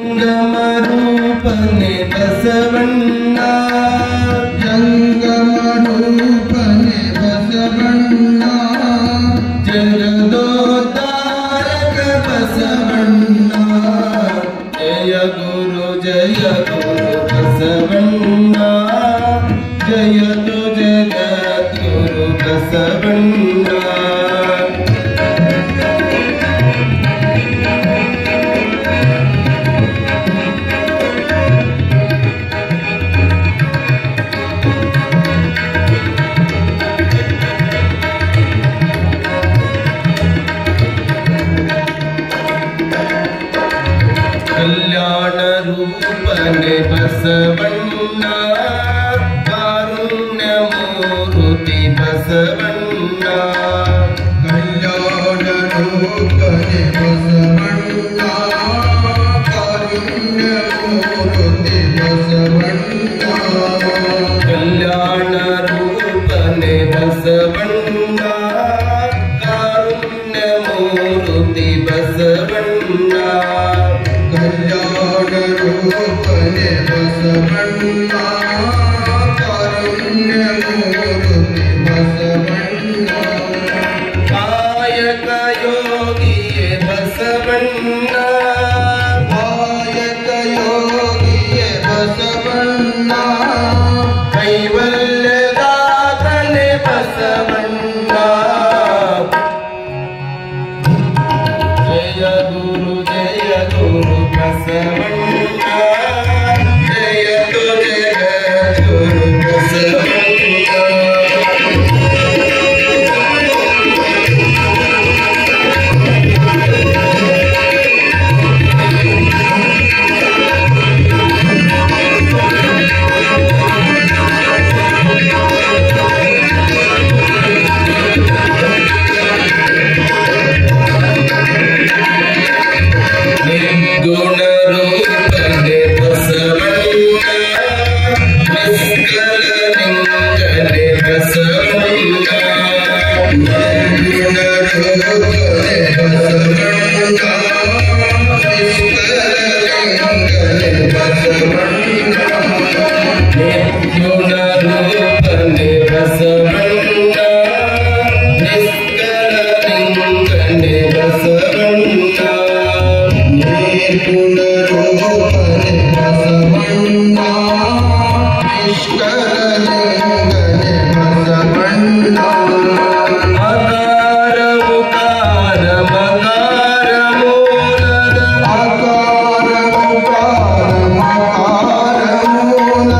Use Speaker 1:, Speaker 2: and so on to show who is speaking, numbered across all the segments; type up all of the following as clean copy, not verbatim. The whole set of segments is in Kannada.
Speaker 1: ಜಂಗಮರೂಪನೆ ಬಸವಣ್ಣ
Speaker 2: ಜಂಗಮರೂಪನೆ ಬಸವಣ್ಣ
Speaker 1: ಜಗದೋದ್ಧಾರಕ ಬಸವಣ್ಣ ಜಯ ಗುರು ಬಸವಣ್ಣ ಜಯತು ಜಗದ್ಗುರು ಬಸವಣ್ಣ ಕಲ್ಯಾಣ ರೂಪನೆ ಬಸವಣ್ಣ ಕಾರುಣ್ಯ ಮೂರುತಿ ಬಸವಣ್ಣ
Speaker 2: ಕಲ್ಯಾಣ ರೂಪನೆ ಬಸವಣ್ಣ ಕಾರುಣ್ಯ ಮೂರುತಿ ಬಸವಣ್ಣ
Speaker 1: ಕಲ್ಯಾಣ ರೂಪನೆ ಬಸವಣ್ಣ ಕಾರುಣ್ಯ ಮೂರುತಿ ಬಸವಣ್ಣ
Speaker 2: ಕಲ್ಯಾಣ ರೂಪನೆ ಬಸವಣ್ಣ ಕಾರುಣ್ಯ ಮೂರುತಿ ಬಸವಣ್ಣ
Speaker 1: ಕಾಯಕ ಯೋಗಿಯೇ ಬಸವಣ್ಣ
Speaker 2: ಕಾಯಕ ಯೋಗಿಯೇ ಬಸವಣ್ಣ
Speaker 1: ಕೈವಲ್ಯದಾತನೆ ಬಸವಣ್ಣ ಜಯ ಗುರು ಬಸವಣ್ಣ ಜಯತು ಜಗದ್ಗುರು ಬಸವಣ್ಣ ನಿರ್ಗುಣ ರೂಪನೆ ಬಸವಣ್ಣ ನಿಷ್ಕಲಲಿಂಗನೆ ಬಸವಣ್ಣ
Speaker 2: ನಿರ್ಗುಣ ರೂಪನೆ ಬಸವಣ್ಣ ನಿಷ್ಕಲಲಿಂಗನೆ ಬಸವಣ್ಣ
Speaker 1: ನಿರ್ಗುಣ ರೂಪನೆ ಬಸವಣ್ಣ ನಿಷ್ಕಲಲಿಂಗನೆ ಬಸವಣ್ಣ
Speaker 2: ನಿರ್ಗುಣ ರೂಪನೆ ಬಸವಣ್ಣ ನಿಷ್ಕಲಲಿಂಗನೆ ಬಸವಣ್ಣ
Speaker 1: ಅಕಾರ ಉಕಾರ ಮಕಾರ ಮೂಲದ
Speaker 2: ಆಕಾರ ಉಕಾರ ಮಕಾರ ಮೂಲದ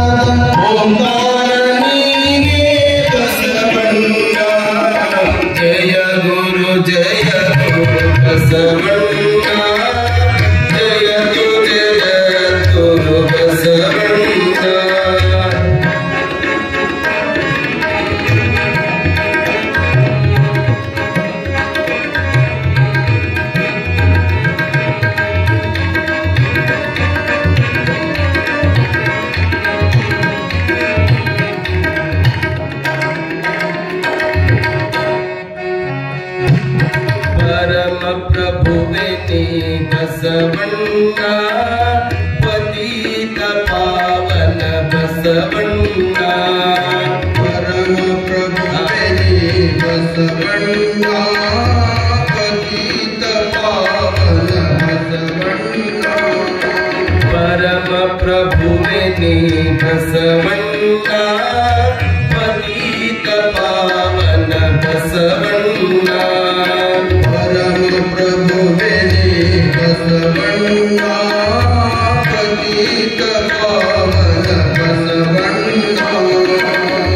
Speaker 1: ಓಂಕಾರ ನೀನೇ ಬಸವಣ್ಣ ಜಯ ಗುರು ಬಸವಣ್ಣ ಜಯತು ಜಗದ್ಗುರು ಬಸವಣ್ಣ ಪರಮ ಪ್ರಭುವೆ ನೀ ಬಸವಣ್ಣ ಪತಿತ ಪಾವನ ಬಸವಣ್ಣ
Speaker 2: ಪರಮ ಪ್ರಭುವೆ ನೀ ಬಸವಣ್ಣ ಪತಿತ ಪಾವನ ಬಸವಣ್ಣ
Speaker 1: ಪರಮ ಪ್ರಭುವೆ ನೀ ಬಸವಣ್ಣ ಪತಿತ ಪಾವನ ಬಸವಣ್ಣ
Speaker 2: ಪರಮ ಪ್ರಭುವೆ ನೀ ಬಸವಣ್ಣ ಪತಿತ ಪಾವನ ಬಸವಣ್ಣ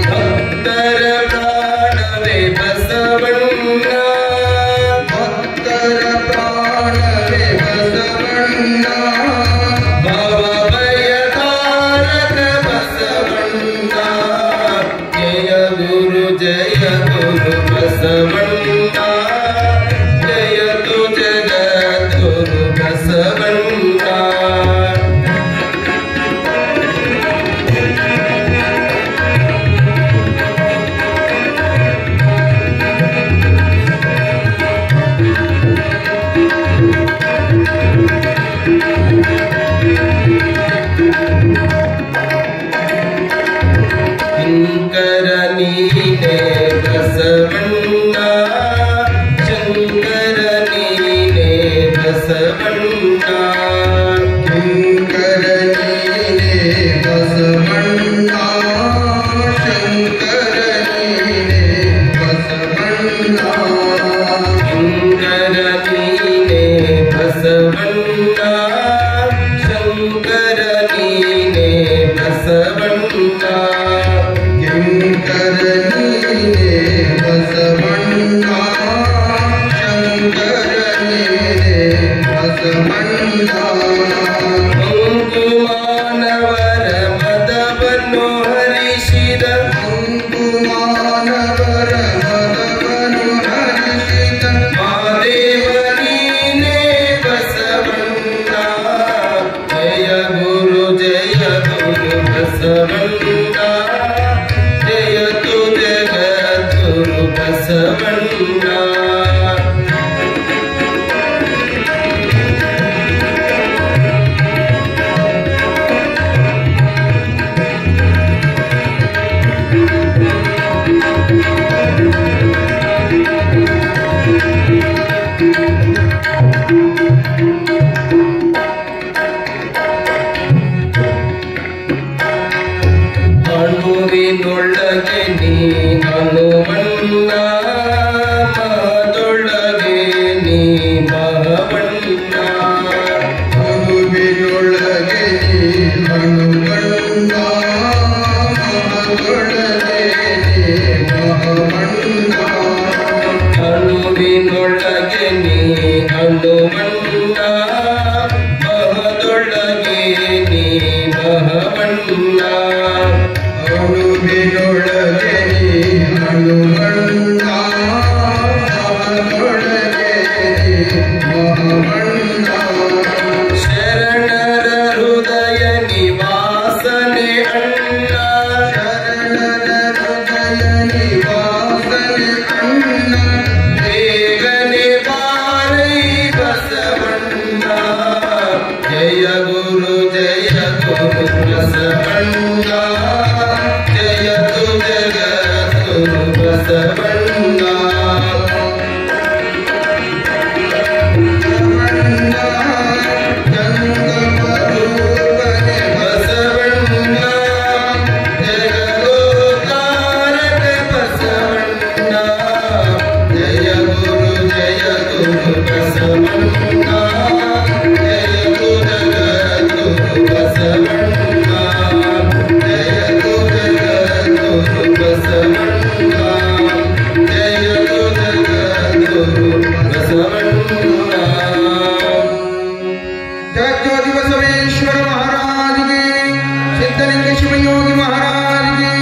Speaker 1: ಭಕ್ತರ ಪ್ರಾಣವೇ ಬಸವಣ್ಣ
Speaker 2: ಭಕ್ತರ ಪ್ರಾಣವೇ ಬಸವಣ್ಣ
Speaker 1: ಭವ ಭಯ ತಾರಕ ಬಸವಣ್ಣ ಬಸವಣ್ಣ ಜಯತು ಜಗದ್ಗುರು ಬಸವಣ್ಣ ಅಣುವಿನೊಳಗೆ ನೀ ಹನುಮಣ್ಣ ಮಾದೊಳಗೆ ನೀ ಮಹವಣ್ಣ
Speaker 2: ಅಣುವಿನೊಳಗೆ ನೀ ಹನುಮಣ್ಣ ಮಾದೊಳಗೆ ನೀ ಮಹವಣ್ಣ
Speaker 1: ಅಣುವಿನೊಳಗೆ ನೀ ಹನುಮಣ್ಣ ಮಹದೊಳಗೆ ನೀ ಮಹವಣ್ಣ
Speaker 2: ಅಣುವಿನೊಳಗೆ ನೀ ಹನುಮಣ್ಣ ಮಹದೊಳಗೆ ನೀ ಮಹವಣ್ಣ
Speaker 1: ಶರಣರ ಹೃದಯ ನಿವಾಸನೆ ಅಣ್ಣ
Speaker 2: ಶರಣರ ಹೃದಯ ನಿವಾಸನೆ ಅಣ್ಣ
Speaker 1: ಬೇಗನೆ ಬಾರೈ ಬಸವಣ್ಣ ಜಯ ಗುರು ಬಸವಣ್ಣ ಜಯತು ಜಗದ್ಗುರು ಬಸವಣ್ಣ ಬಸವಣ್ಣ ಜಗದೋದ್ಧಾರಕ ಬಸವಣ್ಣ ಜಯ ಗುರು ಬಸವಣ್ಣ ಜಯತು ಜಗದ್ಗುರು ಬಸವಣ್ಣ ಜಯತು ಜಗದ್ಗುರು ಬಸವಣ್ಣ ಜಯತು ಜಗದ್ಗುರು ಬಸವಣ್ಣ
Speaker 2: जगज्योति बसवेश्वर महाराज की सिद्धलिंग शिवयोगी महाराज की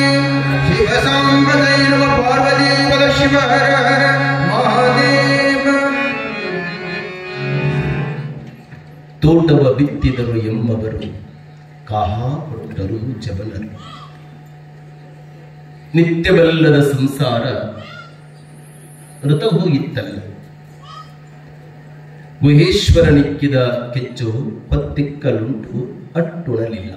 Speaker 2: शिव सांबदैव पार्वती पद शिव हर हर महादेव
Speaker 1: ತೋಟವ ಬಿತ್ತಿದರು ಎಂಬವರು ಕಾಹಾ ಕೊಟ್ಟರು ಜಬನರು ನಿತ್ಯವಲ್ಲದ ಸಂಸಾರ ಋತ ಹೋಗಿತ್ತಲ್ಲ ಗುಹೇಶ್ವರನಿಕ್ಕಿದ ಕೆಚ್ಚು ಪತ್ತಿಕ್ಕಲುಂಟು ಅಟ್ಟುಣಲಿಲ್ಲ.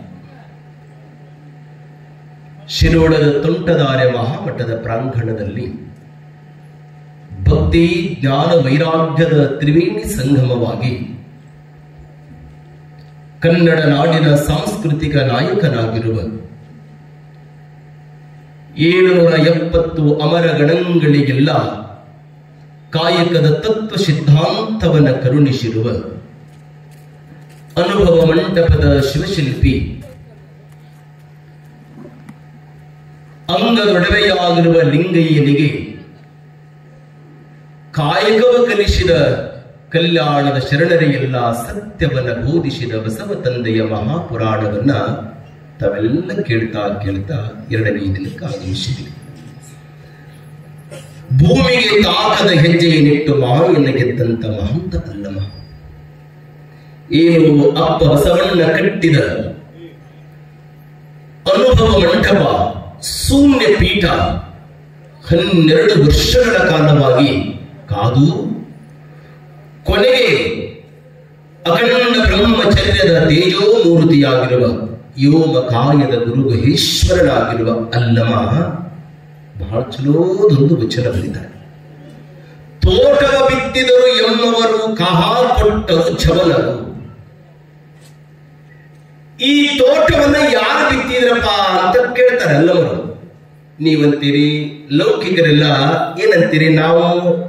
Speaker 1: ಶಿರೋಳದ ತುಂಟದಾರೆ ಮಹಾಮಠದ ಪ್ರಾಂಗಣದಲ್ಲಿ ಭಕ್ತಿ ಜ್ಞಾನ ವೈರಾಗ್ಯದ ತ್ರಿವೇಣಿ ಸಂಗಮವಾಗಿ ಕನ್ನಡ ನಾಡಿನ ಸಾಂಸ್ಕೃತಿಕ ನಾಯಕನಾಗಿರುವ 770 ಅಮರ ಗಣಗಳಿಗೆಲ್ಲ ಕಾಯಕದ ತತ್ವ ಸಿದ್ಧಾಂತವನ್ನು ಕರುಣಿಸಿರುವ ಅನುಭವ ಮಂಟಪದ ಶಿವಶಿಲ್ಪಿ ಅಂಗದೊಡವೆಯಾಗಿರುವ ಲಿಂಗಯ್ಯನಿಗೆ ಕಾಯಕವ ಕಲಿಸಿದ ಕಲ್ಯಾಣದ ಶರಣರಿಗೆಲ್ಲ ಸತ್ಯವನ್ನ ಬೋಧಿಸಿದ ಬಸವ ತಂದೆಯ ಮಹಾಪುರಾಣವನ್ನ ತಾವೆಲ್ಲ ಕೇಳ್ತಾ 2ನೇ ದಿನಕ್ಕೆ ಆಗಮಿಸಿದೆ. ಭೂಮಿಗೆ ತಾಕದ ಹೆಜ್ಜೆಯನ್ನಿಟ್ಟು ಮಾವಿನ ಗೆದ್ದಂತ ಮಹಂತ ಅಲ್ಲಮ ಏನು ಅಪ್ಪ ಬಸವಣ್ಣ ಕಟ್ಟಿದ ಅನುಭವ ಮಂಟಪ ಶೂನ್ಯ ಪೀಠ 12 ವರ್ಷಗಳ ಕಾಲವಾಗಿ ಕಾದು ಕೊನೆಗೆ ಅಖಂಡ ಬ್ರಹ್ಮಚರ್ಯದ ತೇಜೋಮೂರ್ತಿಯಾಗಿರುವ ಯೋಮಕಾಯದ ಗುರುಗುಹೇಶ್ವರನಾಗಿರುವ ಅಲ್ಲಮ ಬಹಳ ಚಲೋದೊಂದು ವಚನ ಬರೆದಿದ್ದಾರೆ. ತೋಟವ ಬಿತ್ತಿದರು ಎಂಬವರು ಕಹಾ ಕೊಟ್ಟರು ಚವನರು. ಈ ತೋಟವನ್ನ ಯಾರು ಬಿತ್ತಿದ್ರಪ್ಪ ಅಂತ ಕೇಳ್ತಾರೆ ಎಲ್ಲವರು. ನೀವಂತೀರಿ ಲೌಕಿಕರೆಲ್ಲ ಏನಂತೀರಿ, ನಾವು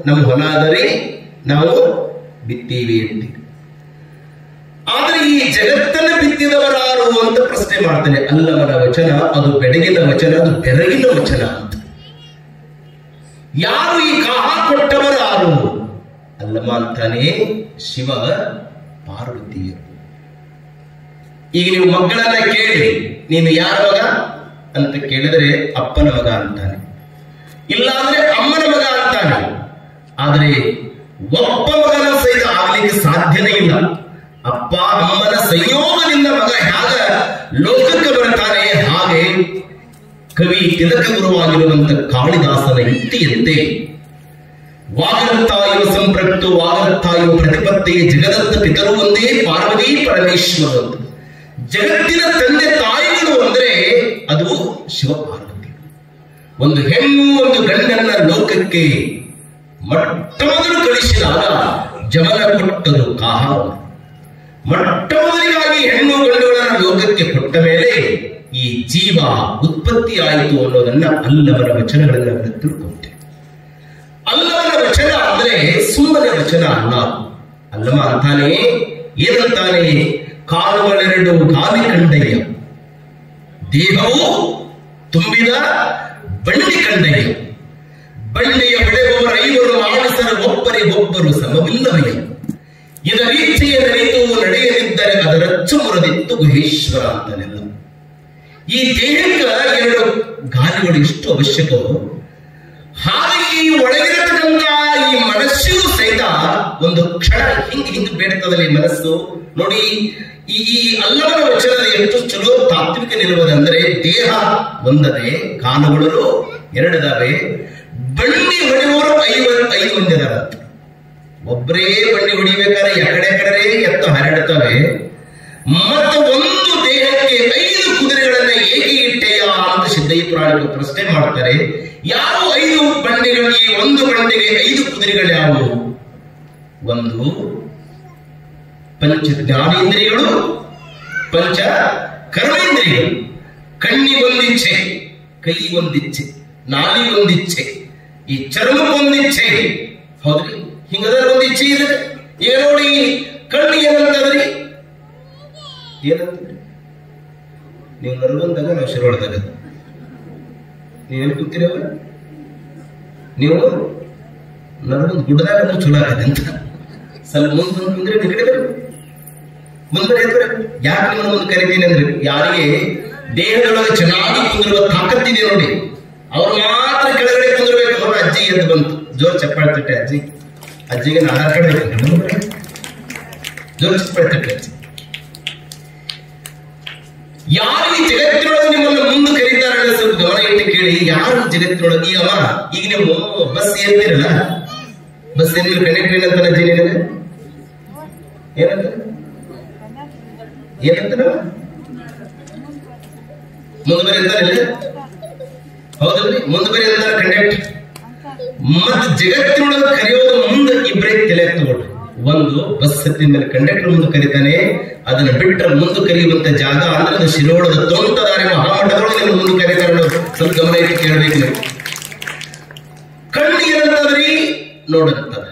Speaker 1: ನಮ್ಮ ಹೊಲ ಅದರಿ ನಾವು ಬಿತ್ತೀವಿ ಅಂತೀವಿ. ಆದ್ರೆ ಈ ಜಗತ್ತನ್ನ ಬಿತ್ತಿದವರಾರು ಅಂತ ಪ್ರಶ್ನೆ ಮಾಡ್ತಾನೆ. ಅಲ್ಲವನ ವಚನ ಅದು ಬೆಡಗಿನ ವಚನ, ಅದು ಬೆರಗಿನ ವಚನ ಅಂತ. ಯಾರು ಈ ಕಹಾ ಕೊಟ್ಟವರಾರು? ಅಲ್ಲಮ ಅಂತಾನೆ ಶಿವ ಪಾರ್ವತಿಯರು. ಈಗ ನೀವು ಮಕ್ಕಳನ್ನ ಕೇಳಿ, ನೀನು ಯಾರ ಮಗ ಅಂತ ಕೇಳಿದ್ರೆ ಅಪ್ಪನ ಮಗ ಅಂತಾನೆ, ಇಲ್ಲಾಂದ್ರೆ ಅಮ್ಮನ ಮಗ ಅಂತಾನೆ. ಆದ್ರೆ ಒಬ್ಬ ಮಗನ ಸಹಿತ ಆಗ್ಲಿಕ್ಕೆ ಸಾಧ್ಯನೇ ಇಲ್ಲ. ಅಪ್ಪ ಅಮ್ಮನ ಸಂಯೋಗದಿಂದ ಮಗ ಹೇಗ ಲೋಕಕ್ಕೆ ಬರ್ತಾನೆ ಹಾಗೆ ಕವಿ ತಿಲಕ ಗುರುವಾಗಿರುವಂತ ಕಾಳಿದಾಸನ ಯುಕ್ತಿಯಂತೆ ವಾಗರ್ತಾಯು ಸಂಪ್ರಕ್ತು ವಾಗರ್ತಾಯು ಪ್ರತಿಪತ್ತಿ ಜಗದತ್ತ ಪಿತರು ಒಂದೇ ಪಾರ್ವತಿ ಪರಮೇಶ್ವರ ಅಂತ. ಜಗತ್ತಿನ ತಂದೆ ತಾಯಿಗಳು ಅಂದ್ರೆ ಅದು ಶಿವಪಾರ್ವತಿ. ಒಂದು ಹೆಣ್ಣು ಒಂದು ಗಂಡನ್ನ ಲೋಕಕ್ಕೆ ಮೊಟ್ಟ ಮೊದಲು ಕಳಿಸಿದಾಗ ಜಮನ ಕೊಟ್ಟರು ಕಾಹಾರ. ಮೊಟ್ಟ ಮೊದಲಿಗಾಗಿ ಹೆಣ್ಣು ಗಂಡುಗಳನ್ನ ಲೋಕಕ್ಕೆ ಕೊಟ್ಟ ಮೇಲೆ ಈ ಜೀವ ಉತ್ಪತ್ತಿ ಆಯಿತು ಅನ್ನೋದನ್ನ ಅಲ್ಲವರ ವಚನಗಳನ್ನ ತಿಳ್ಕೊಂಡೆ. ಅಲ್ಲವನ ವಚನ ಅಂದ್ರೆ ಸುಮ್ಮನೆ ವಚನ ಅಲ್ಲ. ಅಲ್ಲವ ಅಂತಾನೆ ಏನಂತಾನೆ, ಕಾಲುಗಳೆರಡು ಗಾಲಿ ಕಂಡಯ್ಯ, ದೇಹವು ತುಂಬಿದ ಬಂಡಿ ಕಂಡಯ್ಯ, ಬಂಡೆಯ ಬೆಳೆಯುವವರ ಐವರು ಆಡಿಸರ ಒಬ್ಬರಿಗೊಬ್ಬರು ಸಮವಿಲ್ಲವಯ್ಯ, ಇದರೀಚೆಯ ನಡೆಯಿತು ನಡೆಯಲಿದ್ದರೆ ಅದರಚ್ಚು ಮುರದಿತ್ತು ಗುಹೇಶ್ವರ ಅಂತಾನೆಲ್ಲ. ಈ ದೇಹಕ್ಕೆ ಎರಡು ಗಾಲಿಗಳು ಎಷ್ಟು ಅವಶ್ಯಕವೋ ಹಾಗೆ ಈ ಒಳಗಿರತಕ್ಕಂತ ಈ ಮನಸ್ಸಿಗೂ ಸಹಿತ ಒಂದು ಕ್ಷಣ ಹಿಂಗ್ ಬೇಡ್ತದಲ್ಲಿ ಮನಸ್ಸು ನೋಡಿ. ಈ ಅಲ್ಲವನ ವಚನದ ಎಷ್ಟು ಚಲೋ ತಾತ್ವಿಕ ನಿಲುವುದಂದ್ರೆ, ದೇಹ ಒಂದದೆ, ಕಾಲುಗಳು ಎರಡದಾವೆ, ಬಂಡಿ ಹೊಡೆಯುವವರು ಐದು ಮಂದಿ ಅದಾರ. ಒಬ್ಬರೇ ಬಂಡಿ ಹೊಡಿಬೇಕಾದ್ರೆ ಎಕಡೆ ಕಡೆ ಎತ್ತ ಹರಡ್ತವೆ. ಮತ್ತು ಒಂದು ದೇಹಕ್ಕೆ 5 ಕುದುರೆಗಳನ್ನ ಏಕೆ ಇಟ್ಟೆಯ ಅಂತ ಸಿದ್ದಯ್ಯ ಪುರಾಣಿಕ ಪ್ರಶ್ನೆ ಮಾಡ್ತಾರೆ. ಯಾವ 5 ಬಂಡಿಗಳು? ಈ ಒಂದು ಬಂಡಿಗೆ 5 ಕುದುರೆಗಳು ಯಾವುವು? ಒಂದು ಪಂಚ ಜ್ಞಾನೇಂದ್ರಿಯಗಳು, ಪಂಚ ಕರ್ಮೇಂದ್ರಿಯಗಳು. ಕಣ್ಣಿಗೊಂದಿಚ್ಛೆ, ಕೈಗೊಂದಿಚ್ಛೆ, ನಾಲಿಗೊಂದಿಚ್ಛೆ, ಈ ಚರ್ಮಕ್ಕೊಂದಿಚ್ಛೆ. ಹೌದ್ರಿ, ಹಿಂಗದ ಒಂದು ಇಚ್ಛೆ ಇದೆ. ಈಗ ನೋಡಿ, ಕಣ್ಣು ಏನಂತದ್ರಿ? ಏನಂತದ್ರಿ? ನೀವು ನರಗೊಂದಾಗ ನಾವು ಶಿರೋಳದಾಗ ನೀವೇನು ಕೂತೀರಿ? ಅವ ನೀವು ನರಗೊಂದು ಗುಡ್ಡದಾಗ ಚಲೋ ಆಗದೆ ಅಂತ ಸ್ವಲ್ಪ ಮುಂದೆ ಕುಂದ್ರೆ ನಿಗಡೆ ಬರಿ ಮುಂದೆ ಯಾಕೆ ನಿಮ್ಮ ಮುಂದೆ ಕರಿತೀನಿ ಅಂದ್ರೆ, ಯಾರಿಗೆ ದೇಹದೊಳಗೆ ಚೆನ್ನಾಗಿ ಕುಂದಿರುವ ತಾಕತ್ತಿದೆ ನೋಡಿ, ಅವ್ರು ಮಾತ್ರ ಕೆಳಗಡೆ ಕುಂದಿರ್ಬೇಕು. ಅವ್ರ ಅಜ್ಜಿ ಎದ್ದು ಬಂತು, ಜೋರ್ ಚಪ್ಪಾಳೆ ತಟ್ಟೆ ಅಜ್ಜಿಗೆ ನಾಲ್ಕು ಕಡೆ ಜೋರ್ ಚಪ್ಪಾಳೆ ತಟ್ಟೆ ಅಜ್ಜಿ. ಯಾರು ಈ ಜಗತ್ತಿನೊಳಗೆ ನಿಮ್ಮನ್ನು ಮುಂದೆ ಕರೀತಾರೆ ಸ್ವಲ್ಪ ಗಮನ ಇಟ್ಟು ಕೇಳಿ. ಯಾರು ಜಗತ್ತಿನೊಳಗೆ ಈಗ ನೀವು ಬಸ್ ಏರ್ತೀರಲ್ಲ, ಬಸ್ ಏನಿಲ್ಲ ಕಂಡಕ್ಟರ್ ಏನಂತಾರ ಅಜ್ಜಿ ನಿನಗೆ? ಏನಂತ ಮುಂದೆ ಬರಿ ಅಂತಾರಿಲ್ಲ? ಹೌದಲ್ರಿ, ಮುಂದೆ ಬರಿ ಅಂತಾರ ಕಂಡಕ್ಟರ್. ಮತ್ ಜಗತ್ತಿನೊಳಗೆ ಕರೆಯೋದು ಮುಂದೆ ಇಬ್ಬರೇ ತಲೆ ತಗೊಳ್ರಿ. ಒಂದು ಬಸ್ ಹತ್ತಿದ ಮೇಲೆ ಕಂಡಕ್ಟರ್ ಮುಂದೆ ಕರೀತಾನೆ, ಅದನ್ನ ಬಿಟ್ಟರೆ ಮುಂದೆ ಕರೆಯುವಂತ ಜಾಗ ಅಂದ್ರೆ ಅದು ಶಿರೋಳದ ತೋಂಟದಾರಿ ಮಹಾಮಠದೊಳಗೆ ಮುಂದೆ ಕರೀತಾರೆ. ಸ್ವಲ್ಪ ಗಮನ ಇಟ್ಟು ಕೇಳಬೇಕು ನೀವು. ಕಣ್ಣು ಏನಂತದ್ರಿ? ನೋಡಂತದ.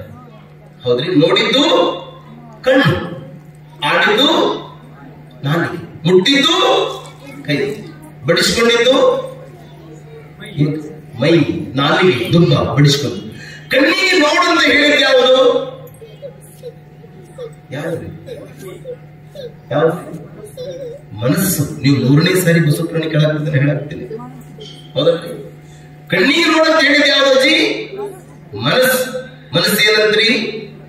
Speaker 1: ಹೌದ್ರಿ, ನೋಡಿದ್ದು ಕಣ್ಣು, ಆಡಿದ್ದು ನಾಲಿಗೆ, ಮುಟ್ಟಿದ್ದು ಕೈ, ಬಡಿಸ್ಕೊಂಡಿದ್ದು ಮೈ, ನಾಲಿಗೆ, ದುಬ್ಬ ಬಡಿಸ್ಕೊಂಡು. ಕಣ್ಣಿಗೆ ನೋಡಂತ ಹೇಳಿದ್ ಯಾವುದು? ಯಾವುದು? ಮನಸ್ಸು. ನೀವು 3ನೇ ಸಾರಿ ಬಸು ಪ್ರಾಣಿ ಕೇಳಾಕ್ತಿದ್ರೆ ಹೇಳಾಕ್ತೀನಿ, ಹೌದಲ್ರಿ? ಕಣ್ಣಿಗೆ ನೋಡಂತ ಹೇಳಿದ್ ಯಾವ್ದು ಅಜ್ಜಿ? ಮನಸ್ಸು. ಮನಸ್ಸೇನಂತ್ರಿ?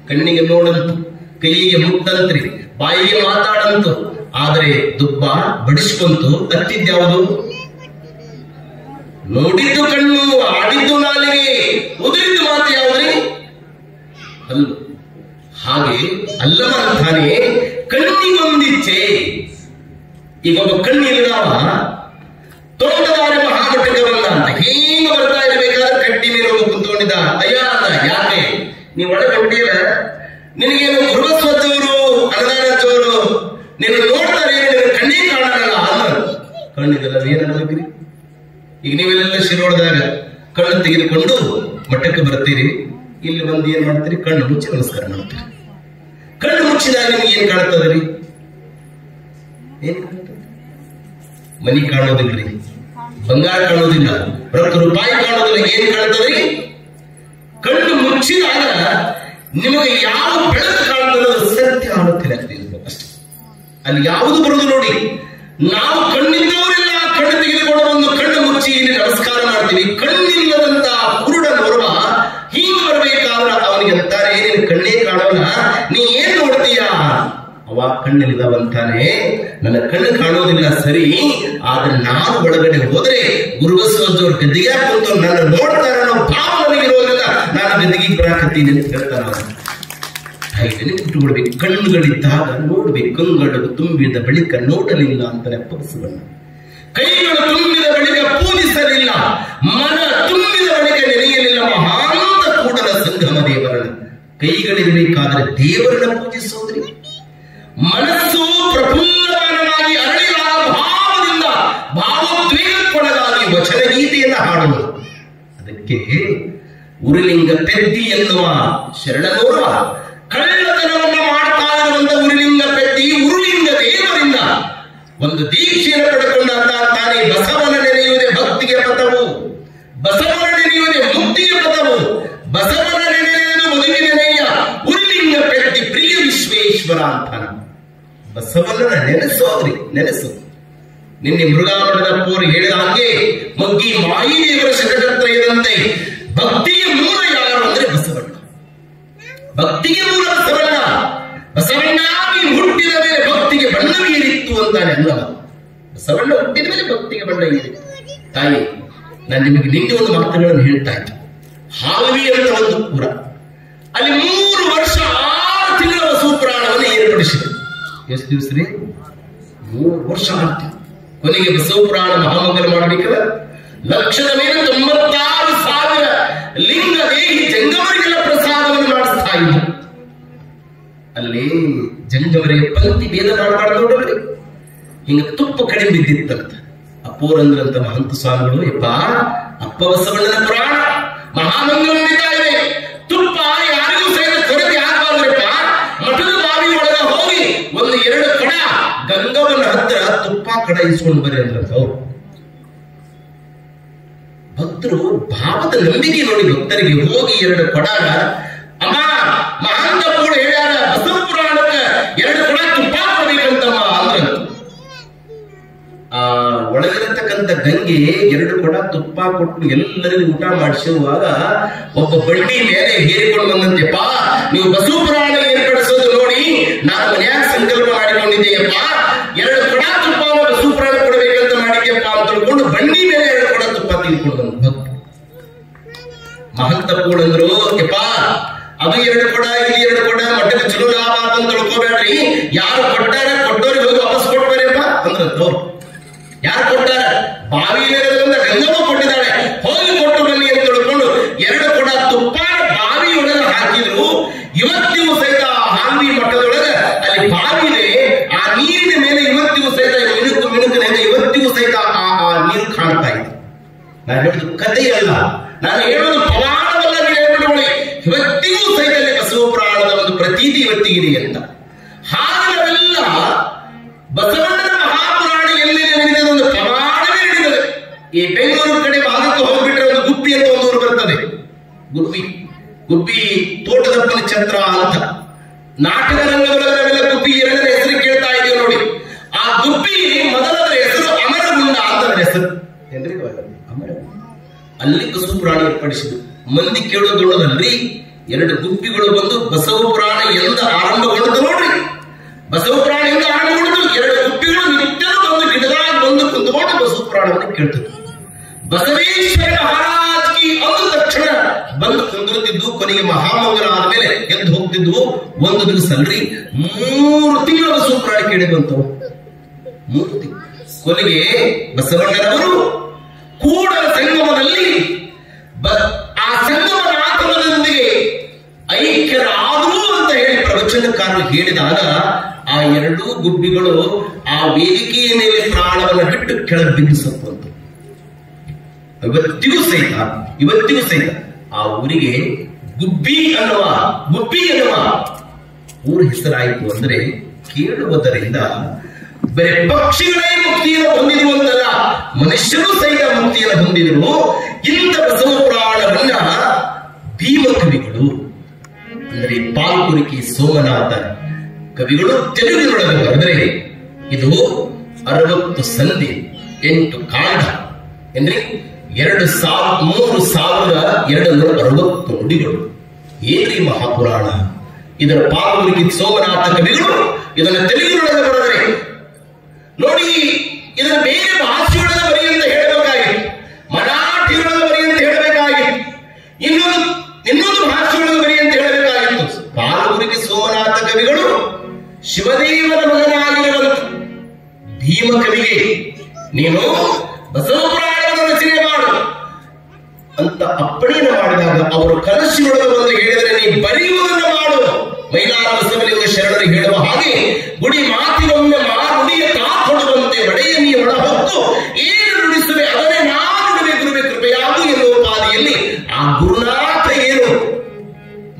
Speaker 1: ಕಣ್ಣಿಗೆ ನೋಡಂತು, ಕೈಗೆ ಮುಟ್ಟಂತ್ರಿ, ಬಾಯಿಗೆ ಮಾತಾಡಂತು. ಆದ್ರೆ ದುಬ್ಬ ಬಡಿಸ್ಕೊಂತು ತತ್ತಿದ್ಯಾವುದು? ನೋಡಿದ್ದು ಕಣ್ಣು, ಆಡಿದ್ದು ನಾಲಿಗೆ, ಉದುರಿದ್ದು ಮಾತು ಯಾವ್ದ್ರಿ? ಹಲ್ಲು. ಹಾಗೆ ಅಲ್ಲವ ಅಂತಾನೆ ಕಣ್ಣಿಗೊಂದಿಚ್ಛೆ. ಈಗ ಒಬ್ಬ ಕಣ್ಣಿಲ್ಲದವ ತೋಟದಾರಿ ಮಹಾಮಠಕ್ಕೆ ಬಂದ ಅಂತ ಹೀಗೆ ಬರ್ತಾ ಇರಬೇಕಾದ್ರೆ ಕಟ್ಟಿ ಮೇಲೆ ಹೋಗಿ ಕುಂತ್ಕೊಂಡಿದ್ದ. ಅಯ್ಯ ಅಂದ, ಯಾಕೆ ನೀವ್ ಒಳಗೆ ಹೊಂಟಿಲ್ಲ? ನಿನಗೇನು ಗುರುಬಸವಜ್ಜವರು ಅನುದಾನ ಹಚ್ಚೋರು ನೀನು ನೋಡ್ತಾರೆ, ನಿನ್ನ ಕಣ್ಣೇ ಕಾಣಲ್ಲ ಅಲ್ಲ. ಕಣ್ಣಿದಲ್ಲ ಏನನ್ಬೇಕ್ರಿ? ಈಗ ನೀವೆಲ್ಲ ಶಿರೋಳದಾಗ ಕಣ್ಣು ತೆಗೆದುಕೊಂಡು ಮಠಕ್ಕೆ ಬರ್ತೀರಿ. ಇಲ್ಲಿ ಬಂದು ಏನ್ ಮಾಡ್ತೀರಿ? ಕಣ್ಣು ಮುಚ್ಚಿ ನಮಸ್ಕಾರ ಮಾಡ್ತೀರಿ. ಕಣ್ಣು ಮುಚ್ಚಿದಾಗ ನಿಮ್ಗೆ ಏನ್ ಕಾಣ್ತದ್ರಿ? ಏನ್ ಕಾಣ್ತದೆ? ಮನಿ ಕಾಣೋದಿಲ್ರಿ, ಬಂಗಾರ ಕಾಣೋದಿಲ್ಲ, ₹1 ಕಾಣೋದಿಲ್ಲ. ಏನ್ ಕಾಣ್ತದ್ರಿ? ಕಣ್ಣು ಮುಚ್ಚಿದಾಗ ನಿಮಗೆ ಯಾವ ಬೆಳಕು ಕಾಣ್ತದ? ಸತ್ಯ ಅನ್ನೋದಿಲ್ಲ ಅಷ್ಟೇ. ಅಲ್ಲಿ ಯಾವುದು ಬರುದು ನೋಡಿ. ನಾವು ಕಣ್ಣಿದ್ದವರೆಲ್ಲ ಕಣ್ಣು ತೆಗೆದುಕೊಂಡು ಬಂದು ಕಣ್ಣು ಮುಚ್ಚಿ ಇಲ್ಲಿ ನಮಸ್ಕಾರ ಮಾಡ್ತೀವಿ. ಕಣ್ಣಿಲ್ಲದಂತ ಕುರುಡ ನೋಡುವ ಹಿಂಗ್ ಬರ್ಬೇಕಾದ್ರೆ ಅವನಿಗೆ ಅಂತಾರೆ, ನೀನು ಕಣ್ಣೇ ಕಾಣೋಲ್ಲ, ನೀ ಏನ್ ನೋಡ್ತೀಯ? ಅವ ಕಣ್ಣಲ್ಲಿದಾವಂತಾನೆ. ನನ್ನ ಕಣ್ಣು ಕಾಣೋದಿಲ್ಲ ಸರಿ, ಆದ್ರೆ ನಾನು ಒಳಗಡೆ ಹೋದ್ರೆ ಗುರುಬಸವಜ್ಜವ್ರ ಗದ್ದಿಗೆ ಕುಂತು ನನ್ನ ನೋಡ್ತಾರ ಅನ್ನೋ ಭಾವ ನನಗಿರೋದ್ರಿಂದ ನಾನು ಗದ್ದಿಗೆ ಬರಾಕತ್ತೀನಿ ಅಂತ ಹೇಳ್ತಾನ. ಬಿಟ್ಟುಬಿಡ್ಬೇಕು. ಕಣ್ಣುಗಳಿದ್ದಾಗ ನೋಡ್ಬೇಕು, ಕಂಗಳು ತುಂಬಿದ ಬಳಿಕ ನೋಡಲಿಲ್ಲ ಅಂತಾನೆ ಬಸವಣ್ಣ. ಕೈಗಳು ತುಂಬಿದ ಬಳಿಕ ಪೂಜಿಸಲಿಲ್ಲ, ಮನ ತುಂಬಿದ ಬಳಿಕ ನೆನೆಯಲಿಲ್ಲ ಮಹಾಂತ ಕೂಡಲ ಸಂಗಮ ದೇವರನ್ನ. ಕೈಗಳಿರಬೇಕಾದ್ರೆ ದೇವರನ್ನ ಪೂಜಿಸೋದ್ರಿ. ಮನಸ್ಸು ಪ್ರಫುಲ್ಲಮಾನವಾಗಿ ಅರಳಿದ ಭಾವದಿಂದ ಭಾವೋದ್ವೇಗಕ್ಕೊಳಗಾಗಿ ವಚನ ಗೀತೆಯನ್ನ ಹಾಡೋದು. ಅದಕ್ಕೆ ಉರುಲಿಂಗ ಪೆದ್ದಿ ಎನ್ನುವ ಶರಣನೋರ್ವ ಕಳ್ಳತನವನ್ನ ಮಾಡ್ತಾ ಇರುವಂತ ಉರುಲಿಂಗ ಪೆದ್ದಿ ಉರುಲಿಂಗ ದೇವರಿಂದ ಒಂದು ದೀಕ್ಷೆಯನ್ನು ಪಡೆದುಕೊಂಡಂತ ತಾನೇ ಬಸವನ ನೆನೆಯುವುದೇ ಭಕ್ತಿಗೆ ಪಥವು, ಬಸವನ ನೆನೆಯುವುದೇ ಮುಕ್ತಿಯ ಪಥವು, ಬಸವನ ನೆನೆಯುವುದು ಬದುಕಿನೆನೆಯ ಉರುಲಿಂಗ ಪೆದ್ದಿ ಪ್ರಿಯ ವಿಶ್ವೇಶ್ವರ ಅಂತಾನ. ಬಸವನನ್ನ ನೆನೆಸೋದ್ರಿ, ನೆನೆಸು. ನಿನ್ನೆ ಮೃಗಾಮಠದ ಪೋರು ಹೇಳಿದ ಹಾಗೆ ಮಗ್ಗಿ ಮಾಯಿದೇವರ ಶತಕತ್ರಯದಂತೆ ಭಕ್ತಿಯ ಮೂಲ ಯಾರು ಅಂದ್ರೆ ಬಸವಣ್ಣ. ಭಕ್ತಿಗೆ ಮೂಲ ಬಸವಣ್ಣ. ಬಸವಣ್ಣಾಗಿ ಹುಟ್ಟಿದ ಮೇಲೆ ಭಕ್ತಿಗೆ ಬಣ್ಣ ಬೀರಿತ್ತು ಅಂತಾನೆ ಅಲ್ಲವ. ಬಸವಣ್ಣ ಹುಟ್ಟಿದ ಮೇಲೆ ಭಕ್ತಿಗೆ ಬಣ್ಣ ಬೀರಿತ್ತು. ತಾಯಿ, ನಾನು ನಿಮಗೆ ನಿನ್ನೆ ಒಂದು ಮಾತುಗಳನ್ನು ಹೇಳ್ತಾ ಇದ್ದೆ. ಹಾಲ್ವಿ ಅಂತ ಒಂದು ಪುರ, ಅಲ್ಲಿ 3 ವರ್ಷ 6 ತಿಂಗಳ ಬಸವಪುರಾಣವನ್ನು ಏರ್ಪಡಿಸಿದೆ. ಎಷ್ಟು ದಿವಸ ರೀ? 3 ವರ್ಷ ಆಗ್ತದೆ. ಕೊನೆಗೆ ಬಸವಪುರಾಣ ಮಹಾಮಂಗಲ ಮಾಡಬೇಕಲ್ಲ, ಲಕ್ಷದ ಮೇಲೆ 96,000 ಲಿಂಗ ದೇಹಿ ಜಂಗಮರಿಗೆಲ್ಲ ಪ್ರಸಾದವನ್ನು ಮಾಡಿಸ್ತಾ ಇದ್ರು. ಅಲ್ಲಿ ಜಂಗಮರಿಗೆ ಪಂಕ್ತಿ ಭೇದ ಮಾಡಬಾರ್ದು ನೋಡ್ರಿ. ಹಿಂಗ ತುಪ್ಪ ಕಡಿಮೆ ಬಿದ್ದಿತ್ತಂತ. ಅಪ್ಪೋರಂದ್ರಂತ ಮಹಂತ ಸ್ವಾಮಿಗಳು, ಯಪ್ಪ ಅಪ್ಪ ಬಸವಣ್ಣನ ಪುರಾಣ ಮಹಾಮಂಗಲ ನಡೀತಾ ಇದೆ, ತುಪ್ಪ ಯಾರಿಗೂ ಸಹಿತ ಕೊರತೆ ಆಗಬಾರ್ದ್ರಪ್ಪ. ಮಠದ ಬಾವಿ ಒಳಗ ಹೋಗಿ 1-2 ಕಡ ಗಂಗವನ ಹತ್ರ ತುಪ್ಪ ಕಡ ಇಸ್ಕೊಂಡು ಬರ್ರಿ ಅಂದ್ರಂತ. ಅವ್ರು ಭಕ್ತರು ಭಾವದ ನಂಬಿಕೆ ನೋಡಿ ಭಕ್ತರಿಗೆ ಹೋಗಿ 2 ಕೊಡಾಗ ಅಮ್ಮ ಮಹಾಂತ ಕೂಡ ಹೇಳ್ಯಾರ ಬಸವ ಪುರಾಣಕ್ಕೆ 2 ಕೊಡ ತುಪ್ಪ ಕೊಡ್ಬೇಕಂತಮ್ಮ ಅಂದ್ರಂತ. ಆ ಒಳಗಿರತಕ್ಕಂಥ ಗಂಗೆ 2 ಕೊಡ ತುಪ್ಪ ಕೊಟ್ಟು ಎಲ್ಲರಿಗೂ ಊಟ ಮಾಡಿಸುವಾಗ ಒಬ್ಬ ಬಂಡಿ ಮೇಲೆ ಹೇರಿಕೊಂಡು ಬಂದಂತೆಪ್ಪ, ನೀವು ಬಸವ ಪುರಾಣ ಏರ್ಪಡಿಸೋದು ನೋಡಿ ನಾನು ಮನ್ಯಾಗ ಸಂಕಲ್ಪ ಮಾಡಿಕೊಂಡಿದ್ದೆಯಪ್ಪ, 2 ಕೊಡ ತುಪ್ಪ ಬಸವ ಪುರಾಣ ಕೊಡ್ಬೇಕಂತ ಮಾಡಿದ್ಯಪ್ಪ ಅಂತ ತಿಳ್ಕೊಂಡು ಬಂಡಿ ಮೇಲೆ 2 ಕೊಡ ತುಪ್ಪ ತಿಳ್ಕೊಂಡು ಬಂದ ಮಹಂತ ಕೂಡಂದ್ರು, ಯಪ್ಪ ಅದು 2 ಕೊಡ ಇಲ್ಲಿ 2 ಕೊಡ ಮಠಕ್ಕೆ ಚಲೋ ಲಾಭ ಅಂತ ತಿಳ್ಕೊಬೇಡ್ರಿ, ಯಾರು ಕೊಟ್ಟಾರ ಕೊಟ್ಟವ್ರಿಗೆ ಹೋಗಿ ವಾಪಸ್ ಕೊಟ್ಬಾರಪ್ಪ ಅಂದ್ರಂತ. ಯಾರು ಕೊಟ್ಟಾರ? ಬಾವಿಯಲ್ಲಿರೋದ್ರಿಂದ ಗಂಗಮ್ಮ ಕೊಟ್ಟಿದ್ದಾಳೆ, ಹೋಗಿ ಕೊಟ್ಟು ಬನ್ನಿ ಅಂತ ತಿಳ್ಕೊಂಡು 2 ಕೊಡ ತುಪ್ಪ ಬಾವಿಯೊಳಗೆ ಹಾಕಿದ್ರು. ಇವತ್ತಿಗೂ ಸಹಿತ ಹಾಲ್ವಿ ಮಠದೊಳಗ ಅಲ್ಲಿ ಬಾವಿಲೆ ಆ ನೀರಿನ ಮೇಲೆ ಇವತ್ತಿಗೂ ಸಹಿತ ಮಿಣುಕಿನ ಇವತ್ತಿಗೂ ಸಹಿತ ಆ ನೀರು ಕಾಣ್ತಾ ಇದೆ. ನಾನು ಹೇಳುದು ಕಥೆಯಲ್ಲ, ನಾನು ಹೇಳೋದು ಪವಾಡವಲ್ಲ. ಹೇಳ್ಬಿಡುವಳಿ ಇವತ್ತಿಗೂ ಸಹಿತ ಬಸವ ಪುರಾಣದ ಒಂದು ಪ್ರತೀತಿ ಇವತ್ತಿಗಿದೆ ಅಂತ. ಹಾಗೆಲ್ಲ ಬಸವಣ್ಣನ ಮಹಾಪುರಾಣ ಎಲ್ಲಿ ನಡೆದಿದೆ ಒಂದು ಪ್ರಮಾಣವೇ ನಡೆದಿದೆ. ಈ ಬೆಂಗಳೂರು ಕಡೆ ಭಾಗಕ್ಕೆ ಹೋಗ್ಬಿಟ್ರೆ ಒಂದು ಗುಬ್ಬಿ ಅಂತ ಒಂದು ಊರು ಬರ್ತದೆ. ಗುಬ್ಬಿ ತೋಟದಪ್ಪನ ಛತ್ರ ಅಂತ ನಾಟಕ ರಂಗದೊಳಗೆಲ್ಲ ಗುಬ್ಬಿ 2ರ ಹೆಸರು ಕೇಳ್ತಾ ಇದೀವಿ ನೋಡಿ. ಆ ಗುಬ್ಬಿ ಮೊದಲದ ಹೆಸರು ಅಮರಗುಂಡ ಅಂತ ಹೆಸರು. ಅಲ್ಲಿ ಬಸವ ಪುರಾಣ ಏರ್ಪಡಿಸಿದ್ರು. ಮಂದಿ ಕೇಳೋದೊಳಗಲ್ರಿ 2 ಗುಬ್ಬಿಗಳು ಬಂದು ಬಸವ ಪುರಾಣ ಎಂದ ಆರಂಭಗೊಂಡು ನೋಡ್ರಿ. ಬಸವ ಪುರಾಣ ಎಂದ ಆರಂಭಗೊಂಡು 2 ಗುಬ್ಬಿಗಳು ನಿತ್ಯದ ಬಂದು ಗಿಡದಾಗ ಬಂದು ಕುಂತ್ಕೊಂಡು ಬಸವ ಪುರಾಣವನ್ನು ಕೇಳ್ತಿದ್ರು. ಬಸವೇಶ್ವರ ಮಹಾರಾಜ್ಗೆ ಒಂದು ತಕ್ಷಣ ಬಂದು ಕುಂದಿರುತ್ತಿದ್ದು, ಕೊನೆಗೆ ಮಹಾಮಂಗಲ ಆದ್ಮೇಲೆ ಎದ್ದು ಹೋಗ್ತಿದ್ವು. ಒಂದು ದಿವಸ ಅಲ್ರಿ 3 ತಿಂಗಳು ಬಸವ ಪುರಾಣ ಕೇಳಿದಂತವು. 3 ತಿಂಗಳು ಕೊನೆಗೆ ಬಸವಣ್ಣನವರು ಕೂಡಲ ಸಂಗಮದಲ್ಲಿ ಆ ಸಂಗಮದ ಆತ್ಮದೊಂದಿಗೆ ಐಕ್ಯರಾದರು ಅಂತ ಹೇಳಿ ಪ್ರವಚನಕಾರರು ಹೇಳಿದಾಗ ಆ 2 ಗುಬ್ಬಿಗಳು ಆ ವೇದಿಕೆಯ ಮೇಲೆ ಪ್ರಾಣವನ್ನು ಬಿಟ್ಟು ಕೆಳಗೆ ಬಿದ್ದು ಸತ್ತಂತ. ಇವತ್ತಿಗೂ ಸಹಿತ ಆ ಊರಿಗೆ ಗುಬ್ಬಿ ಎನ್ನುವ ಊರ ಹೆಸರಾಯಿತು. ಅಂದ್ರೆ ಕೇಳುವುದರಿಂದ ಬರೀ ಪಕ್ಷಿಗಳೇ ಮುಕ್ತಿಯನ್ನು ಹೊಂದಿರುವಂತಲ್ಲ, ಮನುಷ್ಯರು ಸಹಿತ ಮುಕ್ತಿಯನ್ನು ಹೊಂದಿದರು. ಇಂಥ ಬಸವ ಪುರಾಣವನ್ನ ಭೀಮ ಕವಿಗಳು ಅಂದರೆ ಪಾಲ್ಕುರಿಕಿ ಸೋಮನಾಥ ಕವಿಗಳು ತೆಲುಗಿನೊಳಗೆ ಬರೆದರೆ ಇದು 60 ಸಂಧಿ 8 ಕಾಂಡ ಅಂದ್ರೆ 3,260 ನುಡಿಗಳು. ಏನ್ರಿ ಮಹಾಪುರಾಣ. ಇದರ ಪಾಲ್ಕುರಿಕಿ ಸೋಮನಾಥ ಕವಿಗಳು ಇದನ್ನು ತೆಲುಗಿನೊಳಗೆ ಬರೆದರೆ ನೋಡಿ, ಇದನ್ನು ಬೇರೆ ಭಾಷೆಯೊಳಗೆ ಬರಿ ಅಂತ ಹೇಳಬೇಕಾಗಿತ್ತು, ಮರಾಠಿಯೊಳಗೆ ಬರಿ ಅಂತ ಹೇಳಬೇಕಾಗಿತ್ತು, ಇನ್ನೊಂದು ಭಾಷೆಯೊಳಗೆ ಬರಿ ಅಂತ ಹೇಳಬೇಕಾಗಿತ್ತು. ಪಾಲ್ಗುರಿಗೆ ಸೋಮನಾಥ ಕವಿಗಳು ಶಿವದೇವನ ಮಗನಾಗಿರುವಂತ ಭೀಮ ಕವಿಗೆ ನೀನು ಬಸವ ಪುರಾಣವನ್ನು ರಚನೆ ಮಾಡು ಅಂತ ಅಪ್ಪಣೆಯನ್ನು ಮಾಡಿದಾಗ ಅವರು ಕನಸಿನೊಳಗೆ ಬಂದು ಹೇಳಿದರೆ ನೀ ಬರೆಯುವುದನ್ನು ಮಾಡು. ಮೈಲಾರ ಬಸವಲಿಂಗ ಶರಣರಿಗೆ ಹೇಳುವ ಹಾಗೆ ಗುಡಿ ಮಾತಿನೊಮ್ಮೆ ಮಾರುಡಿಯ ಕಾಕೊಡುವಂತೆ ಒಡೆಯ ನೀ ಒಳ ಹೊತ್ತು ಏನು ನುಡಿಸುವೆ ಅದನ್ನೇ ನಾನು ನುಡಿವೆ ಗುರುವೆ ಕೃಪೆಯಾಗು ಎನ್ನುವ ಪಾದಿಯಲ್ಲಿ ಆ ಗುರುನಾಥ ಏನು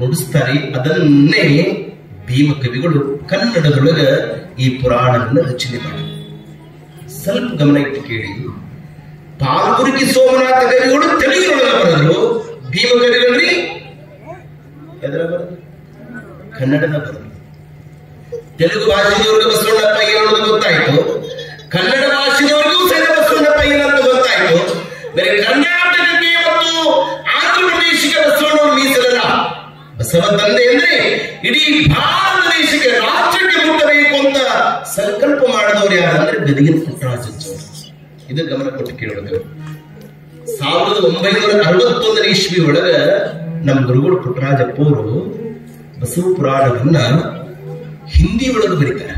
Speaker 1: ನುಡಿಸ್ತಾರೆ ಅದನ್ನೇ ಭೀಮ ಕವಿಗಳು ಕನ್ನಡದೊಳಗೆ ಈ ಪುರಾಣವನ್ನು ರಚನೆ ಮಾಡಿ. ಸ್ವಲ್ಪ ಗಮನ ಇಟ್ಟು ಕೇಳಿ, ಪಾಲ್ಗುರಿಗೆ ಸೋಮನಾಥ ಕವಿಗಳು ತೆಲುಗಿನೊಳಗೆ ಬರೆದರು, ಭೀಮ ಕವಿಗಳ್ರಿ ಎದರ ಬರೆದ್ರು? ಕನ್ನಡದ ಬರೆದರು. ತೆಲುಗು ಭಾಷೆದವ್ರಿಗೆ ಬಸವಣ್ಣಪ್ಪ ಏನನ್ನೋದು ಗೊತ್ತಾಯ್ತು, ಕನ್ನಡ ಭಾಷೆದವ್ರಿಗೂ ಸಹಿತ ಬಸವಣ್ಣಪ್ಪ ಏನಂತ ಗೊತ್ತಾಯ್ತು. ಬೇರೆ ಕರ್ನಾಟಕಕ್ಕೆ ಮತ್ತು ಆಂಧ್ರ ಪ್ರದೇಶಕ್ಕೆ ಬಸವಣ್ಣವರು ಮೀಸಲಲ್ಲ. ಬಸವ ತಂದೆ ಅಂದ್ರೆ ಇಡೀ ಭಾರತ ದೇಶಕ್ಕೆ ರಾಷ್ಟ್ರಕ್ಕೆ ಮುಟ್ಟಬೇಕು ಅಂತ ಸಂಕಲ್ಪ ಮಾಡಿದವರು ಯಾರಂದ್ರೆ ಗದಗಿನ ಪುಟ್ಟರಾಜಜ್ಜವರು. ಇದು ಗಮನ ಕೊಟ್ಟು ಕೇಳಬೇಕು. 1961 ಇಸ್ವಿ ಒಳಗ ನಮ್ಮ ಗುರುಗಳು ಪುಟ್ಟರಾಜಪ್ಪ ಅವರು ಬಸವ ಪುರಾಣವನ್ನ ಹಿಂದಿ ಒಳಗೆ ಬರೀತಾರೆ.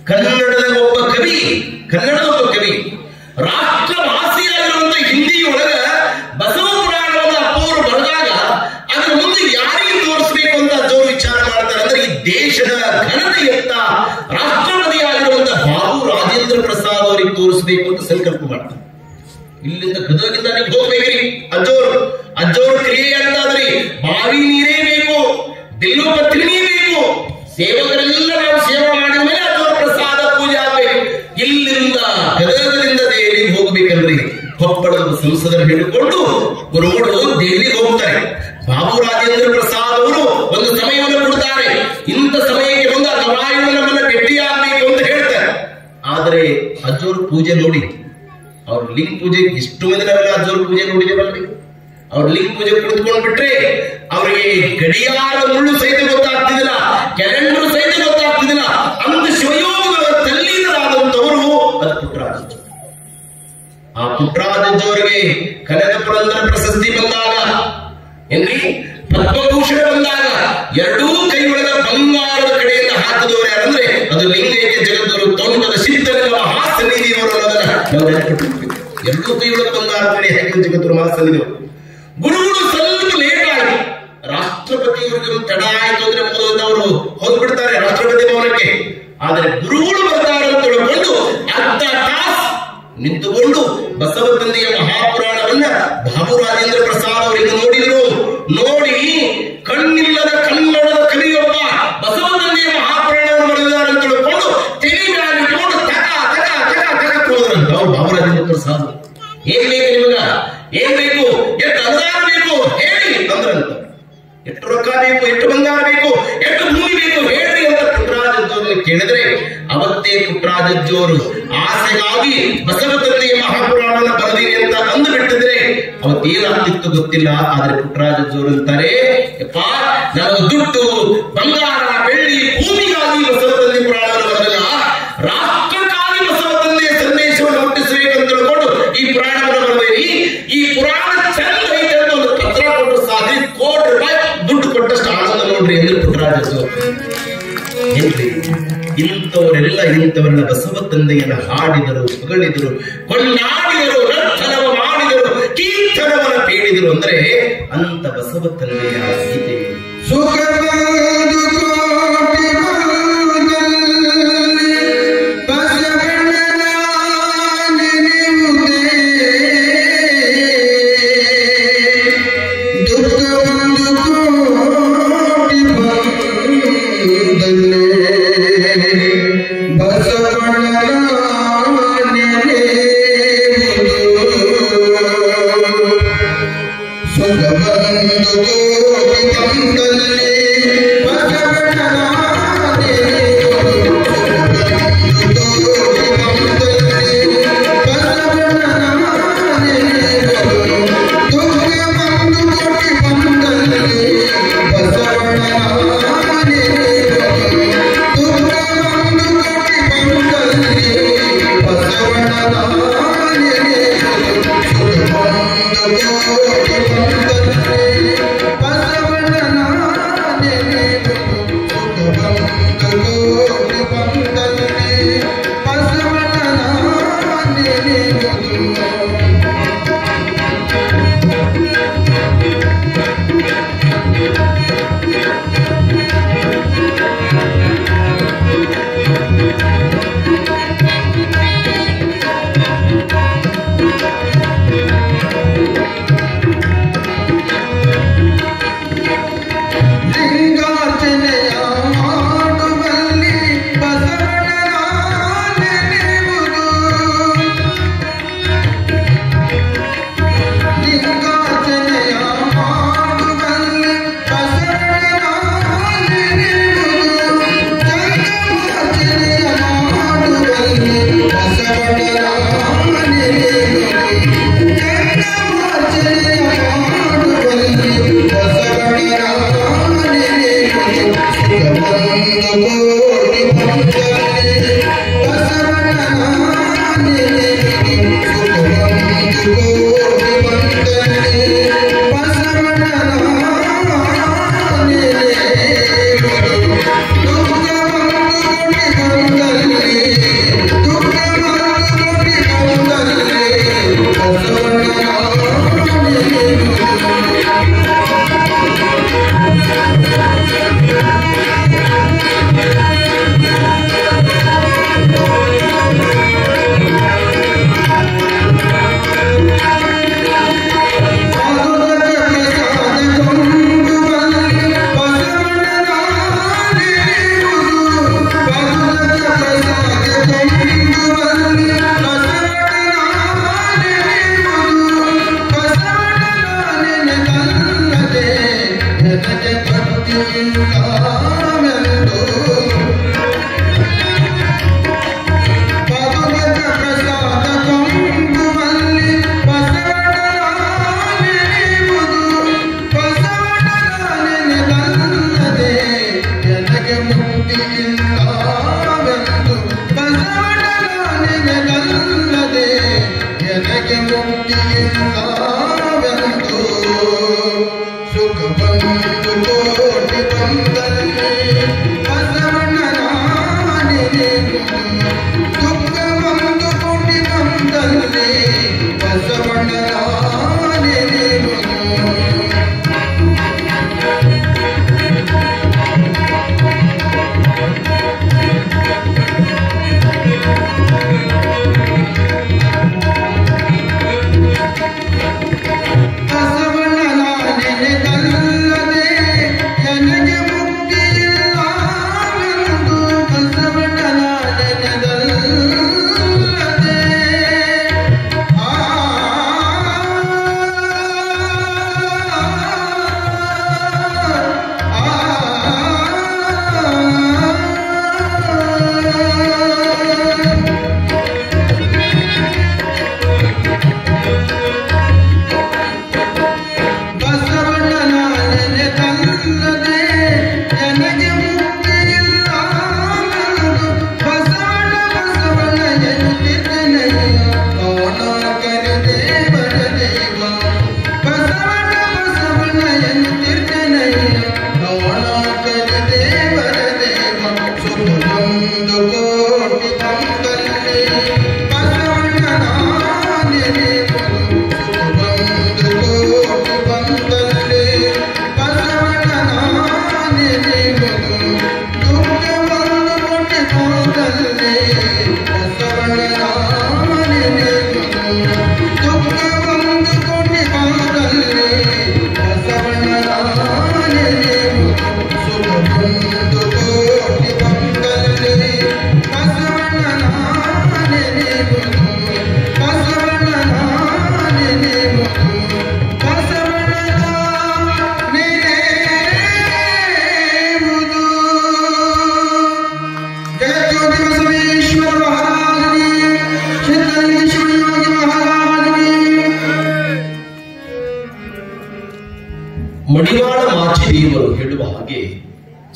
Speaker 1: ಕನ್ನಡದ ಒಬ್ಬ ಕವಿ ರಾಷ್ಟ್ರ ಭಾಷೆಯಾಗಿರುವಂತ ಹಿಂದಿ ಒಳಗ ಬಸವ ಪುರಾಣವನ್ನು ಅಪ್ಪವರು ಬರೆದಾಗ ಅದರ ಮುಂದೆ ಯಾರಿಗೆ ತೋರಿಸಬೇಕು ಅಂತ ಅಜ್ಜವರು ವಿಚಾರ ಮಾಡ್ತಾರೆ. ಅಂದ್ರೆ ಈ ದೇಶದ ಘನತೆಯತ್ತ ರಾಷ್ಟ್ರಪತಿಯಾಗಿರುವಂತ ಬಾಬು ರಾಜೇಂದ್ರ ಪ್ರಸಾದ್ ಅವರಿಗೆ ತೋರಿಸಬೇಕು ಅಂತ ಸಂಕಲ್ಪ ಮಾಡ್ತಾರೆ. ಇಲ್ಲಿಂದ ಗದಗಿಂದ ನೀವು ಹೋಗ್ಬೇಕ್ರಿ, ಅಜ್ಜೋರು ಕ್ರಿಯೆ ಅಂತಾದ್ರಿ ಬಾವಿ ನೀರೇ ಬೇಕು, ಬಿಲ್ಲುಪತ್ರಿನೇ ಬೇಕು, ಸೇವಕರೆಲ್ಲ ನಾವು ಸೇವೆ ಮಾಡಿದ ಮೇಲೆ ಅಜ್ಜೋರ ಪ್ರಸಾದ ಪೂಜೆ ಆಗ್ಬೇಕು. ಇಲ್ಲಿಂದ ಗದಗದಿಂದ ದೆಹಲಿಗೆ ಹೋಗ್ಬೇಕಲ್ರಿ. ಕೊಪ್ಪಳದ ಸಂಸದರು ಹೇಳಿಕೊಂಡು ಗುರುಗಳು ದೆಹಲಿಗೆ ಹೋಗ್ತಾರೆ. ಬಾಬು ರಾಜೇಂದ್ರ ಪ್ರಸಾದ್ ಅವರು ಒಂದು ಸಮಯವನ್ನು ಕೊಡ್ತಾರೆ, ಇಂಥ ಸಮಯಕ್ಕೆ ಬಂದ ಗವಾಯಿಗಳು ನಮ್ಮನ್ನ ಭೇಟಿಯಾಗಬೇಕು ಅಂತ ಹೇಳ್ತಾರೆ. ಆದರೆ ಅಜ್ಜೋರ್ ಪೂಜೆ ನೋಡಿ, ಅವ್ರ ಲಿಂಗ ಪೂಜೆ ಇಷ್ಟು ಮಂದಿ ನಾವೆಲ್ಲ ಅಜ್ಜೋರ್ ಪೂಜೆ ನೋಡಿದೇವಲ್ರಿ. ಅವ್ರ ಲಿಂಗ ಪೂಜೆ ಕುಳಿತುಕೊಂಡ್ ಬಿಟ್ರೆ ಅವರಿಗೆ ಗಡಿಯಾರ ಮುಳ್ಳು ಸಹಿತ ಗೊತ್ತಾಗ್ತಿದಿಲ್ಲ, ಕ್ಯಾಲೆಂಡರ್ ಸಹಿತ ಗೊತ್ತಾಗ್ತಿದಿಲ್ಲ. ಅಂದು ಶಿವಯೋಗಗಳ ತಲ್ಲೀನರಾದಂತವರು ಅದು ಪುಟ್ಟರಾಜ. ಆ ಪುಟ್ಟರಾಜಜ್ಜವರಿಗೆ ಕನಕ ಪುರಂದರ ಪ್ರಶಸ್ತಿ ಬಂದಾಗ ಏನ್ರಿ ಪದ್ಮಭೂಷಣ ಬಂದಾಗ ಎರಡೂ ಕೈ ಒಳಗ ಬಂಗಾರದ ಕಡೆಯಿಂದ ಹಾಕಿದವರು ಯಾರಂದ್ರೆ ಅದು ಲಿಂಗೈಕ್ಯ ಜಗದ್ಗುರು ತೋಂಟದ ಸಿದ್ಧನ ಮಹಾಸನ್ನಿಧಿಯವರು ಅನ್ನೋದನ್ನ ನಾವು ನೆನಪಿಟ್ಟಿರ್ತೀವಿ. ಎರಡೂ ಕೈ ಒಳಗ ಬಂಗಾರದ ಕಡೆ ಹಾಕಿದ ಜಗದ್ಗುರು ಮಹಾಸನ್ನಿಧಿಯವರು. ಗುರುಗಳು ಸ್ವಲ್ಪ ಲೇಟ್ ಆಗಿ ರಾಷ್ಟ್ರಪತಿಯವರಿಗೆ ತಡ ಆಯ್ತು ಅಂದ್ರೆ ಅವರು ಹೋಗ್ಬಿಡ್ತಾರೆ ರಾಷ್ಟ್ರಪತಿ ಭವನಕ್ಕೆ. ಆದರೆ ಗುರುಗಳು ಬರ್ತಾರೆ ಅಂತ ತಿಳ್ಕೊಂಡು ಅರ್ಧ ತಾಸು ನಿಂತುಕೊಂಡು ಬಸವ ತಂದೆಯ ಮಹಾಪುರಾಣವನ್ನ ಬಾಬು ರಾಜೇಂದ್ರ ಪ್ರಸಾದ್ ಅವರಿಗೆ ನೋಡಿದ್ರು. ನೋಡಿ ಕಣ್ಣಿಲ್ಲದ ಕನ್ನಡದ ಕವಿಯೊಬ್ಬ ಬಸವ ತಂದೆಯ ಮಹಾಪುರಾಣವನ್ನು ಬರೆದಿದ್ದಾರೆ ಅಂತ ತಿಳ್ಕೊಂಡು ತೆಲಿ ಮೇಲೆ ಇಟ್ಕೊಂಡು ತಕ ತಕ ತಕ ತಕ ಹೋದ್ರಂತ ಅವ್ರು ಬಾಬು ರಾಜೇಂದ್ರ ಪ್ರಸಾದ್. ಏನ್ ಬೇಕು ನಿಮಗ, ಏನ್ ಬೇಕು, ಎಷ್ಟು ಅನುದಾನ ಬೇಕು ಹೇಳಿ ಅಂದ್ರಂತ. ಎಷ್ಟು ರೊಕ್ಕ ಬೇಕು, ಎಷ್ಟು ಬಂಗಾರ ಬೇಕು, ಎಷ್ಟು ಭೂಮಿ ಬೇಕು ಹೇಳ್ರಿ ಅಂತ ಪುಟ್ಟರಾಜಜ್ಜೋರನ್ನು ಕೇಳಿದ್ರೆ ಅವತ್ತೇ ಪುಟ್ಟರಾಜಜ್ಜೋರು ಆಸೆಗಾಗಿ ಬಸವ ತಂದೆಯ ಮಹಾಪುರಾಣವನ್ನು ಬರೆದಿರಿ ಅಂತ ಅಂದು ಬಿಟ್ಟಿದ್ರೆ ಅವತ್ತೇನಾಗ್ತಿತ್ತು ಗೊತ್ತಿಲ್ಲ. ಆದ್ರೆ ಪುಟ್ಟರಾಜಜ್ಜೋರು ಅಂತಾರೆ, ಯಪ್ಪ ನಾನು ದುಡ್ಡು ಬಂಗಾರ ಬೆಳ್ಳಿ ಭೂಮಿಗಾಗಿ ಬಸವ ತಂದೆ ಪುರಾಣವನ್ನು ಬರೆದಿಲ್ಲ, ರಾಷ್ಟ್ರಕ್ಕಾಗಿ ಬಸವ ತಂದೆಯ ಸಂದೇಶವನ್ನು ಮುಟ್ಟಿಸಬೇಕಂತ ತಿಳ್ಕೊಂಡು ಈ ಪುರಾಣವನ್ನು ಬರೆದಿರಿ. ಈ ಪುರಾಣ ಚಂದ ಐತೆ ಅಂತ ಒಂದು ಪತ್ರ ಕೊಟ್ಟು ಸಾಧಿ ಕೋಟಿ ರೂಪಾಯಿ ದುಡ್ಡು ಕೊಟ್ಟಷ್ಟು ಆನಂದ ನೋಡ್ರಿ ಎಂದು ಪುಟ್ಟರಾಜಜ್ಜೋರು. ಇಂಥವರೆಲ್ಲ ಬಸವ ತಂದೆಯನ್ನು ಹಾಡಿದರು, ಹೊಗಳಿದರು, ಕೊಂಡಾಡಿದರು, ನರ್ತನವ ಮಾಡಿದರು, ಕೀರ್ತನವನ್ನು ಪೇಳಿದರು. ಅಂದ್ರೆ ಅಂತ ಬಸವ ತಂದೆಯ ಗೀತೆ
Speaker 2: ಸುಖ ಬಂದು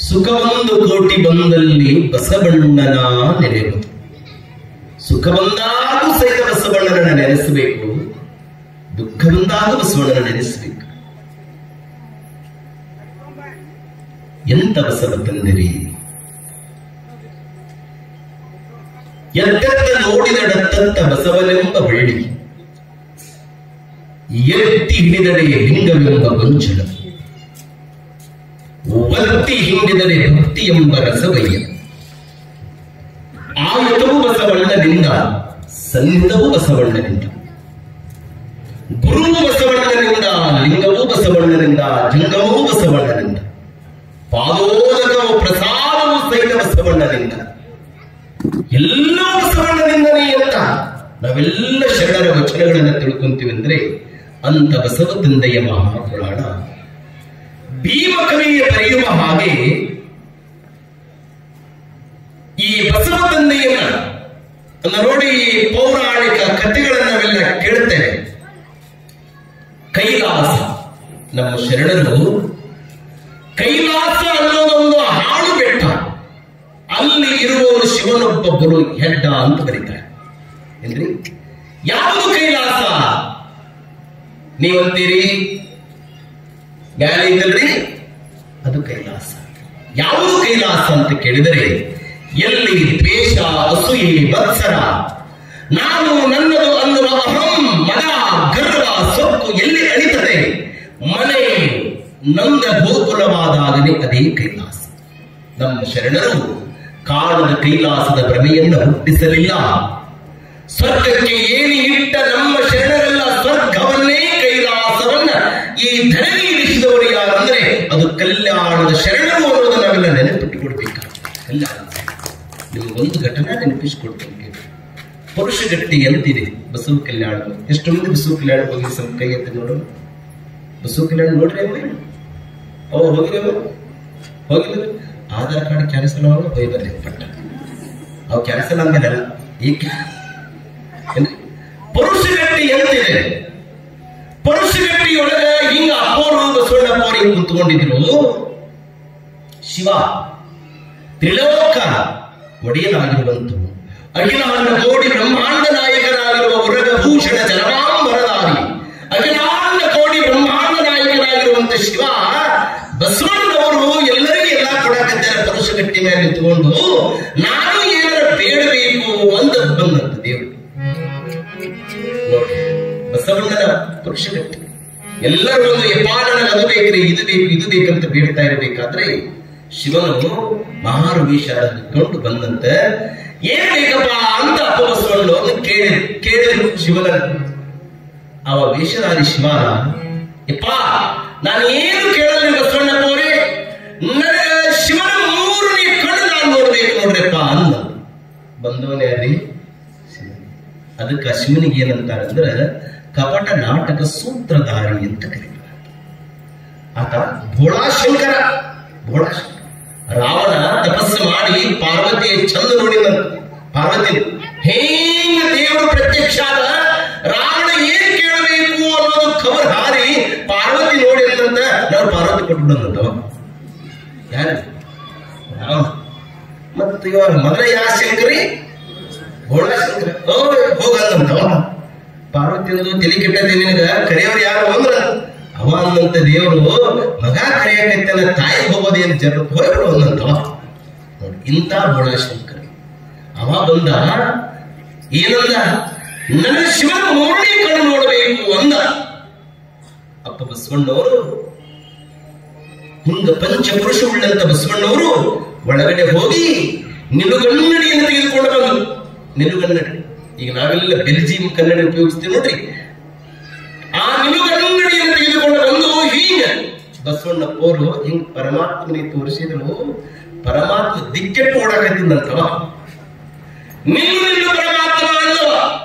Speaker 1: ಸುಖವೊಂದು ಕೋಟಿ ಬಂದಲ್ಲಿ ಬಸವಣ್ಣನ ನೆನೆಯುವುದು. ಸುಖ ಬಂದಾಗ ಸಹಿತ ಬಸವಣ್ಣನ ನೆನೆಸಬೇಕು, ದುಃಖ ಬಂದಾಗ ಬಸವಣ್ಣನ ನೆನೆಸಬೇಕು. ಎಂತ ಬಸವ ತಂದಿರಿ, ಎತ್ತೆತ್ತ ನೋಡಿದಡತ್ತತ್ತ ಬಸವನೆಂಬ ಬಳ್ಳಿ, ಎತ್ತಿ ಹಿಡಿದರೆ ಲಿಂಗವೆಂಬ ಗೊಂಚಲ, ಒತ್ತಿ ಹಿಂಡಿದರೆ ಭಕ್ತಿ ಎಂಬ ರಸವಯ್ಯ. ಆಯುಧವು ಬಸವಣ್ಣನಿಂದ, ಸಂಧವು ಬಸವಣ್ಣನಿಂದ, ಗುರುವು ಬಸವಣ್ಣನಿಂದ, ಲಿಂಗವೂ ಬಸವಣ್ಣನಿಂದ, ಜಂಗಮವೂ ಬಸವಣ್ಣನಿಂದ, ಪಾದೋದಕವು ಪ್ರಸಾದವು ಸಹಿತ ಬಸವಣ್ಣನಿಂದ, ಎಲ್ಲ ಬಸವಣ್ಣನಿಂದನೇ ಅಂತ ನಾವೆಲ್ಲ ಶರಣರ ವಚನಗಳನ್ನು ತಿಳ್ಕೊಂತೀವಿ. ಅಂದ್ರೆ ಅಂತ ಬಸವ ತಂದೆಯ ಮಹಾಪುರಾಣ ಭೀಮಕವಿಯ ಬರೆಯುವ ಹಾಗೆ ಈ ಬಸವ ತಂದೆಯನ್ನ ನೋಡಿ ಪೌರಾಣಿಕ ಕಥೆಗಳನ್ನೆಲ್ಲ ಕೇಳುತ್ತೇವೆ. ಕೈಲಾಸ, ನಮ್ಮ ಶರಣರು ಕೈಲಾಸ ಅನ್ನೋದೊಂದು ಹಾಳು ಬೆಟ್ಟ, ಅಲ್ಲಿ ಇರುವವರು ಶಿವನೊಬ್ಬೊಬ್ಬರು ಹೆಡ್ಡ ಅಂತ ಬರೀತಾರೆ. ಏನ್ರಿ, ಯಾವುದು ಕೈಲಾಸ? ನೀವಂತೀರಿ ಗಾಳಿ ಇದ್ದಲ್ರಿ, ಅದು ಕೈಲಾಸ. ಯಾವುದು ಕೈಲಾಸ ಅಂತ ಕೇಳಿದರೆ, ಎಲ್ಲಿ ದ್ವೇಷ, ಅಸೂಯೆ, ಮತ್ಸರ, ನಾನು ನನ್ನದು ಅನ್ನುವ ಅಹಂ, ಮದ, ಗರ್ವ, ಸೊಕ್ಕು ಎಲ್ಲಿ ಅಳಿತದೆ, ಮನೆ ನಂದ ಗೋಕುಲವಾದಾಗಲೇ ಅದೇ ಕೈಲಾಸ. ನಮ್ಮ ಶರಣರು ಕಾಣದ ಕೈಲಾಸದ ಭ್ರಮೆಯನ್ನು ಹುಟ್ಟಿಸಲಿಲ್ಲ. ಸ್ವರ್ಗಕ್ಕೆ ಏನಿ ಇಟ್ಟ ನಮ್ಮ ಶರಣರೆಲ್ಲ ಸ್ವರ್ಗವನ್ನೇ, ಕೈಲಾಸವನ್ನ ಈ ಧರಣಿ ಇರಿಸಿದವರು ಯಾರಂದ್ರೆ ಅದು ಕಲ್ಯಾಣದ ಶರಣರು ಅನ್ನೋದನ್ನ ನಾವೆಲ್ಲ ನೆನಪಿಟ್ಟುಕೊಡ್ಬೇಕು. ಕಲ್ಯಾಣ ನಿಮಗೊಂದು ಘಟನೆ ನೆನಪಿಸಿಕೊಡ್ತೀನಿ. ಪುರುಷ ಗಟ್ಟಿ ಎಂತಿದೆ ಬಸವ ಕಲ್ಯಾಣ. ಎಷ್ಟು ಮಂದಿ ಬಸವ ಕಲ್ಯಾಣ ಹೋಗಿ ಸ್ವಲ್ಪ ಕೈ ಎತ್ತಿ ನೋಡೋಣ. ಬಸವ ಕಲ್ಯಾಣ ನೋಡ್ರಿ ಅವ್ರು ಹೋಗಿರ ಹೋಗಿಲ್ಲ. ಆಧಾರ್ ಕಾರ್ಡ್ ಕ್ಯಾನ್ಸಲ್ ಆಗ ಹೋಗಿ ಬರ್ಲಿ ಪಟ್ಟ. ಅವು ಕ್ಯಾನ್ಸಲ್ ಅಂದಲ್ಲ. ಈ ಪುರುಷ ಗಟ್ಟಿ ಎಂತಿದೆ. ಪುರುಷ ಗಟ್ಟಿಯೊಳಗ ಹಿಂಗ ಅಪ್ಪೋರು ಬಸವಣ್ಣಪ್ಪೋರು ಹಿಂಗ್ ಕುಂತ್ಕೊಂಡಿದ್ರು. ಶಿವ ತ್ರಿಲೋಕ ಒಡೆಯನಾಗಿರುವಂತ ಅಖಿಲಾಂಡ ಕೋಟಿ ಬ್ರಹ್ಮಾಂಡ ನಾಯಕನಾಗಿರುವ ಉರಗಭೂಷಣ ಜಲಮಾಂಬರಧಾರಿ, ಅಖಿಲಾಂಡ ಕೋಟಿ ಬ್ರಹ್ಮಾಂಡ ನಾಯಕನಾಗಿರುವಂತ ಶಿವ ಬಸವಣ್ಣನವರು ಎಲ್ಲರಿಗೂ ಎಲ್ಲಾ ಕೊಡಕತ್ತಾರೆ. ಪುರುಷ ಗಟ್ಟಿ ಮೇಲೆ ನಿಂತುಕೊಂಡು ನಾನು ಏನಾರ ಬೇಡಬೇಕು ಅಂತ ಬಂದಂತ ದೇವರು ನೋಡಿ. ಬಸವಣ್ಣನ ಪುರುಷ ಗಟ್ಟಿ ಎಲ್ಲರೂ ಒಂದು ನನಗೆ ಅದು ಬೇಕ್ರಿ, ಇದು ಬೇಕು, ಇದು ಬೇಕಂತ ಬೇಡ್ತಾ ಇರಬೇಕಾದ್ರೆ ಶಿವನನ್ನು ಮಹಾರು ವೇಷ ಹಾಕೊಂಡು ಬಂದಂತ ಏನ್ ಬೇಕಪ್ಪ ಅಂತ ಅಪ್ಪ ಬಸವಣ್ಣನವರು ಕೇಳಿದ್ರು ಶಿವನ. ಅವ ವೇಷಧಾರಿ ಶಿವ, ಯಪ್ಪ ನಾನು ಏನು ಕೇಳಲ್ಲ ಬಸವಣ್ಣಪ್ಪವ್ರೆ, ನನಗ ಶಿವನ 3ನೇ ಕಣ್ಣು ನಾನು ನೋಡ್ಬೇಕು ನೋಡ್ರಪ್ಪ ಅಂದ. ಬಂದವನೇ ಅರಿ ಅದಕ್ಕೆ ಶಿವನಿಗೆ ಏನಂತಾರೆ ಅಂದ್ರೆ ಕಪಟ ನಾಟಕ ಸೂತ್ರಧಾರಿ ಅಂತ ಕರೀತಾರೆ. ಆತ ಭೋಳಾಶಂಕರ. ಭೋಳಾಶಂಕರ ರಾವಣ ತಪಸ್ಸು ಮಾಡಿ ಪಾರ್ವತಿಯ ಚಂದ ನೋಡಿದಂತ. ಪಾರ್ವತಿ ಹೇಂಗ ದೇವರು ಪ್ರತ್ಯಕ್ಷ ಆದ, ರಾವಣ ಏನ್ ಕೇಳಬೇಕು ಅನ್ನೋದು ಖಬರ್ ಹಾರಿ ಪಾರ್ವತಿ ನೋಡಿ ಅಂತಂತ ನಾವು ಪಾರ್ವತಿ ಕೊಟ್ಬಿಡಂತವ. ಯಾರು ರಾವಣ. ಮತ್ತ ಇವಾಗ ಮೊದಲ ಯಾ ಶಂಕರಿ ಭೋಳಾಶಂಕರ ಹೋಗಂತವ. ಪಾರ್ವತಿ ತಲೆ ಕೆಟ್ಟದೆ, ನಿನಗ ಕರೆಯವ್ರು ಯಾರು ಅಂದ್ರ ಅವ ಅಂದಂತ ದೇವರು ಮಗ ಕರೆಯಕತ್ತನ ತಾಯಿ ಹೋಗೋದೇನು ಜನ ಹೋಗ್ಬಿಡು ಅಂದಂತವ. ನೋಡಿ ಇಂಥ ಭೋಳಾಶಂಕರ. ಅವ ಬಂದ ಏನಂದ, ನನ್ನ ಶಿವನ 3ನೇ ಕಣ್ಣು ನೋಡಬೇಕು ಅಂದ. ಅಪ್ಪ ಬಸವಣ್ಣವರು ಹಿಂಗ ಪಂಚಪುರುಷ ಉಳ್ಳಂತ ಬಸವಣ್ಣವರು ಒಳಗಡೆ ಹೋಗಿ ನಿಲುಗನ್ನಡಿಯನ್ನು ತೆಗೆದುಕೊಂಡು ಬಂದು. ನಿಲುಗನ್ನಡಿ ಈಗ ನಾವೆಲ್ಲ ಬೆಲ್ಜಿಯಂ ಕನ್ನಡ ಉಪಯೋಗಿಸ್ತೀವಿ ನೋಡ್ರಿ. ಆ ನಿಲುಗನ್ನಡಿಯನ್ನು ತೆಗೆದುಕೊಂಡು ಬಂದು ಹೀಗ ಬಸವಣ್ಣಪ್ಪವರು ಹಿಂಗ್ ಪರಮಾತ್ಮನಿಗೆ ತೋರಿಸಿದ್ರು. ಪರಮಾತ್ಮ ದಿಕ್ಕೆಟ್ಟು ಓಡಾಕತ್ತಿದ್ದಂತವ. ನಿಲ್ಲು ಪರಮಾತ್ಮ ಅಂದವ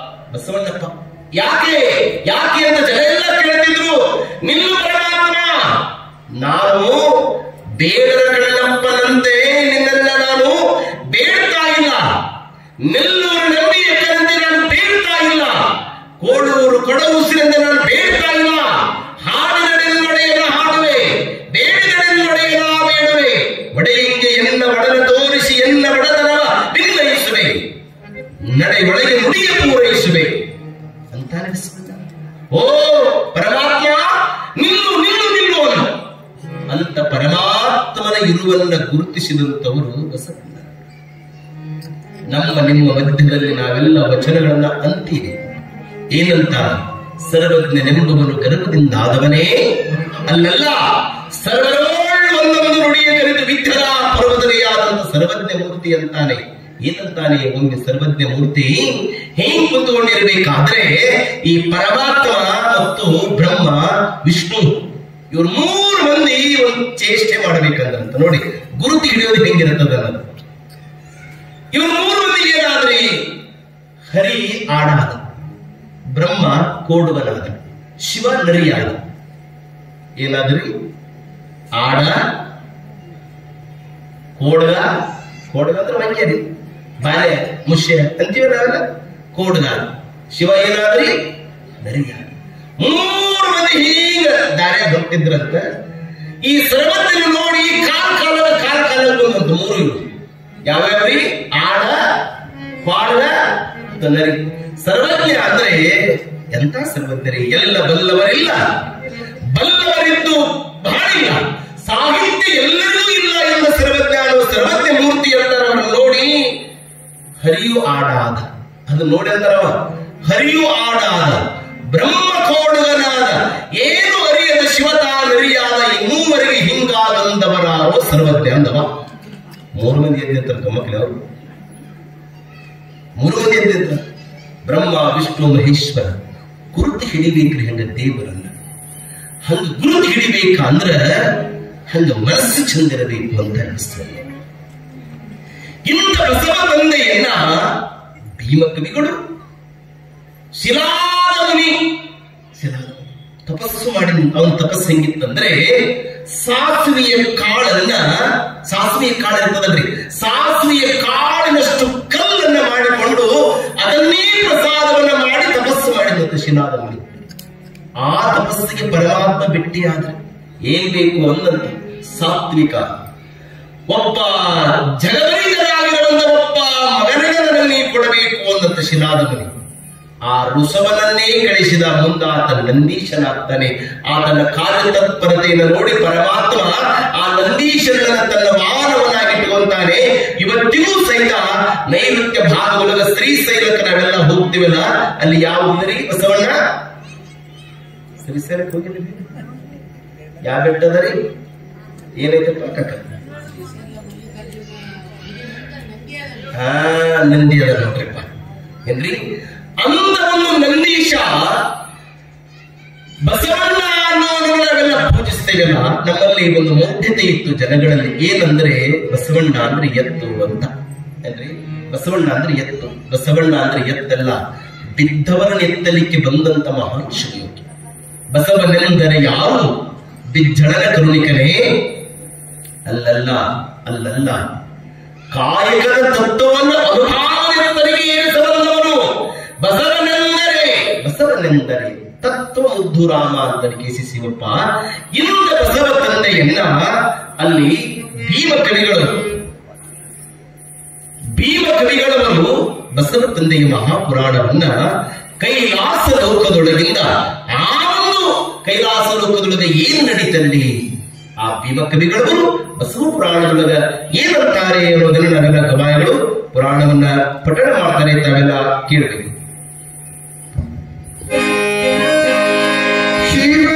Speaker 1: ಬಸವಣ್ಣಪ್ಪ. ಯಾಕೆ ಯಾಕೆ ಅಂತ ಜನ ಎಲ್ಲ ಕೇಳ್ತಿದ್ರು. ನಿಲ್ಲು ಪರಮಾತ್ಮ, ನಾನು ಬೇಡರ ಕಣ್ಣಪ್ಪನಂತೆ ನಿನ್ನೆಲ್ಲ ನಾನು ಬೇಡ್ತಾ ಇಲ್ಲ. ನೆಲ್ಲೂರು ನಂಬಿ ಎಕ್ಕರಂತೆ ನಾನು ಬೇಡ್ತಾ ಇಲ್ಲ. ಕೋಡೂರು ಕೊಡವುಸಿರಂತೆ ನಾನು ಬೇಡ್ತಾ ಇಲ್ಲ. ಹಾಡಿನಡೆನ್ನೊಡೆಯನ ಹಾಡುವೆ, ಬೇಡಿದಡೆನ್ನೊಡೆಯನ ಬೇಡುವೆ. ಒಡೆಯಿಂಗೆ ನಡೆಯೊಳಗೆ ನುಡಿಯ ಪೂರೈಸುವೆ ಅಂತ ಓ ಪರಮಾತ್ಮ ನಿಲ್ಲು ನಿಲ್ಲು ನಿಲ್ಲು ಅಂತ ಪರಮಾತ್ಮನ ಇರುವನ್ನ ಗುರುತಿಸಿದಂತವರು ಬಸವಣ್ಣ. ನಮ್ಮ ನಿಮ್ಮ ಮಧ್ಯದಲ್ಲಿ ನಾವೆಲ್ಲ ವಚನಗಳನ್ನ ಅಂತೀವಿ. ಏನಂತ? ಸರ್ವಜ್ಞನೆಂಬುವನು ಗರ್ಭದಿಂದಾದವನೇ ಅಲ್ಲಲ್ಲ, ಸರ್ವರೋಳ್ ಒಂದೊಂದು ನುಡಿಯ ಕರೆದು ವಿಠಲ ಪರ್ವತನೆಯಾದಂತ ಸರ್ವಜ್ಞ ಮೂರ್ತಿ ಅಂತಾನೆ. ಏನಂತಾನೆ? ಒಂದು ಸರ್ವಜ್ಞ ಮೂರ್ತಿ ಹೆಂಗ್ ಕುಂತ್ಕೊಂಡಿರ್ಬೇಕಾದ್ರೆ ಈ ಪರಮಾತ್ಮ ಮತ್ತು ಬ್ರಹ್ಮ ವಿಷ್ಣು ಇವ್ರು 3 ಮಂದಿ ಒಂದು ಚೇಷ್ಟೆ ಮಾಡ್ಬೇಕಂತ ನೋಡಿ. ಗುರುತು ಹಿಡಿಯೋದು ಹೆಂಗಿರುತ್ತದ? ಇವ್ರು 3 ಮಂದಿಗೆ ಏನಾದ್ರಿ? ಹರಿ ಆಡಾದ, ಬ್ರಹ್ಮ ಕೋಡುವನಾದ, ಶಿವ ನರಿಯಾದ. ಏನಾದ್ರಿ? ಆಡ, ಕೋಡ್ಗ, ಕೋಡ್ಗ ಅಂದ್ರೆ ಮಂಗ್ಯರಿ, ಬಾಲೆ, ಮುಷ್ಯ ಅಂತೀವ ನಾವೆಲ್ಲ. ಕೋಡ್ಗ. ಶಿವ ಏನಾದ್ರಿ? ನರಿಯಾದ. 3 ಮಂದಿ ಹೀಗ ದಾರೆ ಹೊರಟಿದ್ರಂತ. ಈ ಸರ್ವಜ್ಞ ನೋಡಿ ಕಾಲ ಬಂದಂತ 3 ಇವು ಯಾವ್ಯಾವ್ರಿ? ಆಡ, ಪಾಡ, ನರಿ. ಸರ್ವಜ್ಞ ಅಂದ್ರೆ ಎಂತ ಸರ್ವಜ್ಞರಿ? ಎಲ್ಲ ಬಲ್ಲವರಿಲ್ಲ, ಬಲ್ಲವರಿದ್ದು ಬಹಳಿಲ್ಲ, ಸಾಹಿತ್ಯ ಎಲ್ಲರಿಗೂ ಇಲ್ಲ ಎಂಬ ಸರ್ವಜ್ಞ ಸರ್ವಜ್ಞ ಮೂರ್ತಿ ಅಂತಾರವನ್ನ ನೋಡಿ ಹರಿಯು ಆಡಾದ. ಅದು ನೋಡಿ ಅಂತಾರವ, ಹರಿಯು ಆಡಾದ, ಬ್ರಹ್ಮ ಕೋಡುಗನಾದ, ಏನು ಅರಿಯದ ಶಿವತಾ ನರಿಯಾದ, ಈ 3 ಹಿಂಗಾದಂದವರಾರೋ ಸರ್ವಜ್ಞ ಅಂದವ. 3 ಮಂದಿ ಎದ್ದಿರ್ತಾರೆ ಮಕ್ಕಳು. ಅವರು 3 ಮಂದಿ ಎದ್ದಿರ್ತಾರೆ. ಬ್ರಹ್ಮ ವಿಷ್ಣು ಮಹೇಶ್ವರ. ಗುರುತು ಹಿಡಿಬೇಕ್ರಿ ಹಂಗ ದೇವರನ್ನ. ಹಂಗ ಗುರುತು ಹಿಡಿಬೇಕಂದ್ರ ಹಂಗ ಮನಸ್ಸು ಚಂದಿರಬೇಕು ಅಂತ ಅನಿಸ್ತದೆ. ಇಂಥ ಬಸವ ತಂದೆಯನ್ನ ಭೀಮ ಕವಿಗಳು ಶಿಲಾದಮುನಿ ತಪಸ್ಸು ಮಾಡಿ, ಅವನ ತಪಸ್ಸು ಹೆಂಗಿತ್ತಂದ್ರೆ ಸಾಸಿವೆಯ ಕಾಳನ್ನ, ಸಾಸಿವೆಯ ಕಾಳು ಇರ್ತದಲ್ರಿ, ಸಾಸಿವೆಯ ಕಾಳಿನಷ್ಟು ಕಲ್ಲನ್ನ ಮಾಡಿಕೊಂಡು ಅದನ್ನೇ ಪ್ರಸಾದವನ್ನ ಮಾಡಿ ತಪಸ್ಸು ಮಾಡಿದಂತೆ ಶಿಲಾದಮುನಿ. ಆ ತಪಸ್ಸಿಗೆ ಪರಮಾತ್ಮ ಭೇಟಿಯಾದ್ರೆ ಏನ್ ಬೇಕು ಅಂದಂತ ಸಾತ್ವಿಕ. ಒಬ್ಬ ಜಗದರಿಗರಾಗಿರುವಂತ ಒಬ್ಬ ಮಗನನ್ನು ಕೊಡಬೇಕು ಅಂದಂತ ಶಿಲಾದಮುನಿ. ಆ ಋಷಭನನ್ನೇ ಕಳಿಸಿದ. ಮುಂದಾತ ನಂದೀಶನಾಗ್ತಾನೆ. ಆತನ ಕಾರ್ಯತತ್ಪರತೆಯನ್ನು ನೋಡಿ ಪರಮಾತ್ಮ ಆ ನಂದೀಶನನ್ನ ತನ್ನ ವಾಹನವನ್ನಾಗಿಟ್ಟುಕೊಂತಾನೆ. ಇವತ್ತಿಗೂ ಸಹಿತ ನೈಋತ್ಯ ಭಾಗದೊಳಗ ಶ್ರೀಶೈಲಕ್ಕೆ ನಾವೆಲ್ಲ ಹೋಗ್ತೀವಲ್ಲ, ಅಲ್ಲಿ ಯಾವ ಊರಿ ಬಸವಣ್ಣ? ಶ್ರೀಶೈಲಕ್ಕೆ ಹೋಗಿದ್ದೀವಿ. ಯಾವ ಬೆಟ್ಟದರಿ? ಏನೈತಪ್ಪ ಕಕ್ಕ? ನಂದಿ ಅದ ನೋಡ್ರಿಪ್ಪ. ಏನ್ರಿ? ಅಂತ ಒಂದು ನಂದೀಶ ಬಸವಣ್ಣ ಅನ್ನೋದನ್ನ ನಾವೆಲ್ಲ ಪೂಜಿಸ್ತೇವಲ್ಲ, ನಮ್ಮಲ್ಲಿ ಒಂದು ಮೌಢ್ಯತೆ ಇತ್ತು ಜನಗಳಲ್ಲಿ. ಏನಂದ್ರೆ ಬಸವಣ್ಣ ಅಂದ್ರೆ ಎತ್ತು ಅಂತ. ಏನ್ರಿ? ಬಸವಣ್ಣ ಅಂದ್ರೆ ಎತ್ತು. ಬಸವಣ್ಣ ಅಂದ್ರೆ ಎತ್ತಲ್ಲ, ಬಿದ್ದವರನ್ನ ಎತ್ತಲಿಕ್ಕೆ ಬಂದಂತ ಮಹಾನ್ ಶಿವಯೋಗಿ. ಬಸವನೆಂದರೆ ಯಾರು? ಬಿಜ್ಜಳನ ಕರುಣಿಕನೇ? ಅಲ್ಲಲ್ಲ, ಅಲ್ಲಲ್ಲ, ಕಾಯಕದ ತತ್ವವನ್ನು ಅನುಭಾವನೆಗೆ ಏರಿಸಬಲ್ಲವನು ಬಸವನೆಂದರೆ ತತ್ವ ಮುದ್ದುರಾಮ ಅಂತ ಕೆ.ಸಿ. ಶಿವಪ್ಪ. ಇಂಥ ಬಸವ ತಂದೆಯನ್ನ ಅಲ್ಲಿ ಭೀಮ ಕವಿಗಳವರು ಬಸವ ತಂದೆಯ ಮಹಾಪುರಾಣವನ್ನ ಕೈಲಾಸ ಲೋಕದೊಳಗಿಂದ ಆ ಒಂದು ಕೈಲಾಸ ಲೋಕದೊಳಗೆ ಏನು ನಡೀತಲ್ಲಿ ಆ ಭೀಮ ಕವಿಗಳವರು ಬಸವ ಪುರಾಣದೊಳಗ ಏನಂತಾರೆ ಅನ್ನೋದನ್ನ ನಾವೆಲ್ಲ ಗವಾಯಿಗಳು ಪುರಾಣವನ್ನ ಪಠಣ ಮಾಡ್ತಾರೆ. ತಾವೆಲ್ಲ ಕೇಳಬೇಕು.
Speaker 2: ಶಿವನ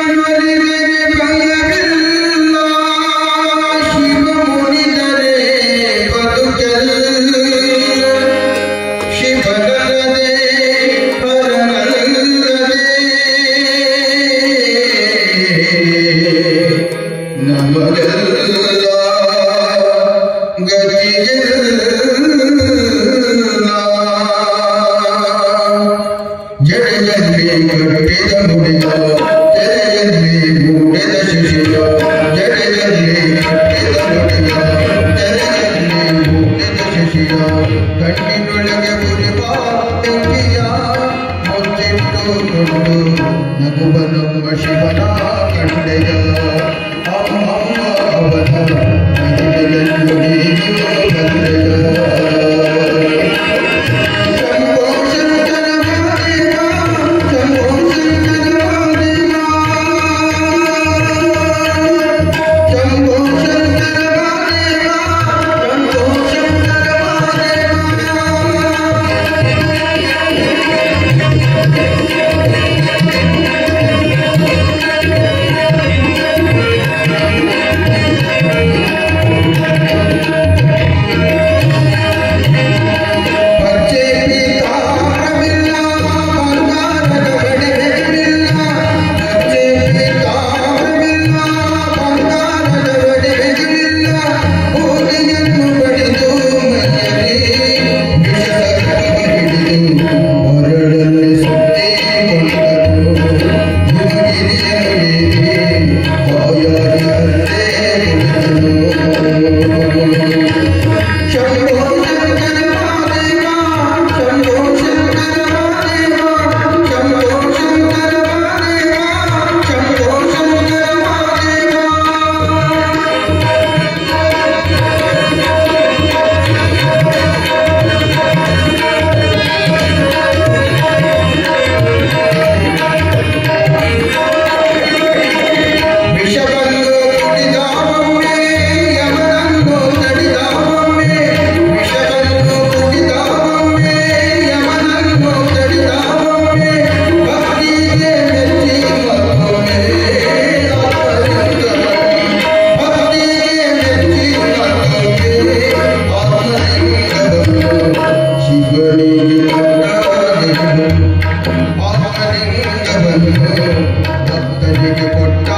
Speaker 2: ನಮಗೆ ಕೊಟ್ಟ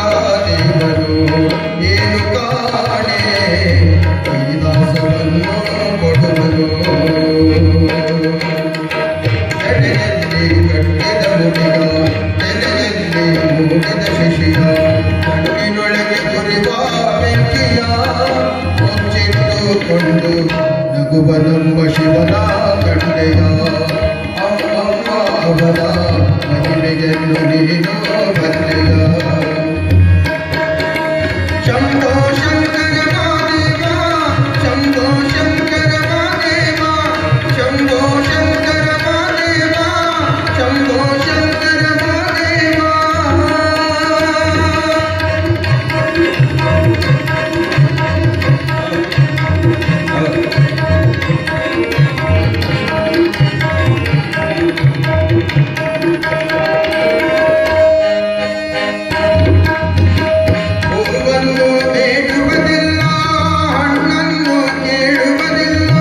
Speaker 2: ದೇವರು ಏನು ಕಾಣೆ ಈ ದಾಸವನ್ನು ಕೊಡುವರು ಎಡೆಯಲ್ಲಿ ಕಟ್ಟಿದ ಮುಡಿಯ ತೆರೆಯಲ್ಲಿ ಮೂಡಿದ ಶಿಶಿಯ ಕಣ್ಣಿನೊಳಗೆ ಕುರಿವ ಬೆಂಕಿಯ ಮುಚ್ಚಿಟ್ಟುಕೊಂಡು ನಗುವನಂಬ ಶಿವನ ಕಂಡೆಯ ಅವನ ಮಹಿಮೆಯನ್ನು ನೀನು ಬಲ್ಲೆಯ ಶಂಭೋ ಶಂಕರ ಮಹಾದೇವ ಶಂಭೋ ಶಂಕರ ಮಹಾದೇವ ಶಂಭೋ ಶಂಕರ ಮಹಾದೇವ ಶಂಭೋ ಶಂಕರ ಮಹಾದೇವ ಹೂವನ್ನು ಬೇಡುವುದಿಲ್ಲ ಹಣ್ಣನ್ನು ಕೇಳುವುದಿಲ್ಲ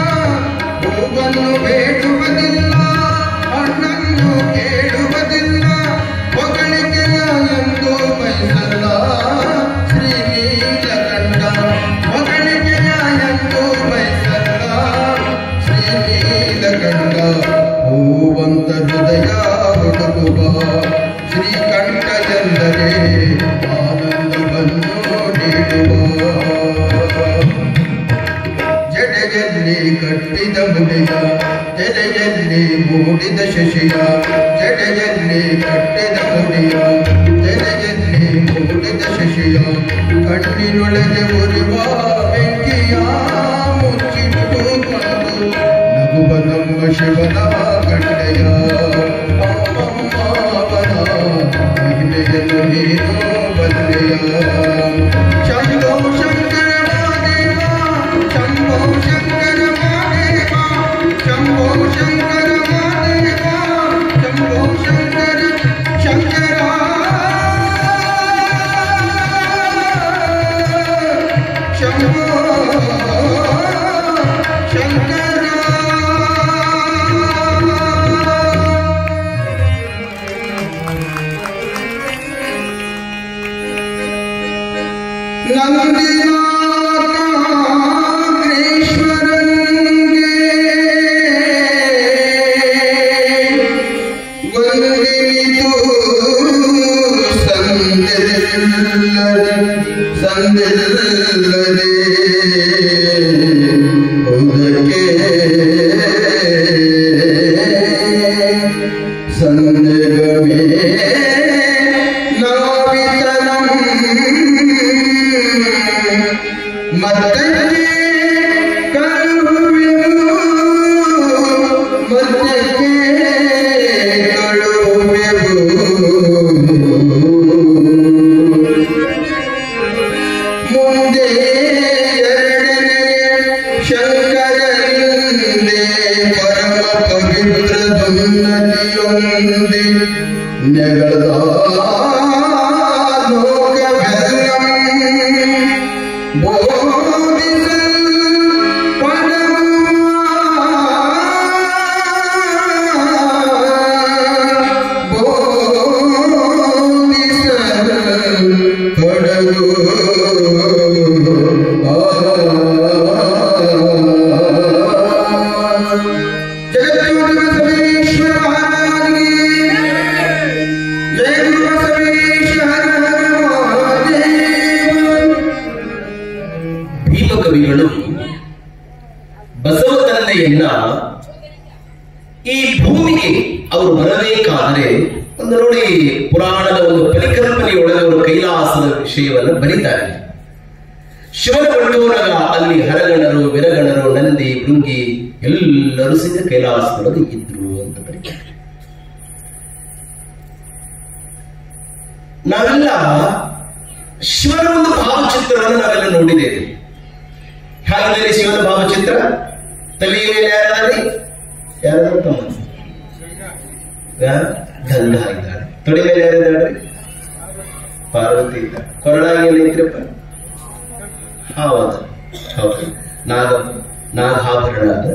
Speaker 2: ಹೂವನ್ನು ಬೇಡುವುದಿಲ್ಲ ಹಣ್ಣನ್ನು ಕೇಳುವುದಿಲ್ಲ ಹೊಗಳಿಕೆಯ ಎಂದು ಬಯಸಲ್ಲ ಶ್ರೀ ನೀಲಕಂಠ ಹೊಗಳಿಕೆಯ ಎಂದು ಬಯಸಲ್ಲ ಶ್ರೀ ನೀಲಕಂಠ ಹೂವಂತ ಹೃದಯ ಹುಡುಕುವ ಶ್ರೀಕಂಠ ಎಂದರೆ ಆನಂದವನ್ನು ನೀಡುವ ಜಡೆಯಲ್ಲಿ ಕಟ್ಟಿದ ಮುಡಿಯ ತೆರೆಯಲ್ಲಿ ಮೂಡಿದ ಶಶಿಯ ಜಡೆಯಲ್ಲಿ ಕಟ್ಟಿದ ಮುಡಿಯ ತೆರೆಯಲ್ಲಿ ಮೂಡಿದ ಶಶಿಯ ಕಣ್ಣಿನೊಳಗೆ ಉರಿವ ಬೆಂಕಿಯ ಮುಚ್ಚಿಟ್ಟುಕೊಂಡು ನಗುವ ನಮ್ಮ ಶಿವನ ಕಂಡೆಯ ಅವನ ಮಹಿಮೆಯನ್ನು ನೀನು ಬಲ್ಲೆಯ ಶಂಭೋ ಶಂಕರ ಮಹಾದೇವ ಶಂಭೋ ಶಂಕರ ಮಹಾದೇವ ಶಂಭೋ ಶಂಕರ ಮಹಾದೇವ ಶಂಭೋ ಶಂಕರ ಶಂಕರ ಶಂಭೋ ಶಂಕರ ನಂದಿನಾಥೇಶ್ವರನಿಗೆ ವಂದಿತು ಸಂದಿಲ್ಲದೆ ಉದಕ್ಕೆ ಸಂದಗಮೇ ನಾವಿತನಂ ಮದ್ದಕ್ಕೆ ಕಳುವೆವು ಮದ್ದಕ್ಕೆ ಕಳುವೆವು ಮುಂದೆ ಎರಡನೇ ಶಂಕರನಿಂದೆ ಪರಮ ಪವಿತ್ರ ದುನ್ನತಿಯೊಂದೆ ನೆಗದ ಲೋಕವೆಲ್ಲಂ
Speaker 1: ಭೀಮಕವಿಗಳು ಬಸವ ತಂದೆಯನ್ನ ಈ ಭೂಮಿಗೆ ಅವರು ಬರಬೇಕಾದರೆ ಒಂದು ನೋಡಿ ಪುರಾಣದ ಒಂದು ಪರಿಕಲ್ಪನೆಯೊಳಗೆ ಅವರು ಕೈಲಾಸದ ವಿಷಯವನ್ನು ಬರೀತಾರೆ. ಶಿವನ ಬಂಡೋರಗ ಅಲ್ಲಿ ಹರಗಣರು ವಿರಗಣರು ನಂದಿ ಭೃಂಗಿ ಎಲ್ಲರೂ ಸಿದ್ಧ ಕೈಲಾಸದೊಳಗೆ ಇದ್ರು ಅಂತ ಬರೀತಾರೆ. ನಾವೆಲ್ಲ ಶಿವನ ಒಂದು ಭಾವಚಿತ್ರವನ್ನು ನಾವೆಲ್ಲ ನೋಡಿದ್ದೇವೆ. ಹಾಗಿದ್ದರೆ ಶಿವನ ಭಾವಚಿತ್ರ ತಲೆಯ ಮೇಲೆ ಯಾರಾದ್ರೆ ಯಾರು ಗಂಗಾ ಇದ್ದಾಳೆ, ತೊಡೆ ಮೇಲೆ ಯಾರಿದ್ದಾಳೆ ಪಾರ್ವತಿ ಇದ್ದಾಳೆ, ಕೊರಳಾಗಿಯಲ್ಲಿ ಇದ್ರಪ್ಪ ಹಾವದ ಹೌದು ನಾಗಾಭರಣ ಅದ,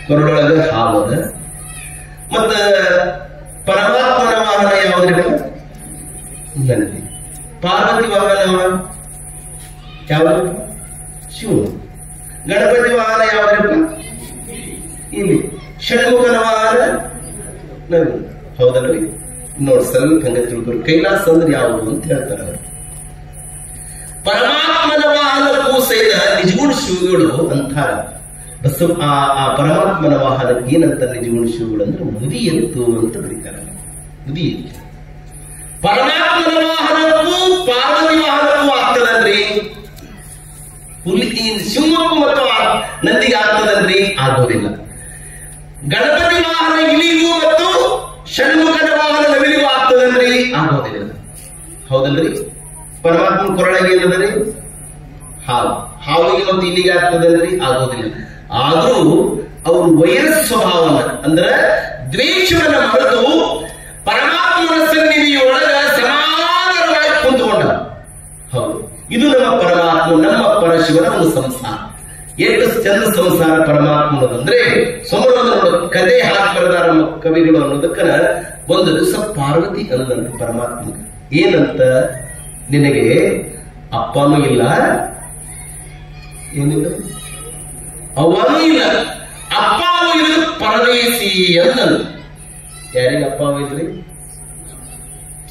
Speaker 1: ಕೊರಳೊಳಗೆ ಹಾವದ. ಮತ್ತ ಪರಮಾತ್ಮನ ವಾಹನ ಯಾವುದ್ರಪ್ಪ ನಂದಿ. ಪಾರ್ವತಿ ವಾಹನವ ಯಾವುದು? ಶಿವ. ಗಣಪತಿ ವಾಹನ ಯಾವ್ದಪ್ಪ? ಇಲ್ಲಿ. ಷಣ್ಮುಖನ ವಾಹನ ನವಿ. ಹೌದಲ್ರಿ? ನೋಡಿ ಸ್ವಲ್ಪ ಹಂಗ ತಿಳ್ಕೊರಿ. ಕೈಲಾಸ ಅಂದ್ರೆ ಯಾವುದು ಅಂತ ಹೇಳ್ತಾರೆ ಅವರು. ಪರಮಾತ್ಮನ ವಾಹನಕ್ಕೂ ಸಹಿತ ನಿಜಗುಣ ಶಿವಗಳು ಅಂತಾರ. ಆ ಪರಮಾತ್ಮನ ವಾಹನಕ್ಕೆ ಏನಂತ ನಿಜಗುಣ ಶಿವಗಳು ಅಂದ್ರೆ ಮುದಿ ಎತ್ತು ಅಂತ ಬರೀತಾರೆ. ಮುದಿ ಎತ್ತು. ಪರಮಾತ್ಮನ ವಾಹನಕ್ಕೂ ಪಾರ್ವತಿ ವಾಹನಕ್ಕೂ ಆಗ್ತದಲ್ರಿ? ಶಿವಮೊಗ್ಗ ಮತ್ತು ನಂದಿಗೆ ಆಗ್ತದಲ್ರಿ? ಆಗೋದಿಲ್ಲ. ಗಣಪತಿ ವಾಹನ ಇಲಿಗೂ ಮತ್ತು ಷಣ್ಮುಖನ ವಾಹನ ನವಿಲಿಗೂ ಆಗ್ತದಲ್ರಿ? ಆಗೋದಿಲ್ಲ. ಹೌದಲ್ರಿ? ಪರಮಾತ್ಮ ಕೊರಳಗೆ ಏನದರಿ? ಹಾವು. ಹಾವಿಗೆ ಮತ್ತು ಇಲ್ಲಿಗೆ ಆಗ್ತದಲ್ರಿ? ಆಗೋದಿಲ್ಲ. ಆದ್ರೂ ಅವರು ವೈರಸ್ ಸ್ವಭಾವನ ಅಂದ್ರೆ ದ್ವೇಷವನ್ನ ಮರೆತು ಪರಮಾತ್ಮನ ಸನ್ನಿಧಿಯೊಳಗ ಸಮಾಧಾನವಾಗಿ ಕುಂತುಕೊಂಡ. ಹೌದು, ಇದು ನಮ್ಮ ಪರಮಾತ್ಮ, ನಮ್ಮ ಪರಶಿವನ ಒಂದು ಸಂಸಾರ. ಎಷ್ಟು ಚಂದ ಸಂಸಾರ ಪರಮಾತ್ಮನದಂದ್ರೆ ಸೋಮರೊಂದು ಕಥೆ ಹಾಕಿ ಬರೆದಾರ ಕವಿಗಳು ಅನ್ನೋದಕ್ಕ ಒಂದು ದಿವಸ ಪಾರ್ವತಿ ಅನ್ನದಂತೆ ಪರಮಾತ್ಮ ಏನಂತ, ನಿನಗೆ ಅಪ್ಪನೂ ಇಲ್ಲ, ಏನಿಲ್ಲ, ಅವನೂ ಇಲ್ಲ, ಅಪ್ಪನೂ ಇಲ್ಲ, ಪರದೇಶಿ ಅಂದನು. ಯಾರಿಗೆ ಅಪ್ಪ ಇದ್ರಿ?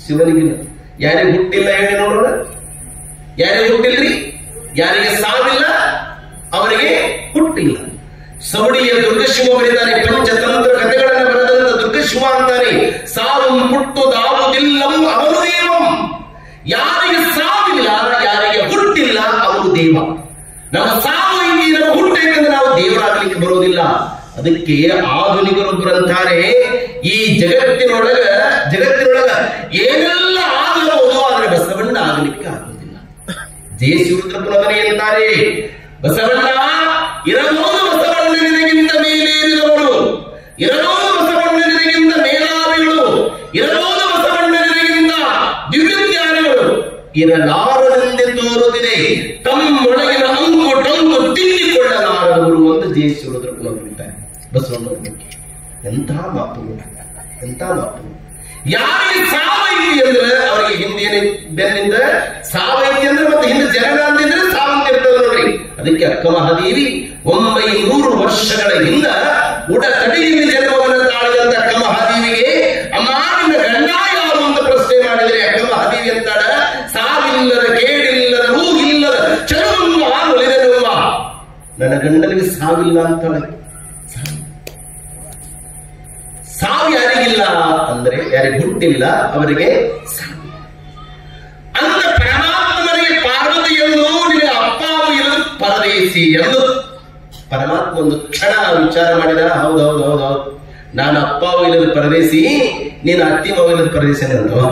Speaker 1: ಶಿವನಿಗಿಲ್ಲ. ಯಾರಿಗೆ ಹುಟ್ಟಿಲ್ಲ ಹೇಳಿ ನೋಡೋಣ. ಯಾರಿಗೆ ಹುಟ್ಟಿಲ್ರಿ? ಯಾರಿಗೆ ಸಾವಿಲ್ಲ ಅವರಿಗೆ ಹುಟ್ಟಿಲ್ಲ. ಸವಡಿಯ ದುರ್ಗಶಿವ ಬರೆದಾನೆ. ಪಂಚತಂತ್ರ ಕಥೆಗಳನ್ನು ಬರೆದಂತ ದುರ್ಗಶಿವ ಅಂತಾನೆ. ಸಾವು ಹುಟ್ಟುದಾವುದಿಲ್ಲಂ ಅವನು ದೇವಂ. ಯಾರಿಗೆ ಸಾವಿಲ್ಲ, ಯಾರಿಗೆ ಹುಟ್ಟಿಲ್ಲ ಅವರು ದೇವ. ನಮ್ಮ ಸಾವು ಇಲ್ಲಿ ನಮ್ಮ ಹುಟ್ಟೈತಂದ್ರೆ ನಾವು ದೇವರಾಗಲಿಕ್ಕೆ ಬರೋದಿಲ್ಲ. ಅದಕ್ಕೆ ಆಧುನಿಕರೊಬ್ಬರು ಅಂತಾರೆ, ಈ ಜಗತ್ತಿನೊಳಗ ಏನೆಲ್ಲ ಆಗಬಹುದು ಆದ್ರೆ ಬಸವಣ್ಣ ಆಗಲಿಕ್ಕೆ ಆಗುವುದಿಲ್ಲ. ಜಯಶಿವರುದ್ರಪ್ಪನವರೇ ಅಂತಾರೆ, ಬಸವಣ್ಣ ಇರಬಹುದು ಬಸವಣ್ಣನಿಗಿಂತ ಮೇಲೇರಿದವರು, ಇರಬಹುದು ಬಸವಣ್ಣನಿಗಿಂತ ಮೇಲಾವಿಗಳು, ಇರಬಹುದು ಬಸವಣ್ಣನಿಗಿಂತ ದಿವ್ಯಜ್ಞಾನಿಗಳು, ಇರಲಾರದೆಂದೇ ತೋರುತ್ತಿದೆ ತಮ್ಮೊಳಗಿನ ಅಂಕು ಟಂಕು ತಿನ್ನಿಕೊಳ್ಳಲಾರದವರು ಅಂತ ಜಯಶಿವರುದ್ರಪ್ಪನವರು ಹೇಳ್ತಾರೆ ಬಸವಣ್ಣನ ಬಗ್ಗೆ. ಎಂಥ ಮಾತುಗಳು, ಎಂಥ ಮಾತುಗಳು. ಯಾರಿಗೆ ಸಾವೈತಿ ಅಂದ್ರೆ ಅವರಿಗೆ ಹಿಂದೇನೆ ಬೆನ್ನಿಂದ ಸಾವೈತಿ ಅಂದ್ರೆ ಮತ್ತೆ ಹಿಂದೆ ಜನನ ಅಂದಿದ್ರೆ ಸಾವಂತ ಇರ್ತದೆ ನೋಡ್ರಿ. ಅದಕ್ಕೆ ಅಕ್ಕ ಮಹಾದೇವಿ 900 ವರ್ಷಗಳ ಹಿಂದ ಉಡತಡಿಯಿಂದ ಜನ್ಮವನ್ನು ತಾಳಿದಂತ ಅಕ್ಕ ಮಹಾದೇವಿಗೆ ಅಮ್ಮ ನಿನ್ನ ಗಂಡ ಯಾರು ಅಂತ ಪ್ರಶ್ನೆ ಮಾಡಿದರೆ ಅಕ್ಕ ಮಹಾದೇವಿ ಅಂತಾಳ, ಸಾವಿಲ್ಲದ ಕೇಳಿಲ್ಲದ ರೂಗಿಲ್ಲದ ಚಲವನ್ನು ಒಲಿದೆನುವ ನನ್ನ ಗಂಡನಿಗೆ ಸಾವಿಲ್ಲ ಅಂತಾಳೆ. ಸಾವು ಯಾರಿಗಿಲ್ಲ ಅಂದ್ರೆ ಯಾರಿಗೆ ಹುಟ್ಟಿಲ್ಲ ಅವರಿಗೆ ಅಂತ ಪರಮಾತ್ಮನಿಗೆ ಪಾರ್ವತಿಯನ್ನು ನಿಮಗೆ ಅಪ್ಪಾವು ಇರೋದು ಪರದೇಶಿ ಎಂದು ಪರಮಾತ್ಮ ಒಂದು ಕ್ಷಣ ವಿಚಾರ ಮಾಡಿದ. ಹೌದೌದು, ನಾನು ಅಪ್ಪಾವು ಇಲ್ಲದ ಪರದೇಶಿ, ನೀನು ಅತ್ತಿ ಮಾವು ಇಲ್ಲದ ಪರದೇಶಿ ಅನ್ನೋ.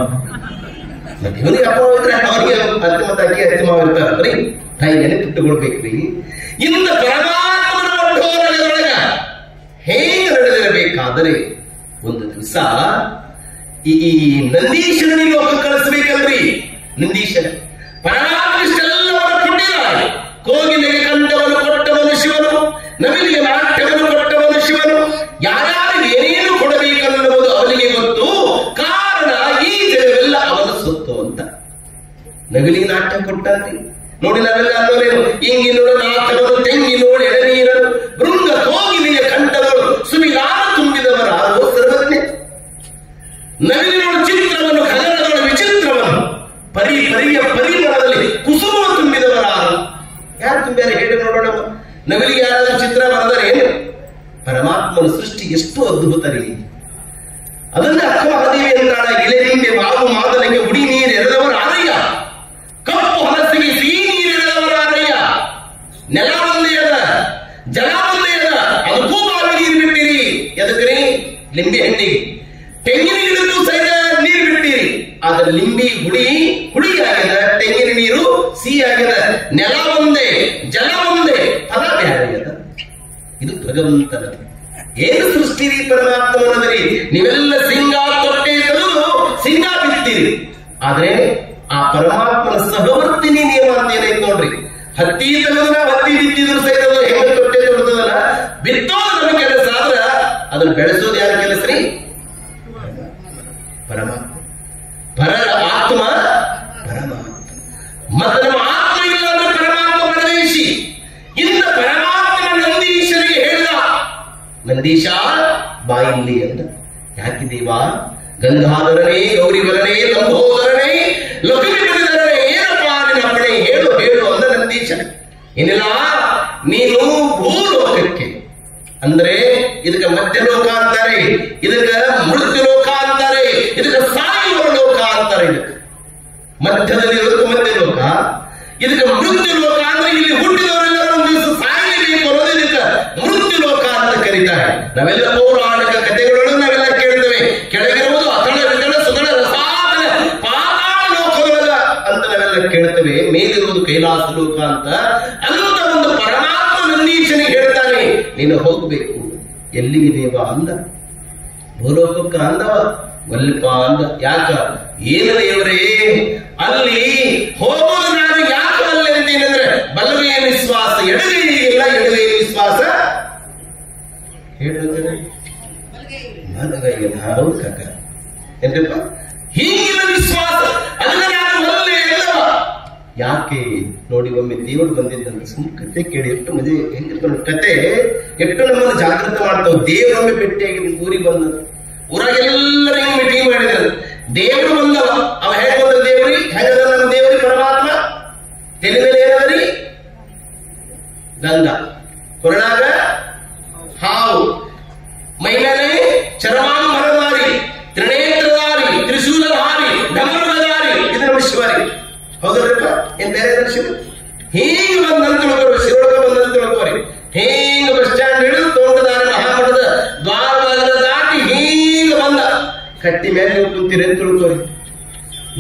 Speaker 1: ಇವನಿಗೆ ಅಪ್ಪ ಇದ್ರೆ ಅವರಿಗೆ ಅತ್ತಿ ಮತ್ತು ಅಕ್ಕಿ ಅತ್ತಿ ಮಾವು ಇರ್ತಾರಲ್ರಿ, ತಾಯಿಗೆ ಬಿಟ್ಟುಕೊಡ್ಬೇಕ್ರಿ. ಇಂದ ಪರಮಾತ್ಮನ ಒಟ್ಟೊಳಗ ಹೇಗೆ ನಡೆದಿರಬೇಕಾದರೆ ಒಂದು ದಿವಸ ಈ ನಂದೀಶನಿಗೆ ಲೋಕ ಕಳಿಸ್ಬೇಕಲ್ರಿ. ನಂದೀಶನ ಪರಮಾತ್ಮ ಇಷ್ಟೆಲ್ಲವನ್ನು ಕೊಟ್ಟಿದ್ದಾರೆ. ಕೋಗಿಲೆಗೆ ಕಂಠವನ್ನು ಕೊಟ್ಟವನು ಶಿವನು, ನವಿಲಿಗೆ ನಾಟ್ಯವನ್ನು ಕೊಟ್ಟವನು ಶಿವನು. ಯಾರ್ಯಾರಿಗೆ ಏನೇನು ಕೊಡಬೇಕನ್ನುವುದು ಅವನಿಗೆ ಗೊತ್ತು. ಕಾರಣ ಈ ಜಗವೆಲ್ಲ ಅವನ ಸೊತ್ತು ಅಂತ. ನವಿಲಿಗೆ ನಾಟ್ಯ ಕೊಟ್ಟಾರೆ ನೋಡಿ, ನಾವೆಲ್ಲ ಅನ್ನೋರೇನು, ಇಂಗಿನೋಡು ನಾಟವನ್ನು ತೆಂಗಿನೋಡು ಎಳನೀರನು ಬೃಂಗ ಕೋಗಿಲೆಯ ಕಂಠಗಳು ಸುಮಿಲಾರ ತುಂಬಿದವರ ಸರ್ವಜ್ಞ. ನವಿಲಿನೋಡು ಚಿತ್ರವನ್ನು, ಕನ್ನಡಗಳ ವಿಚಿತ್ರವನ್ನು, ಪರಿಯ ಪರಿಮಳದಲ್ಲಿ ಕುಸುಮ ತುಂಬಿದವರ ಯಾರು ತುಂಬ್ಯಾರ ಹೇಳಿ ನೋಡೋಣ. ನವಿಲಿಗೆ ಯಾರಾದ್ರೂ ಚಿತ್ರ ಬರೆದರೆ ಏನು? ಪರಮಾತ್ಮನ ಸೃಷ್ಟಿ ಎಷ್ಟು ಅದ್ಭುತ ರೀ. ಅದನ್ನ ಅಕ್ಕ ಮಹಾದೇವಿ ಅಂತಾಳ, ಇಳೆನಿಂದೆ ಬಾವು ಮಾದನಿಗೆ ಉಡಿ ನೀರು ಎರೆದವರ ಆರಯ್ಯ, ಕಪ್ಪು ಹಲಸಿಗೆ ಸಿಹಿ ನೀರು ಎರೆದವರ ಆರಯ್ಯ. ನೆಲ ಒಂದೇ ಅದ, ಜಲ ಒಂದೇ ಅದ, ಅದಕ್ಕೂ ಬಾವಿ ನೀರು ಬಿಟ್ಟಿರಿ. ಎದಕ್ರಿ? ಲಿಂಬೆ ಹಣ್ಣಿಗೆ. ತೆಂಗಿನ ಗಿಡಕ್ಕೂ ಸಹಿತ ನೀರು ಬಿಟ್ಟಿರಿ. ಆದ್ರೆ ಲಿಂಬಿ ಹುಡಿ ಆಗ್ಯದ, ತೆಂಗಿನ ನೀರು ಸಿಹಿ ಆಗ್ಯದ. ನೆಲ ಒಂದೇ, ಜಲ ಒಂದೇ, ಪದ ಬೇರೆ ಆಗ್ಯದ. ಇದು ಭಗವಂತನ ಏನು ಸೃಷ್ಟಿ ರೀ ಪರಮಾತ್ಮನದರಿ. ನೀವೆಲ್ಲ ಸಿಂಗ ತೊಟ್ಟೆ ತೆಗೆದು ಸಿಂಗ ಬಿತ್ತೀರಿ. ಆದ್ರೆ ಆ ಪರಮಾತ್ಮನ ಸಹವರ್ತಿನಿ ನಿಯಮ ಅಂತ ಏನೈತೆ ನೋಡ್ರಿ. ಹತ್ತಿ ತೆಗೆದು ನಾವು ಹತ್ತಿ ಬಿತ್ತಿದ್ರು ಸಹಿತ ಹೆಂಗ ತೊಟ್ಟೆ ತೊಡ್ತದಲ್ಲ, ಬಿತ್ತೋದು ನಮ್ಮ ಕೆಲಸ ಆದ್ರ ಅದನ್ನ ಬೆಳೆಸೋದು ಯಾರ ಕೆಲಸ ರೀ? ಪರಮಾತ್ಮ. ಆತ್ಮ ಪರಮಾತ್ಮ. ನಂದೀಶ ಬಾ ಇಲ್ಲಿ ಅಂತ. ಯಾಕೆ ದೇವ? ಗಂಗಾಧರನೇ, ಗೌರಿವರನೇ, ಲಂಬೋದರನೇ, ಲಕ್ಷ್ಮೀಧರನೇ, ಏನಪ್ಪ ನಿನ್ನ ಅಪ್ಪಣೆ, ಹೇಳು ಹೇಳು ಅಂದ ನಂದೀಶ. ಏನಿಲ್ಲ, ನೀನು ಭೂಲೋಕಕ್ಕೆ, ಅಂದ್ರೆ ಇದಕ್ಕೆ ಮಧ್ಯ ಲೋಕ ಅಂತಾರೆ, ಇದಕ್ಕೆ ಮೃತ್ಯು ಲೋಕ ಅಂತಾರೆ, ಇದಕ್ಕೆ ಸಾಯುವ ಲೋಕ ಅಂತಾರೆ. ಇದಕ್ಕೆ ಮಧ್ಯದಲ್ಲಿ ಇರೋದಕ್ಕೆ ಮಧ್ಯ ಲೋಕ, ಇದಕ್ಕೆ ಮೃತ್ಯು ಲೋಕ ಅಂದ್ರೆ ಇಲ್ಲಿ ಹುಟ್ಟಿದವರೆಲ್ಲರೂ ಒಂದು ದಿವಸ ಸಾಯಲೇಬೇಕು ಅನ್ನೋದು ಇದಕ್ಕೆ ಮೃತ್ಯು ಲೋಕ ಅಂತ ಕರೀತಾರೆ. ನಾವೆಲ್ಲ ಪೌರಾಣಿಕ ಕಥೆಗಳನ್ನು ನಾವೆಲ್ಲ ಕೇಳ್ತೇವೆ. ಕೆಳಗಿರುವುದು ಅತಳ ವಿತಳ ಸುತಳ ರಸಾತಲ ಪಾತಾಳ ಲೋಕದೊಳಗ ಅಂತ ನಾವೆಲ್ಲ ಕೇಳ್ತೇವೆ. ಮೇಲಿರುವುದು ಕೈಲಾಸ ಲೋಕ ಅಂತ. ಅಂತ ಒಂದು ಪರಮಾತ್ಮ ನಂದೀಶನಿಗೆ ಹೇಳ್ತಾನೆ, ನೀನು ಹೋಗ್ಬೇಕು. ಎಲ್ಲಿಗೆ ದೇವ ಅಂದ? ಭೂಲೋಕಕ್ಕ ಅಂದವ, ವಲ್ಪ ಅಂದ. ಯಾಕ? ಏನು ದೇವರೇ, ಅಲ್ಲಿ ಹೋಗೋದು ನಾನು ಯಾಕೆ ಅಲ್ಲಿ ಅಂತೀನಂದ್ರೆ ಬಲಗೈಯ ವಿಶ್ವಾಸ, ಎಡಗೈ ಇಲ್ಲ, ಎಡಗೈ ವಿಶ್ವಾಸ ಹೇಳಿದ್ರೆ ಬಲಗೈಯ ಹೌದು ಕಕ್ಕ ಎಂತಪ್ಪ, ಹೀಗಿನ ವಿಶ್ವಾಸ ಅದನ್ನ ನಾನು ಒಳ್ಳೆ ಎಲ್ಲವ. ಯಾಕೆ ನೋಡಿ, ಒಮ್ಮೆ ದೇವರು ಬಂದಿದ್ದಂತ ಸುಮ್ಮನೆ ಕತೆ ಕೇಳಿ ಎಷ್ಟು ಮಜೆ ಹೆಂಗಿರ್ತಾನೆ ಕತೆ, ಎಷ್ಟು ನಮ್ಮನ್ನು ಜಾಗೃತ ಮಾಡ್ತಾವ. ದೇವರೊಮ್ಮೆ ಭೇಟಿಯಾಗಿ ಊರಿಗೆ ಬಂದದ್ದು, ಊರಾಗೆಲ್ಲರೂ ಹಿಂಗ್ ಮೀಟಿಂಗ್ ಮಾಡಿದ್ರು. ದೇವರು ಬಂದವ, ಅವ ಹೇಗೆ ಬಂದ ದೇವ್ರಿ, ಹೆಂಗದ ನಮ್ಮ ದೇವರಿ ಪರಮಾತ್ಮ? ತಲೆ ಮೇಲೆ ಏನದರಿ? ಗಂಧ, ಕೊರಳಾಗ ಹಾವು, ಮೈ ಮೇಲೆ ಚರಮಾಂಬರಧಾರಿ, ತ್ರಿನೇತ್ರಧಾರಿ, ತ್ರಿಶೂಲಧಾರಿ, ಡಮರುಗಧಾರಿ, ಇದು ನಮ್ಮ ಶಿವರಿ. ಹೌದಲ್ರಪ್ಪ? ಏನ್ ಬೇರೆ ಶಿವ ಹೀಗೆ ಬಂದಂತ ತಿಳ್ಕೋರಿ, ಶಿವೊಳಗ ಬಂದಂತ ತಿಳ್ಕೋರಿ. ಹೀಗೆ ಬಸ್ ಸ್ಟ್ಯಾಂಡ್ ಹಿಡಿದು ತೋಟದಾರ ಮಹಾಮಠದ ದ್ವಾರಬಾಗಿಲ ದಾಟಿ ಹೀಗೆ ಬಂದ ಕಟ್ಟಿ ಮೇಲೆ ನೀವು ಕುಂತೀರಿ ಅಂತ ತಿಳ್ಕೋರಿ.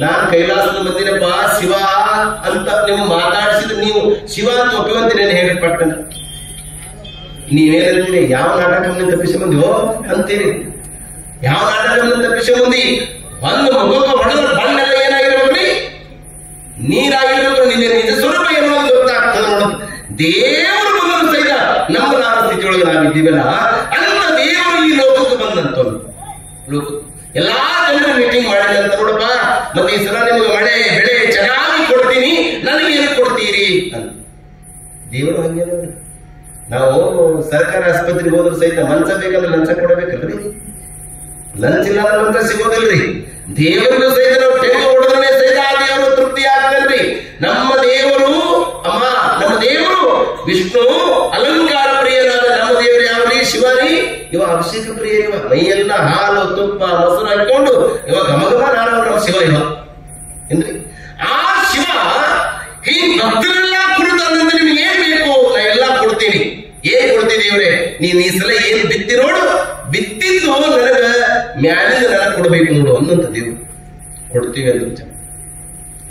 Speaker 1: ನಾನ್ ಕೈಲಾಸದ ಬಂದಿನಪ್ಪ ಶಿವ ಅಂತ ನೀವು ಮಾತಾಡಿಸಿದ್ರೆ ನೀವು ಶಿವ ಅಂತ ಒಪ್ಪಿವಂತೀರಿ ಹೇಳಿ ಪಟ್ಟಣ. ನೀವೇನಂತೀರಿ? ಯಾವ ನಾಟಕವನ್ನು ತಪ್ಪಿಸಿ ಬಂದಿವೋ ಅಂತೀರಿ. ಯಾವ ನಾಟಕವನ್ನು ತಪ್ಪಿಸಿ ಬಂದಿ? ಒಂದು ಮಗುವ ಹೊಡೆದ್ರೆ ಬಣ್ಣೆಲ್ಲ ಏನಾಗಿರ್ಬೇಕ್ರಿ? ನೀರಾಗಿರ್ಬೇಕು. ನಿನ್ನ ನಿಜ ಸ್ವರೂಪ ಏನೋ ಗೊತ್ತಾಗ್ತದೆ ನೋಡೋದು. ದೇವರು ಬಂದನು ಸಹಿತ ನಮ್ಮ ನಾಡ ಸ್ಥಿತಿಯೊಳಗೆ ನಾವಿದ್ದೀವಲ್ಲ, ಅಂತ ದೇವರು ಈ ಲೋಕಕ್ಕೆ ಬಂದಂತ ಲೋಕ ಎಲ್ಲಾ ಜನರು ಮೀಟಿಂಗ್ ಮಾಡಿದಂತ ನೋಡಪ್ಪ, ಮತ್ತೆ ಈ ಸಲ ನಿಮಗೆ ಮಳೆ ಬೆಳೆ ಚೆನ್ನಾಗಿ ಕೊಡ್ತೀನಿ, ನನಗೇನು ಕೊಡ್ತೀರಿ ಅಂತ. ದೇವರು ಹಂಗೆ ನೋಡಿ, ನಾವು ಸರ್ಕಾರ ಆಸ್ಪತ್ರೆಗೆ ಹೋದ್ರು ಸಹಿತ ಮಂಚ ಬೇಕಂದ್ರೆ ಲಂಚ ಕೊಡಬೇಕಲ್ರಿ? ಲಂಚ ಇಲ್ಲ ಅಂದ್ರೆ ಮಂಚ ಸಿಗೋದಿಲ್ರಿ. ದೇವರಿಗೂ ಸಹಿತ ನಾವು ತೆಂಗು ಹೊಡೆದ್ರೆ ಸಹಿತ ಆ ದೇವರು ತೃಪ್ತಿ ಆಗ್ತಲ್ರಿ. ನಮ್ಮ ದೇವರು ಅಮ್ಮ, ನಮ್ಮ ದೇವರು ವಿಷ್ಣು ಅಲಂಕಾರ ಪ್ರಿಯರಾದ ನಮ್ಮ ದೇವರು ಯಾವ್ರಿ? ಶಿವರಿ. ಇವ ಅಭಿಷೇಕ ಪ್ರಿಯ. ಇವ ಮೈಯೆಲ್ಲ ಹಾಲು ತುಪ್ಪ ಮೊಸರು ಹಾಕೊಂಡು ಇವ ಗಮಗಮ ನಮ್ಮ ಶಿವ ಇವ ಏನ್ರಿ? ಆ ಶಿವ ಈ ಭಕ್ತರೆಲ್ಲ ಕುಡಿದಂದ್ರೆ ನಿಮ್ಗೆ ಏನ್ ಬೇಕು ನಾ ಎಲ್ಲಾ ಕೊಡ್ತೀನಿ. ಏನ್ ಕೊಡ್ತೀನಿ ದೇವ್ರೆ? ನೀನ್ ಈ ಸಲ ಏನ್ ಬಿತ್ತಿ ನೋಡು, ಬಿತ್ತಿದ್ದು ನನಗ ಮ್ಯಾಲಿಂದ ನನಗೆ ಕೊಡ್ಬೇಕು ನೋಡು ಅನ್ನಂತ ದೇವ್ರು ಕೊಡ್ತೀವಿ ಅಂತ.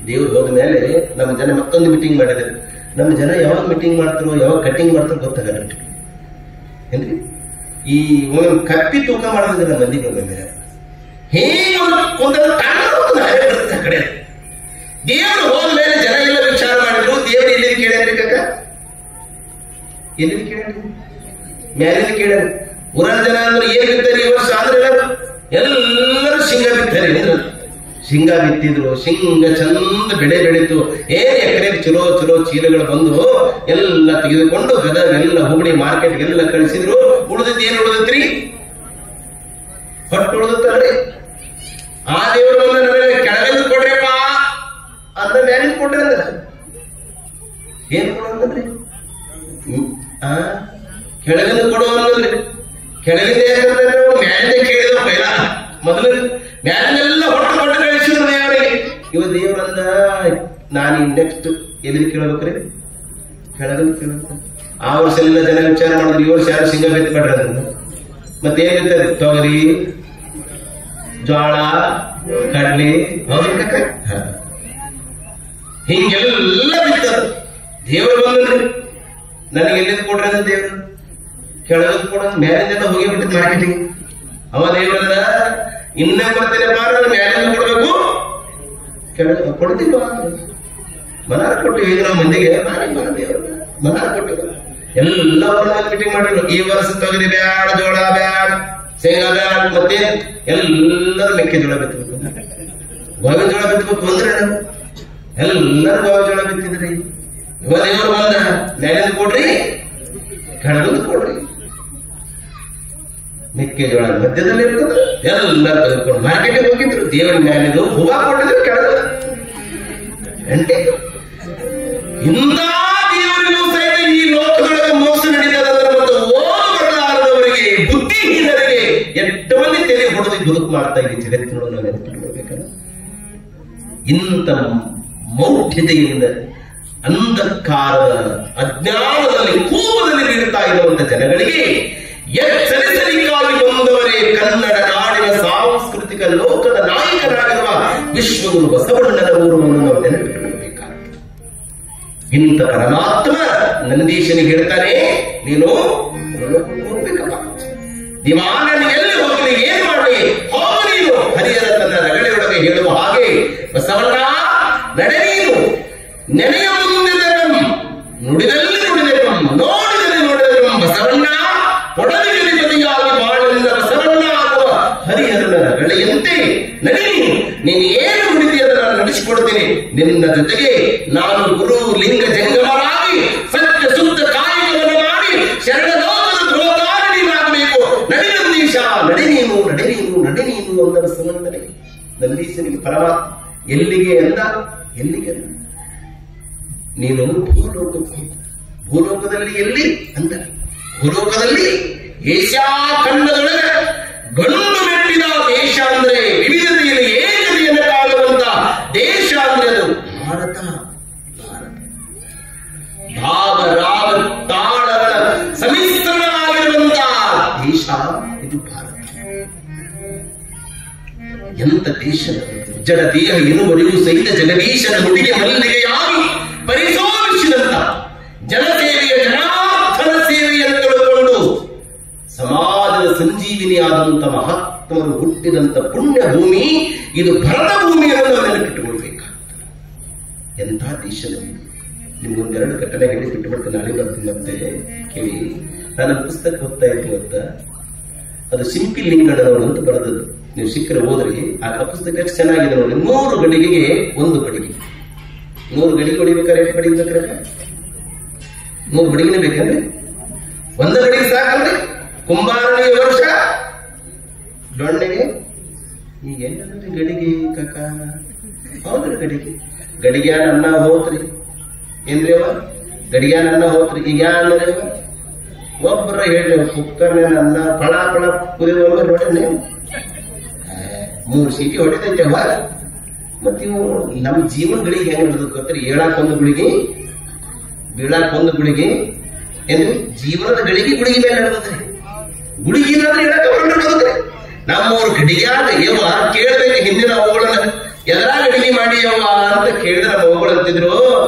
Speaker 1: ದೇವ್ರು ಹೋದ ಮೇಲೆ ನಮ್ಮ ಜನ ಮತ್ತೊಂದು ಮೀಟಿಂಗ್ ಮಾಡಿದ್ರು. ನಮ್ಮ ಜನ ಯಾವಾಗ ಮೀಟಿಂಗ್ ಮಾಡ್ತಾರೋ, ಯಾವಾಗ ಕಟಿಂಗ್ ಮಾಡ್ತಾರೋ ಗೊತ್ತಾಗಲ್ಲ ಏನ್ರಿ? ಈ ಒಂದು ಕಪ್ಪಿ ತೂಕ ಮಾಡೋದಿಲ್ಲ ಮಂದಿಗೆ ಮೇಲೆ ಹೇಗೆ ಕಡೆ. ದೇವರು ಹೋದ ಮೇಲೆ ಜನ ಎಲ್ಲ ವಿಚಾರ ಮಾಡಿದ್ರು. ದೇವರು ಎಲ್ಲಿ ಕೇಳ್ರಿ ಕಕ್ಕ? ಎಲ್ಲಿ ಕೇಳ್ರಿ? ಮ್ಯಾಲಿಂದ ಕೇಳ್ರಿ. ಊರನ ಜನ ಅಂದ್ರೆ ಏನ್ ಬಿತ್ತಾರೆ ಈ ವರ್ಷ ಅಂದ್ರೆ ಎಲ್ಲರೂ ಶೇಂಗಾ ಬಿತ್ತಾರೆ. ಶೇಂಗಾ ಬಿತ್ತಿದ್ರು, ಶೇಂಗಾ ಚಂದ ಬೆಳೆ ಬೆಳೀತು. ಎಕರೆ ಚಲೋ ಚಲೋ ಚೀಲಗಳು ಬಂದು ಎಲ್ಲ ತೆಗೆದುಕೊಂಡು ಗದಗ ಎಲ್ಲ ಹುಬ್ಬಳ್ಳಿ ಮಾರ್ಕೆಟ್ಗೆಲ್ಲ ಕಳಿಸಿದ್ರು. ಉಳಿದದ್ದು ಏನ್ ಉಳಿದತ್ರಿ? ಹೊಟ್ಟು ಉಳಿದತ್ತಲ್ರಿ. ಆ ದೇವರು ಬಂದ ನನಗೆ ಕೆಳಗಿಂದ ಕೊಡ್ರಿಪ್ಪ ಅಂತ ಮ್ಯಾಲಿಂದ ಕೊಡ್ರಿ ಅಂದ್ರ ಏನ್ ಕೊಡೋದ್ರಿ? ಕೆಳಗಿಂದ ಕೊಡುವಲ್ರಿ. ಕೆಳಗಿಂದ ಯಾಕಂದ್ರೆ ಮ್ಯಾಲಿಂದ ಕೇಳಿದ ಪೈಲ ಮೊದಲು ಮ್ಯಾಲಿನೆಲ್ಲ ಹೊಟ್ಟು ಕೊಟ್ಟು ಕಳಿಸಿದ್ರು ದೇವರಿಗೆ. ಇವ ದೇವರನ್ನ ನಾನು ನೆಕ್ಸ್ಟ್ ಎಲ್ಲಿ ಕೇಳಬೇಕ್ರಿ? ಕೆಳಗಿಂದ ಕೇಳಬೇಕು. ಆ ವರ್ಷ ಎಲ್ಲ ಜನ ವಿಚಾರ ಮಾಡಿದ್ರು, ಈ ವರ್ಷ ಯಾರು ಶೇಂಗಾ ಬಿತ್ತಿ ಮಾಡ್ರಿ ಅದನ್ನ. ಮತ್ತೆ ಏನ್ ಬಿತ್ತಾರೆ? ತೊಗರಿ, ಜೋಳ, ಕಡ್ಲಿ, ಹಿಂಗೆಲ್ಲ ಬಿತ್ತಾರ. ದೇವರು ಬಂದ್ರಿ ನನಗೆ ಎಲ್ಲಿಂದ ಕೊಡ್ರಿ ಅಂತ ದೇವ್ರು ಕೆಳಗದ್ ಕೊಡ ಮ್ಯಾಲಿಂದ ಹೋಗಿ ಬಿಟ್ಟಿದ್ ಮಾರ್ಕೆಟಿಂಗ್. ಅವ ದೇವರನ್ನ ಇನ್ನೇ ಬರ್ತೇನೆ ಬಾರ ಮ್ಯಾಲಿಂದ ಕೊಡ್ಬೇಕು, ಕೆಳಗ ಕೊಡ್ತೀವಿ ಮನಾರ ಕೊಟ್ಟಿವಿ. ನಾವು ಮಂದಿಗೆ ಮನಾರ ಕೊಟ್ಟಿವಿ. ಎಲ್ಲ ಮೀಟಿಂಗ್ ಮಾಡಿದ್ರು. ಈ ವರ್ಷ ತೊಗರಿ ಬ್ಯಾಡ, ಜೋಳ ಬ್ಯಾಡ, ಶೇಂಗಾ ಬ್ಯಾಡ, ಮತ್ತೆ ಎಲ್ಲರೂ ಮೆಕ್ಕೆಜೋಳ ಬಿತ್ತಬೇಕು, ಗೋವಿನ ಜೋಳ ಬಿತ್ತಬೇಕು ಅಂದ್ರೆ ಎಲ್ಲರೂ ಗೋವಿನ ಜೋಳ ಬಿತ್ತಿದ್ರಿ. ಇವ ದೇವರು ಬಂದ ಮ್ಯಾಲಿಂದ ಕೊಡ್ರಿ, ಕೆಳಗಿಂದ ಕೊಡ್ರಿ. ಮೆಕ್ಕೆಜೋಳ ಮಧ್ಯದಲ್ಲಿ ಇರ್ತದೆ, ಎಲ್ಲ ತೆಗೆದುಕೊಂಡು ಮಾರ್ಕೆಟ್ಗೆ ಹೋಗಿದ್ರು. ದೇವರ ಮ್ಯಾಲಿದು ಹೂವ ಕೊಟ್ಟಿದ್ರು ಕೆಳಗೆ ಗಂಟೆ. ಇಂಥ ದೇವರಿಗೂ ಸಹಿತ ಈ ಲೋಕದೊಳಗೆ ಮೋಸ ನಡೀತದಂದ್ರೆ ಮತ್ತು ಓದು ಬರಲಾರದವರಿಗೆ, ಬುದ್ಧಿಹೀನರಿಗೆ ಎಷ್ಟು ಮಂದಿ ತೆರೆ ಹೊಡೆದು ಬದುಕು ಮಾಡ್ತಾ ಇದ್ದೀವಿ ಜಗತ್ತಿನೊಳಗೆ. ನಾವು ನೆನಪಿಟ್ಕೊಳ್ಬೇಕಲ್ಲ, ಇಂಥ ಮೌಢ್ಯತೆಯಿಂದ ಅಂಧಕಾರದ ಅಜ್ಞಾನದಲ್ಲಿ ಕೂಪದಲ್ಲಿ ಬೀಳ್ತಾ ಇರುವಂತ ಜನಗಳಿಗೆ ಎಚ್ಚರಿಸಲಿಕ್ಕಾಗಿ ಬಂದವರೇ ಕನ್ನಡ ನಾಡಿನ ಸಾಂಸ್ಕೃತಿಕ ಲೋಕದ ನಾಯಕರಾಗಿರುವ ವಿಶ್ವಗುರು ಬಸವಣ್ಣನ ಊರವನ್ನು ನಾವು ನೆನಪಿಟ್ಟುಕೊಳ್ಳಬೇಕಾಗ್ತದೆ. ಇಂಥ ಪರಮಾತ್ಮ ನಂದೀಶನಿಗೆ ಹೇಳ್ತಾನೆ, ನೀನು ಹೋಗ್ಬೇಕಪ್ಪ, ದಿವಾನ ಎಲ್ಲಿ ಹೋಗಲಿ, ಏನ್ ಮಾಡಲಿ, ಹೋಗ ನೀನು. ಹರಿಹರ ತನ್ನ ರಗಳೆಯೊಳಗೆ ಹೇಳುವ ಹಾಗೆ, ಬಸವಣ್ಣ ನಡೆ ನೀನು, ನೆನೆಯ ಮುಂದೆ ನುಡಿದಲ್ಲಿ ನುಡಿದೆಂ, ನೋಡಿದರೆ ನೋಡಿದೆಂ ಬಸವಣ್ಣ, ಒಡಲಿಗೆ ಬದಿಯಾಗಿ ಬಾಳಲಿಲ್ಲ ಬಸವಣ್ಣ ಅನ್ನುವ ಹರಿಹರನ ರಗಳೆಯಂತೆ ನಡಿ ನೀನು ಏನು ನುಡಿದಿ ಅದನ್ನು ನಾನು ನಡೆಸಿಕೊಡ್ತೀನಿ. ನಿನ್ನ ಜೊತೆಗೆ ನಾನು ಗುರು ಲಿಂಗ ಜಂಗಮರಾಗಿ ಸತ್ಯ ಶುದ್ಧ ಕಾಯಕವನ್ನು ಮಾಡಿ ಶರಣಲೋಕದ ಧ್ರುವತಾರಣೀನಾಗಬೇಕು. ನಡಿ ನಂದೀಶ, ನಡೆ ನೀನು, ನಡೆ ನೀನು, ನಡೆ ನೀನು ಅಂದ ಬಸವಣ್ಣನಿಗೆ. ನಂದೀಶನಿಗೆ ಪರಮಾತ್ಮ ಎಲ್ಲಿಗೆ ಅಂದ, ಎಲ್ಲಿಗೆ ಅಂದ, ನೀನು ಭೂಲೋಕಕ್ಕೆ, ಭೂಲೋಕದಲ್ಲಿ ಎಲ್ಲಿ ಅಂದ, ಭೂಲೋಕದಲ್ಲಿ ಏಷ್ಯಾ ಖಂಡದೊಳಗೆ ಗಂಡು ಮೆಟ್ಟಿದ ದೇಶ ಅಂದ್ರೆ, ವಿವಿಧತೆಯಲ್ಲಿ ಏಕತೆಯನ್ನು ಕಾಣುವಂತ ದೇಶ ಅಂದ್ರೆ ಅದು ಭಾರತ. ಭಾವ ರಾಗ ತಾಳಗಳ ಸಮ್ಮಿಶ್ರಣವಾಗಿರುವಂತ ದೇಶ ಇದು ಭಾರತ. ಎಂತ ದೇಶ! ಜಡ ದೇಹ ಎನ್ನುವರೆಗೂ ಸಹಿತ ಜಗದೀಶನ ನುಡಿಗೆ ಮಲ್ಲಿಗೆಯಾಗಿ ಪರಿಶೋಧಿಸಿದಂತ ಜನಸೇವೆಯ ಜನಾರ್ದನ ಸೇವೆಯನ್ನು ತಿಳ್ಕೊಂಡು ಸಮಾಜದ ಸಂಜೀವಿನಿಯಾದಂತ ಮಹಾತ್ಮರು ಹುಟ್ಟಿದಂತ ಪುಣ್ಯ ಭೂಮಿ ಇದು ಭರತ ಭೂಮಿಯನ್ನು ನಾವು ನೆನಪಿಟ್ಟುಕೊಳ್ಬೇಕಾಗ್ತದೆ. ಎಂಥ ದೇಶ! ನಿಮ್ಗೊಂದೆರಡು ಘಟನೆ ಹೇಳಿ ಬಿಟ್ಟುಬಿಡ್ತೇನೆ, ನಾಳೆ ಬರ್ತೀನಿ ಮತ್ತೆ ಕೇಳಿ. ನಾನು ಪುಸ್ತಕ ಓದ್ತಾ ಇದ್ದೀನಿ ಗೊತ್ತಾ, ಅದು ಸಿಂಪಿ ಲಿಂಗಣ್ಣನವರು ಅಂತ ಬರೆದದ್ದು. ನೀವು ಸಿಕ್ಕರೆ ಹೋದ್ರಿ, ಆ ಪುಸ್ತಕ ಎಷ್ಟು ಚೆನ್ನಾಗಿದೆ ನೋಡಿ. 100 ಗಡಿಗೆಗೆ 1 ಗಡಿಗೆ, 100 ಗಡಿಗೆ ಹೊಡಿಬೇಕಾದ್ರೆ ಎಷ್ಟು ಗಡಿಗೆ ಬೇಕಾರೆ? 100 ಗಡಿಗೆನೇ ಬೇಕಂದ್ರೆ 1 ಗಡಿಗೆ ಸಾಕಂದ್ರೆ ಕುಂಬಾರನಿಗೆ ವರ್ಷ, ದೊಣ್ಣೆಗೆ ಈಗ ಏನಂದ್ರೆ ಗಡಿಗೆ ಕಾಕ. ಹೌದ್ರಿ, ಗಡಿಗೆ ಗಡಿಗ್ಯಾನ ಅನ್ನ ಹೋತ್ರಿ ಏನ್ರಿ ಅವ, ಗಡಿಗ್ಯಾನ ಅನ್ನ ಹೋತ್ರಿ. ಈಗ ಯಾನ್ರಿ ಒಬ್ಬರ ಹೇಳಿ ಕುಕ್ಕರ್ನ ಅನ್ನ ಪಳ ಪಳ ಕುದಿಯುವ ನೋಡ್ರಿ, 3 ಸೀಟಿ ಹೊಡಿತೈತೆ ಅವ. ಮತ್ತೆ ಇವು ನಮ್ಮ ಜೀವನಗಳಿಗೆ ಹೆಂಗ್ ನಡೆದ ಗೊತ್ತಾರೆ, ಏಳಾಕ್ 1 ಗುಳಿಗೆ, ಬೀಳಾಕ್ 1 ಗುಳಿಗೆ, ಏನು ಜೀವನದ ಗಳಿಗೆ ಗುಳಿಗೆ ಮೇಲೆ ನಡೆದ್ರಿ. ಗುಳಿಗೆ ಇಲ್ಲಾಂದ್ರೆ ಹೇಳಕ್ಕೆ ಹೊರಡ್ರಿ. ನಮ್ಮವ್ರು ಗಡಿಗ್ಯಾಗ ಯವ್ವ ಕೇಳ್ಬೇಕು, ಹಿಂದಿನ ಅವುಗಳನ್ನ ಎದರಾ ಗಡಿಗೆ ಮಾಡಿ ಯವ್ವ ಅಂತ ಕೇಳಿದ್ರೆ ನಮ್ಮ ಅವುಗಳು ಅಂತಿದ್ರು,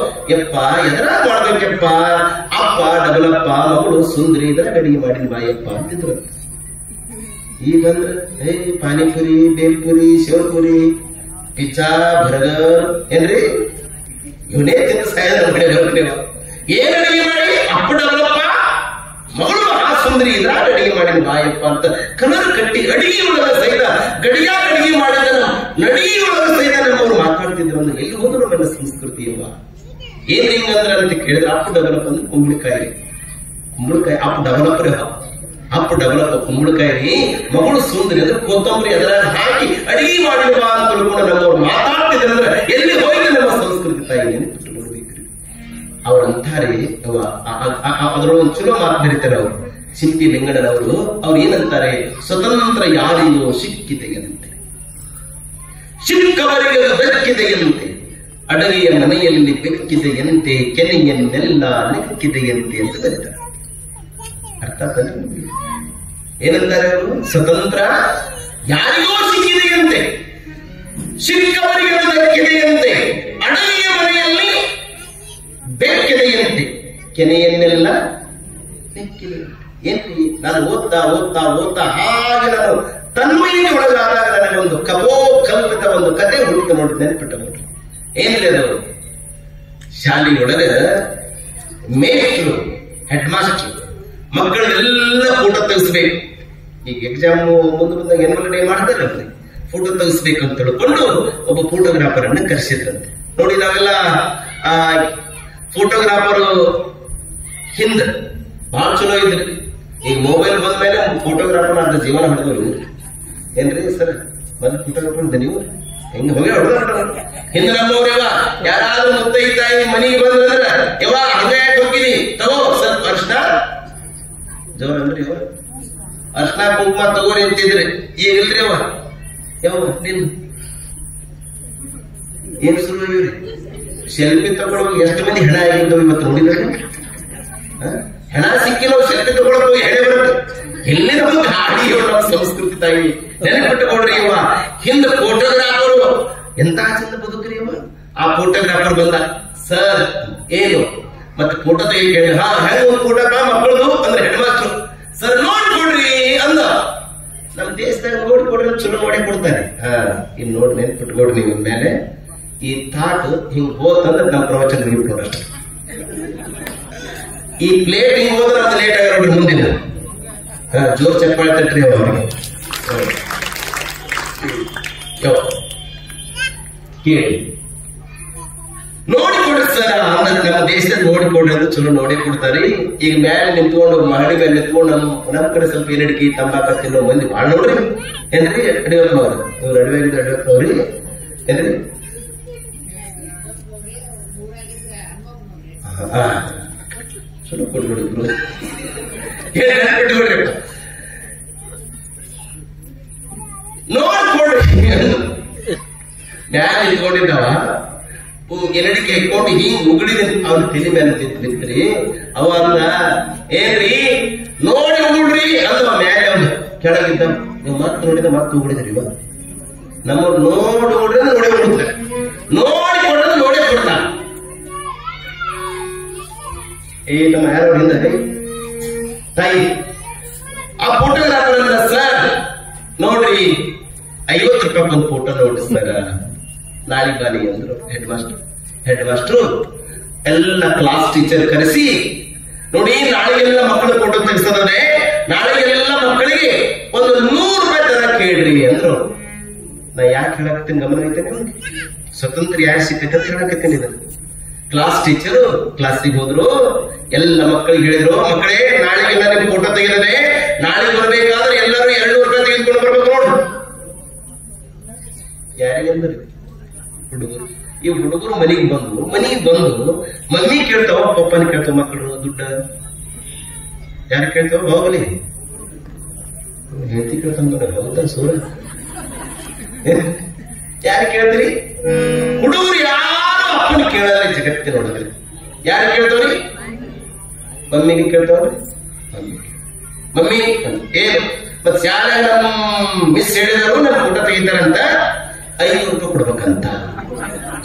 Speaker 1: ಯಪ್ಪ ಎದರಾ ಮಾಡ್ಬೇಕಪ್ಪ, ಅಪ್ಪ ಡಬಲಪ್ಪ, ಮಗಳು ಸುಂದ್ರಿ, ಇದರ ಗಡಿಗೆ ಮಾಡಿದ ಬಾಯಪ್ಪ ಅಂತಿದ್ರು. ಈಗಂದ್ರೆ ಪಾನಿಪುರಿ, ಬೇಲ್ಪುರಿ, ಶಿವಪುರಿ, ಪಿಜ್ಜಾ, ಬರ್ಗರ್ ಏನ್ರಿ ಇವನೇ ತಿಂದ ಸಾಯದ ಏನ್ ಅಡಿಗೆ ಮಾಡಿ ಅಪ್ಪ ಡಬಲಪ್ಪ, ಮಗಳು ಮಹಾ ಸುಂದರಿ, ಇದ್ರ ಅಡಿಗೆ ಮಾಡಿದ ಬಾಯಪ್ಪ ಅಂತ ಕಲರ್ ಕಟ್ಟಿ ಅಡಿಗೆ ಒಳಗ ಸಹಿತ ಗಡಿಯಾಗ ಅಡಿಗೆ ಮಾಡಿದ ನಡಿಯೊಳಗ ಸಹಿತ ನಮ್ಮವ್ರು ಮಾತಾಡ್ತಿದ್ರು. ಅಂದ್ರೆ ಎಲ್ಲಿ ಹೋದ್ರು ನನ್ನ ಸಂಸ್ಕೃತಿ ಅಲ್ವ. ಏನ್ ಹಿಂಗಂದ್ರ ಅಂತ ಕೇಳಿದ್ರೆ ಅಪ್ಪ ಡಬಲಪ್ಪ ಅಂದ್ರೆ ಕುಂಬಳಕಾಯಿ, ಕುಂಬಳಕಾಯಿ ಅಪ್ಪ ಡಬಲಪ್ಪ, ಅಪ್ಪ ಡಬಲಪ್ಪ ಕುಂಬಳಕಾಯಿ, ಮಗಳು ಸುಂದರಿ ಅಂದ್ರೆ ಕೊತ್ತಂಬರಿ ಅದರ ಹಾಕಿ ಅಡಿಗೆ ಮಾಡಿರುವ ಅಂತ ತಿಳ್ಕೊಂಡು ನಮ್ಮವ್ರು ಮಾತಾಡ್ತಿದ್ರು. ಅಂದ್ರೆ ಎಲ್ಲಿ ಹೋಗಿ ನಮ್ಮ ಸಂಸ್ಕೃತಿ ತಾಯಿ ನೆನಪಿಟ್ಟುಕೊಳ್ಬೇಕ್ರಿ. ಅವ್ರಂತಾರೆ ಅದ್ರೊಳಗೆ ಚಲೋ ಮಾತು ಬರೀತಾರೆ ಅವರು, ಸಿಂಪಿ ಲಿಂಗಣ್ಣನವರು. ಅವ್ರು ಏನಂತಾರೆ, ಸ್ವತಂತ್ರ ಯಾರಿಗೂ ಸಿಕ್ಕಿದೆಯಂತೆ, ಸಿಕ್ಕವರಿಗೆ ಬೆಕ್ಕಿದೆಯಂತೆ, ಅಡವಿಯ ಮನೆಯಲ್ಲಿ ಬೆಕ್ಕಿದೆಯಂತೆ, ಕೆನೆಯನ್ನೆಲ್ಲ ನೆಕ್ಕಿದೆಯಂತೆ ಅಂತ ಬರೀತಾರೆ. ಅರ್ಥ ಏನಂತಾರೆ ಅವರು, ಸ್ವತಂತ್ರ ಯಾರಿಗೋ ಸಿಕ್ಕಿದೆಯಂತೆ, ಸಿಕ್ಕವರಿಗೆ ಬೆಕ್ಕಿದೆಯಂತೆ, ಅಡವಿಯ ಮನೆಯಲ್ಲಿ ಬೆಕ್ಕಿದೆಯಂತೆ, ಕೆನೆಯನ್ನೆಲ್ಲ ಬೆಕ್ಕಿದೆ. ಏನ್ರಿ ನಾನು ಓದ್ತಾ ಓದ್ತಾ ಓದ್ತಾ ಹಾಗೆ ನಾನು ತನ್ಮಯಿಗೆ ಒಳಗಾದಾಗ ನನಗೊಂದು ಕಲ್ಪಿತ ಒಂದು ಕತೆ ಹುಡುಕಿ ನೋಡಿ ನೆನಪಿಟ್ಟ ನೋಡಿ. ಏನ್ರಿ ಅದು, ಶಾಲೆಯೊಳಗ ಮೇಷ್ಟ್ರು, ಹೆಡ್ ಮಾಸ್ಟರ್ ಮಕ್ಕಳೆಲ್ಲ ಫೋಟೋ ತೆಗಿಸ್ಬೇಕು. ಈಗ ಎಕ್ಸಾಮ್ ಮುಂದೆ ಬಂದಾಗ ಎನ್ವಲ್ ಡೇ ಮಾಡ್ತಾರಲ್ರಿ, ಫೋಟೋ ತೆಗಿಸ್ಬೇಕು ಅಂತ ತಿಳ್ಕೊಂಡು ಒಬ್ಬ ಫೋಟೋಗ್ರಾಫರ್ ಅನ್ನ ಕರೆಸಿದ್ರಂತೆ. ನೋಡಿ ನಾವೆಲ್ಲ ಫೋಟೋಗ್ರಾಫರ್ ಹಿಂದ ಬಹಳ ಚಲೋ ಇದ್ರಿ, ಈಗ ಮೊಬೈಲ್ ಬಂದ ಮೇಲೆ ಫೋಟೋಗ್ರಾಫರ್ ಅದ್ರ ಜೀವನ ಹಿಡಿದವ್ರು ಏನ್ರಿ ಸರ್ ಬಂದ್ ಫೋಟೋಗ್ರಾಫರ್ ಅಂತ ನೀವು ಹೆಂಗ ಹೋಗಿ ಹಿಂದೆ ನಮ್ಮವ್ರವ ಯಾರಾದ್ರೂ ಮುತ್ತೈತಾಯಿ ಮನೆಗೆ ಬಂದ್ರ ಯವ ಹಂಗ ಯಾಕೆ ಹೋಗಿದಿ ತಗೋ ಸ್ವಲ್ಪ ಅರ್ಶನ ಜೋರನ್ರಿ ಅವ ಅರ್ಶನ ಕುಂಕುಮ ತಗೋರಿ ಅಂತಿದ್ರಿ ಈಗ ಇಲ್ರಿ ಅವ ಯಾವ ನಿನ್ ಏನ್ ಶುರು ಆಗ್ಯವ್ರಿ ಸೆಲ್ಫಿ ತಗೊಳ್ಳೋದು ಎಷ್ಟು ಮಂದಿ ಹೆಣ ಆಗಿರ್ತಾವ ಇವತ್ತು ನೋಡಿದ್ರೆ ಹೆಣ ಸಿಕ್ಕಿಲ್ಲ ಸೆಲ್ಫಿ ತಗೊಳ್ಳೋದು ಹೆಣೆ ಬರುತ್ತೆ ಎಲ್ಲಿ ನಮ್ಗೆ ಗಾಡಿ ನಮ್ಮ ಸಂಸ್ಕೃತಿ ತಾಯಿ ನೆನಪಿಟ್ಟುಕೊಡ್ರಿ ಇವ ಹಿಂದ ಫೋಟೋಗ್ರಾಫರು ಎಂತ ಚಂದ ಬದುಕ್ರಿ ಇವ ಆ ಫೋಟೋಗ್ರಾಫರ್ ಬಂದ ಸರ್ ಏನು ಮತ್ತೆ ಫೋಟೋ ತೆಗಿ ಕೇಳಿ ಹಾ ಹೆಂಗ ಒಂದು ಫೋಟೋ ಮಕ್ಕಳದು ಅಂದ್ರೆ ಹೆಣ್ಮಕ್ಳು ಸರ್ ನೋಡ್ಕೊಡ್ರಿ ಅಂದ ನಮ್ ದೇಶದಾಗ ನೋಡ್ಕೊಡ್ರಿ ಚಲೋ ಮಾಡಿ ಕೊಡ್ತಾರೆ ಹಾ ಇನ್ ನೋಡಿ ನೆನ್ಪಿಟ್ಕೊಡ್ರಿ ನೀವು ಮೇಲೆ ಈ ಥಾಟ್ ಹಿಂಗ್ ಹೋತಂದ್ರೆ ನಮ್ಮ ಪ್ರವಚನ ಮುಗಿಬಿಟ್ಟು ಅಷ್ಟೇ ಈ ಪ್ಲೇಟ್ ಹಿಂಗ್ ಹೋದ್ರೆ ಅದು ಲೇಟ್ ಆಗ ನೋಡ್ರಿ ಮುಂದಿನ ಜೋರ್ ಚಪ್ಪಾಳೆ ತಟ್ರಿ ಅವ್ರಿಗೆ ಕೇಳಿ ನೋಡಿಕೊಡ್ರಿ ಸರ್ ಅಂದ್ರೆ ನಮ್ಮ ದೇಶದಲ್ಲಿ ನೋಡಿಕೊಡ್ರಿ ಅಂತ ಚಲೋ ನೋಡಿ ಕೊಡ್ತಾರಿ ಈಗ ಮ್ಯಾಲೆ ನಿಂತ್ಕೊಂಡು ಮಹಡಿ ಮೇಲೆ ನಿಂತ್ಕೊಂಡು ನಮ್ಮ ಕಡೆ ಸ್ವಲ್ಪ ಏನಡಿಕೆ ತಂಬಾಕ ತಿನ್ನೋ ಮಂದಿ ಬಾಳ ನೋಡ್ರಿ ಏನ್ರಿ ಅಡಿಯಪ್ಪನವ್ರು ಇವ್ರು ಅಡಿಯಾಗಿದ್ದು ಅಡಿಯಪ್ಪನವ್ರಿ ಏನ್ರಿ ಚಲೋ ಕೊಟ್ಬಿಡಿ ನೋಡ್ಕೊಡ್ರಿ ಮ್ಯಾಲ ನಿಂತ್ಕೊಂಡಿದ್ದಾವ ಎರಡಿಕೆ ಇಟ್ಕೊಂಡು ಹಿಂಗ್ ಉಗುಳಿದ ಅವ್ನ ತಲೆ ಮೇಲೆ ನಿಂತ್ರಿ ಅವ ಅಂದ ಏನ್ರಿ ನೋಡಿ ಉಗುಳ್ರಿ ಅಂದ ಮ್ಯಾಲೆ ಅವ್ನು ಕೆಳಗಿದ್ದ ನೀವು ಮತ್ತೆ ನೋಡಿದ ಮತ್ತೆ ಉಗುಳಿದ್ರಿ ಇವ ನಮ್ಮ ನೋಡಿ ಉಗುಳಿದ್ರೆ ನೋಡೇ ಕೊಡ್ತಾರೆ ನೋಡಿ ಕೊಡೋದು ನೋಡೇ ಕೊಡ್ತಾನ ಈ ನಮ್ಮ ಯಾರು ಹಿಂದ ತಾಯಿ ಆ ಫೋಟೋಗ್ರಾಫರ್ ಅಂದ್ರ ಸರ್ ನೋಡ್ರಿ 50 ರೂಪಾಯಿ ಒಂದು ಫೋಟೋ ನೋಡಿಸ್ತಾರ ನಾಳೆ ಬಾಲಿ ಅಂದ್ರು ಹೆಡ್ ಮಾಸ್ಟರ್ ಎಲ್ಲ ಕ್ಲಾಸ್ ಟೀಚರ್ ಕರೆಸಿ ನೋಡಿ ನಾಳೆಗೆಲ್ಲ ಮಕ್ಕಳು ಫೋಟೋ ತೆಗೆಸೋದ್ರೆ ನಾಳೆಗೆಲ್ಲ ಮಕ್ಕಳಿಗೆ ಒಂದು 100 ರೂಪಾಯಿ ತರ ಕೇಳ್ರಿ ಅಂದ್ರು ನಾ ಯಾಕೆ ಹೇಳಕತ್ತೀನಿ ಗಮನ ಐತೇನೆ ಸ್ವತಂತ್ರ ಯಾಕೆ ಸಿಕ್ಕೈತೆ ಅಂತ ಹೇಳಕತ್ತೀನಿ ಇದನ್ನು ಕ್ಲಾಸ್ ಟೀಚರು ಕ್ಲಾಸಿಗೆ ಹೋದ್ರು ಎಲ್ಲ ಮಕ್ಕಳಿಗೆ ಹೇಳಿದ್ರು ಮಕ್ಕಳೇ ನಾಳೆಗೆಲ್ಲ ನಿಮ್ ಫೋಟೋ ತೆಗೆದರೆ ನಾಳೆ ಬರ್ಬೇಕಾದ್ರೆ ಎಲ್ಲರೂ 200 ರೂಪಾಯಿ ತೆಗೆದುಕೊಂಡು ಬರ್ಬೇಕು ನೋಡ್ರು ಯಾರಿಗಂದ್ರಿ ಹುಡುಗರು ಈ ಹುಡುಗರು ಮನೆಗೆ ಬಂದು ಮಮ್ಮಿ ಕೇಳ್ತಾವ ಪಪ್ಪನ ಕೇಳ್ತಾವ ಮಕ್ಕಳು ದುಡ್ಡ ಯಾರು ಕೇಳ್ತಾವ ಬಾಬಲಿ ಹೇಳ್ತಿ ಕೇಳ್ತಾನ ಹೌದಾ ಸೂರ ಯಾರು ಕೇಳ್ತೀರಿ ಹುಡುಗರು ಯಾರು ಅಪ್ಪನ ಕೇಳಲ್ಲ ಜಗತ್ತಿನ ನೋಡಿದ್ರಿ ಯಾರು ಕೇಳ್ತಾವ್ರಿ ಮಮ್ಮಿಗೆ ಕೇಳ್ತಾವ್ರಿ ಮಮ್ಮಿ ಏನು ಮತ್ ಶಾಲೆ ನಮ್ ಮಿಸ್ ಹೇಳಿದ್ರು ನಮ್ ಊಟ ತೆಗಿತಾರಂತ 500 ರೂಪಾಯಿ ಕೊಡ್ಬೇಕಂತ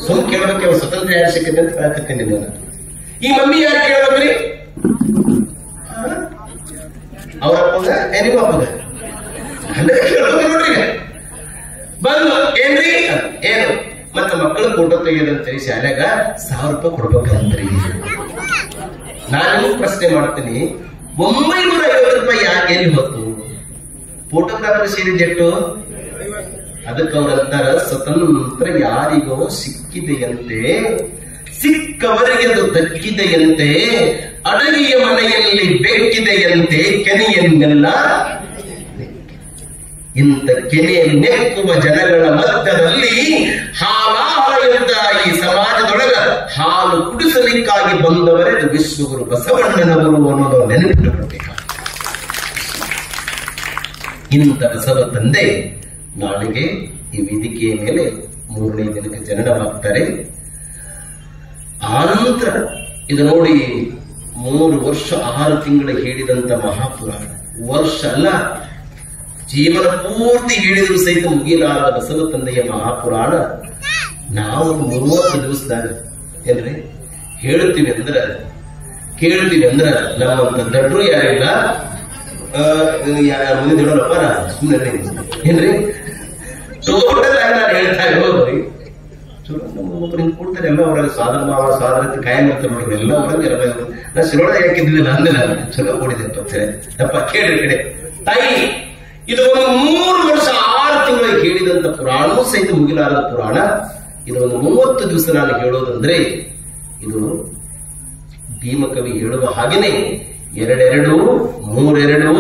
Speaker 1: ಸುಮ್ ಕೇಳ್ಬೇಕು ಸ್ವತಂತ್ರ ಯಾರು ಸಿಕ್ಕೈತೆ ಅಂತ ಹೇಳ್ತೀನಿ ನಿಮ್ಮನ್ನ ಈ ಮಮ್ಮಿ ಯಾರು ಕೇಳ್ಬೇಕ್ರಿ ಅವ್ರ ಅಪ್ಪಗ ನಿಮ್ಮ ಅಪ್ಪಗ ಕೇಳ್ಬೇಕು ನೋಡ್ರಿ ಬಂದು ಏನ್ರಿ ಏನು ಮತ್ತೆ ಮಕ್ಕಳು ಫೋಟೋ ತೆಗೆಯೋದಂತ್ರಿ ಶಾಲೆಗ 1000 ರೂಪಾಯಿ ಕೊಡ್ಬೇಕಂತ್ರಿ ನಾನು ಪ್ರಶ್ನೆ ಮಾಡ್ತೀನಿ 950 ರೂಪಾಯಿ ಯಾಕೆ ಎಲ್ಲಿ ಹೊತ್ತು ಫೋಟೋಗ್ರಾಫರ್ ಸೇರಿದ ಎಷ್ಟು ಅದಕ್ಕೆ ಅವ್ರಂತಾರ ಸ್ವತಂತ್ರ ಯಾರಿಗೋ ಸಿಕ್ಕಿದೆಯಂತೆ ಸಿಕ್ಕವರಿಗೆ ಅದು ದಕ್ಕಿದೆಯಂತೆ ಅಡಗಿಯ ಮನೆಯಲ್ಲಿ ಬೇಕಿದೆಯಂತೆ ಕೆನೆಯನ್ನೆಲ್ಲ ಇಂಥ ಕೆನೆ ನೆಕ್ಕುವ ಜನಗಳ ಮಧ್ಯದಲ್ಲಿ ಹಾಲಾಹಲಯುದ್ಧ ಈ ಸಮಾಜದೊಳಗ ಹಾಲು ಕುಡಿಸಲಿಕ್ಕಾಗಿ ಬಂದವರೇ ವಿಶ್ವಗುರು ಬಸವಣ್ಣನವರು ಅನ್ನೋದು ನೆನಪಿಟ್ಟುಕೊಳ್ಬೇಕು. ಇಂಥ ಬಸವ ತಂದೆ ನಾಳೆಗೆ ಈ ವೇದಿಕೆಯ ಮೇಲೆ 3ನೇ ದಿನಕ್ಕೆ ಜನನವಾಗ್ತಾರೆ. ಆನಂತರ ಇದು ನೋಡಿ 3 ವರ್ಷ 6 ತಿಂಗಳು ಹೇಳಿದಂತ ಮಹಾಪುರಾಣ, ವರ್ಷ ಅಲ್ಲ ಜೀವನ ಪೂರ್ತಿ ಹೇಳಿದ್ರು ಸಹಿತ ಮುಗಿಲಾರದ ಬಸವ ತಂದೆಯ ಮಹಾಪುರಾಣ ನಾವು 30 ದಿವಸದಾಗ ಏನ್ರಿ ಹೇಳ್ತೀವಿ ಅಂದ್ರ ಕೇಳ್ತೀವಿ ಅಂದ್ರ ನಮ್ಮಂತ ದಡ್ರು ಯಾರಿಲ್ಲ. ಮುಂದೆ ಹೇಳೋಣಪ್ಪ ಸುಮ್ಮನೆ ಏನ್ರಿ ಟೋಟಲ್ ಆಗಿ ನಾನು ಹೇಳ್ತಾ ಹೋಗ್ರಿ. ಚಲೋ ನಮ್ಮೊಬ್ಬರು ಹಿಂಗ್ ಕೊಡ್ತಾರೆ ಎಲ್ಲ ಹೊರಗೆ ಸಾಧನ ಮಾವ ಸಾಧನ ಕಾಯಂ ಅಂತ ನೋಡ್ರಿ ಎಲ್ಲ ಹೊರಗೆ ನಾ ಶಿರೋಳ ಯಾಕಿದ್ವಿಲ್ಲ ಅಂದಿಲ್ಲ ಚಲೋ ಕೊಡಿದೆ ಅಪ್ಪ ಕೇಳ್ರಿ ಕಡೆ ತಾಯಿ. ಇದು ಒಂದು 3 ವರ್ಷ 6 ತಿಂಗಳಿಗೆ ಹೇಳಿದಂತ ಪುರಾಣವೂ ಸಹಿತ ಮುಗಿಲಾರದ ಪುರಾಣ. ಇದು ಒಂದು 30 ದಿವಸ ನಾನು ಹೇಳೋದಂದ್ರೆ ಇದು ಭೀಮಕವಿ ಹೇಳುವ ಹಾಗೇನೆ ಎರಡೆರಡು, ಮೂರೆರಡು,